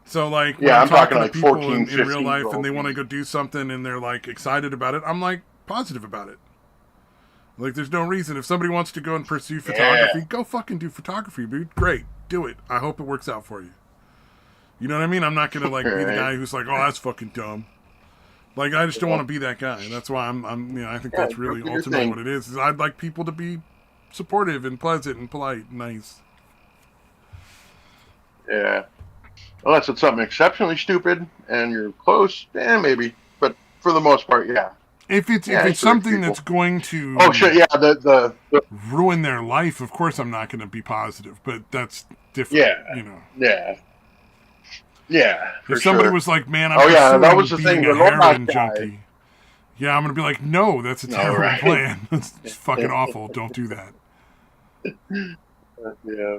Speaker 2: So like when
Speaker 1: Yeah,
Speaker 2: I'm talking to
Speaker 1: like
Speaker 2: people
Speaker 1: 14,
Speaker 2: in real
Speaker 1: 15
Speaker 2: life and they
Speaker 1: year
Speaker 2: want to
Speaker 1: olds.
Speaker 2: go do something and they're like excited about it, I'm like positive about it. Like there's no reason. If somebody wants to go and pursue photography, go fucking do photography, dude. Great. Do it. I hope it works out for you. You know what I mean? I'm not gonna like be the guy who's like, oh, that's fucking dumb. Like I just don't want to be that guy. That's why I'm I think that's really
Speaker 1: do your
Speaker 2: ultimately
Speaker 1: thing.
Speaker 2: what it is I'd like people to be supportive and pleasant and polite and nice.
Speaker 1: Yeah. Unless it's something exceptionally stupid and you're close, maybe. But for the most part, yeah.
Speaker 2: If it's something that's going to
Speaker 1: Oh shit, yeah, the
Speaker 2: ruin their life, of course I'm not going to be positive, but that's different.
Speaker 1: Yeah. Yeah.
Speaker 2: If somebody was like, man, I'm
Speaker 1: that was the
Speaker 2: being
Speaker 1: thing.
Speaker 2: a
Speaker 1: The
Speaker 2: heroin
Speaker 1: guy.
Speaker 2: junkie. Yeah, I'm going to be like, no, that's a terrible plan. That's fucking awful. Don't do that.
Speaker 1: Yeah.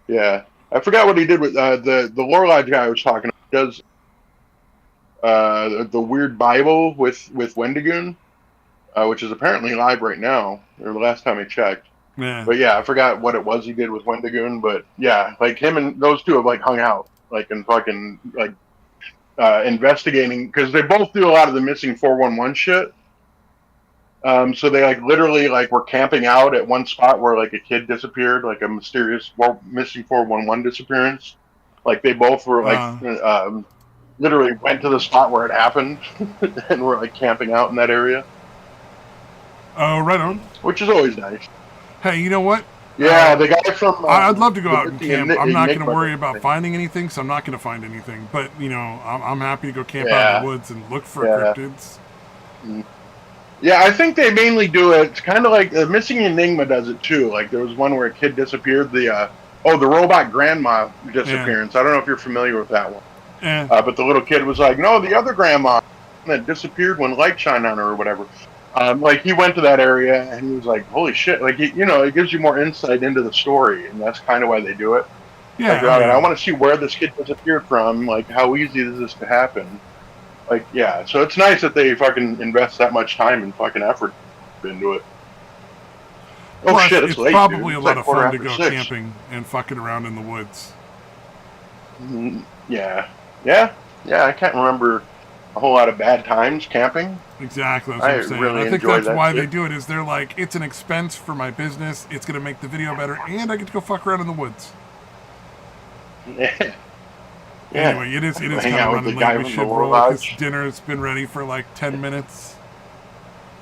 Speaker 1: Yeah. I forgot what he did with the Lorelei guy I was talking about. Does the Weird Bible with Wendigoon, which is apparently live right now, or the last time I checked.
Speaker 2: Yeah.
Speaker 1: But yeah, I forgot what it was he did with Wendigoon. But yeah, like him and those two have like hung out, like and fucking like investigating because they both do a lot of the missing 411 shit. So they like literally like were camping out at one spot where like a kid disappeared, like a mysterious missing 411 disappearance. Like they both were like literally went to the spot where it happened and were like camping out in that area.
Speaker 2: Oh, right on.
Speaker 1: Which is always nice.
Speaker 2: Hey, you know what?
Speaker 1: Yeah, the guy from.
Speaker 2: I'd love to go out and camp. I'm not going to worry
Speaker 1: Enigma.
Speaker 2: about finding anything, so I'm not going to find anything. But, you know, I'm happy to go camp out in the woods and look for cryptids.
Speaker 1: Yeah, I think they mainly do it. It's kind of like Missing Enigma does it too. Like there was one where a kid disappeared. The robot grandma disappearance. I don't know if you're familiar with that one.
Speaker 2: Yeah.
Speaker 1: But the little kid was like, no, the other grandma that disappeared when light shined on her or whatever. Like he went to that area and he was like, holy shit! Like it gives you more insight into the story, and that's kind of why they do it.
Speaker 2: Yeah.
Speaker 1: Like, I want to see where this kid disappeared from. Like how easy is this to happen? Like yeah, so it's nice that they fucking invest that much time and fucking effort into it. Oh
Speaker 2: Plus,
Speaker 1: shit!
Speaker 2: It's
Speaker 1: late,
Speaker 2: probably
Speaker 1: dude.
Speaker 2: a lot of fun to go
Speaker 1: 6:45.
Speaker 2: camping and fucking around in the woods.
Speaker 1: Yeah. I can't remember a whole lot of bad times camping.
Speaker 2: Exactly, that's what I'm saying.
Speaker 1: Really
Speaker 2: I think
Speaker 1: enjoy
Speaker 2: that's
Speaker 1: that
Speaker 2: why
Speaker 1: shit.
Speaker 2: they do it. Is they're like, it's an expense for my business. It's gonna make the video better, and I get to go fuck around in the woods.
Speaker 1: Yeah.
Speaker 2: Anyway, it is
Speaker 1: Hang
Speaker 2: kind
Speaker 1: out
Speaker 2: of
Speaker 1: with
Speaker 2: running
Speaker 1: the guy
Speaker 2: late. We
Speaker 1: from
Speaker 2: should
Speaker 1: the
Speaker 2: roll.
Speaker 1: Lodge.
Speaker 2: This dinner has been ready for like 10 minutes.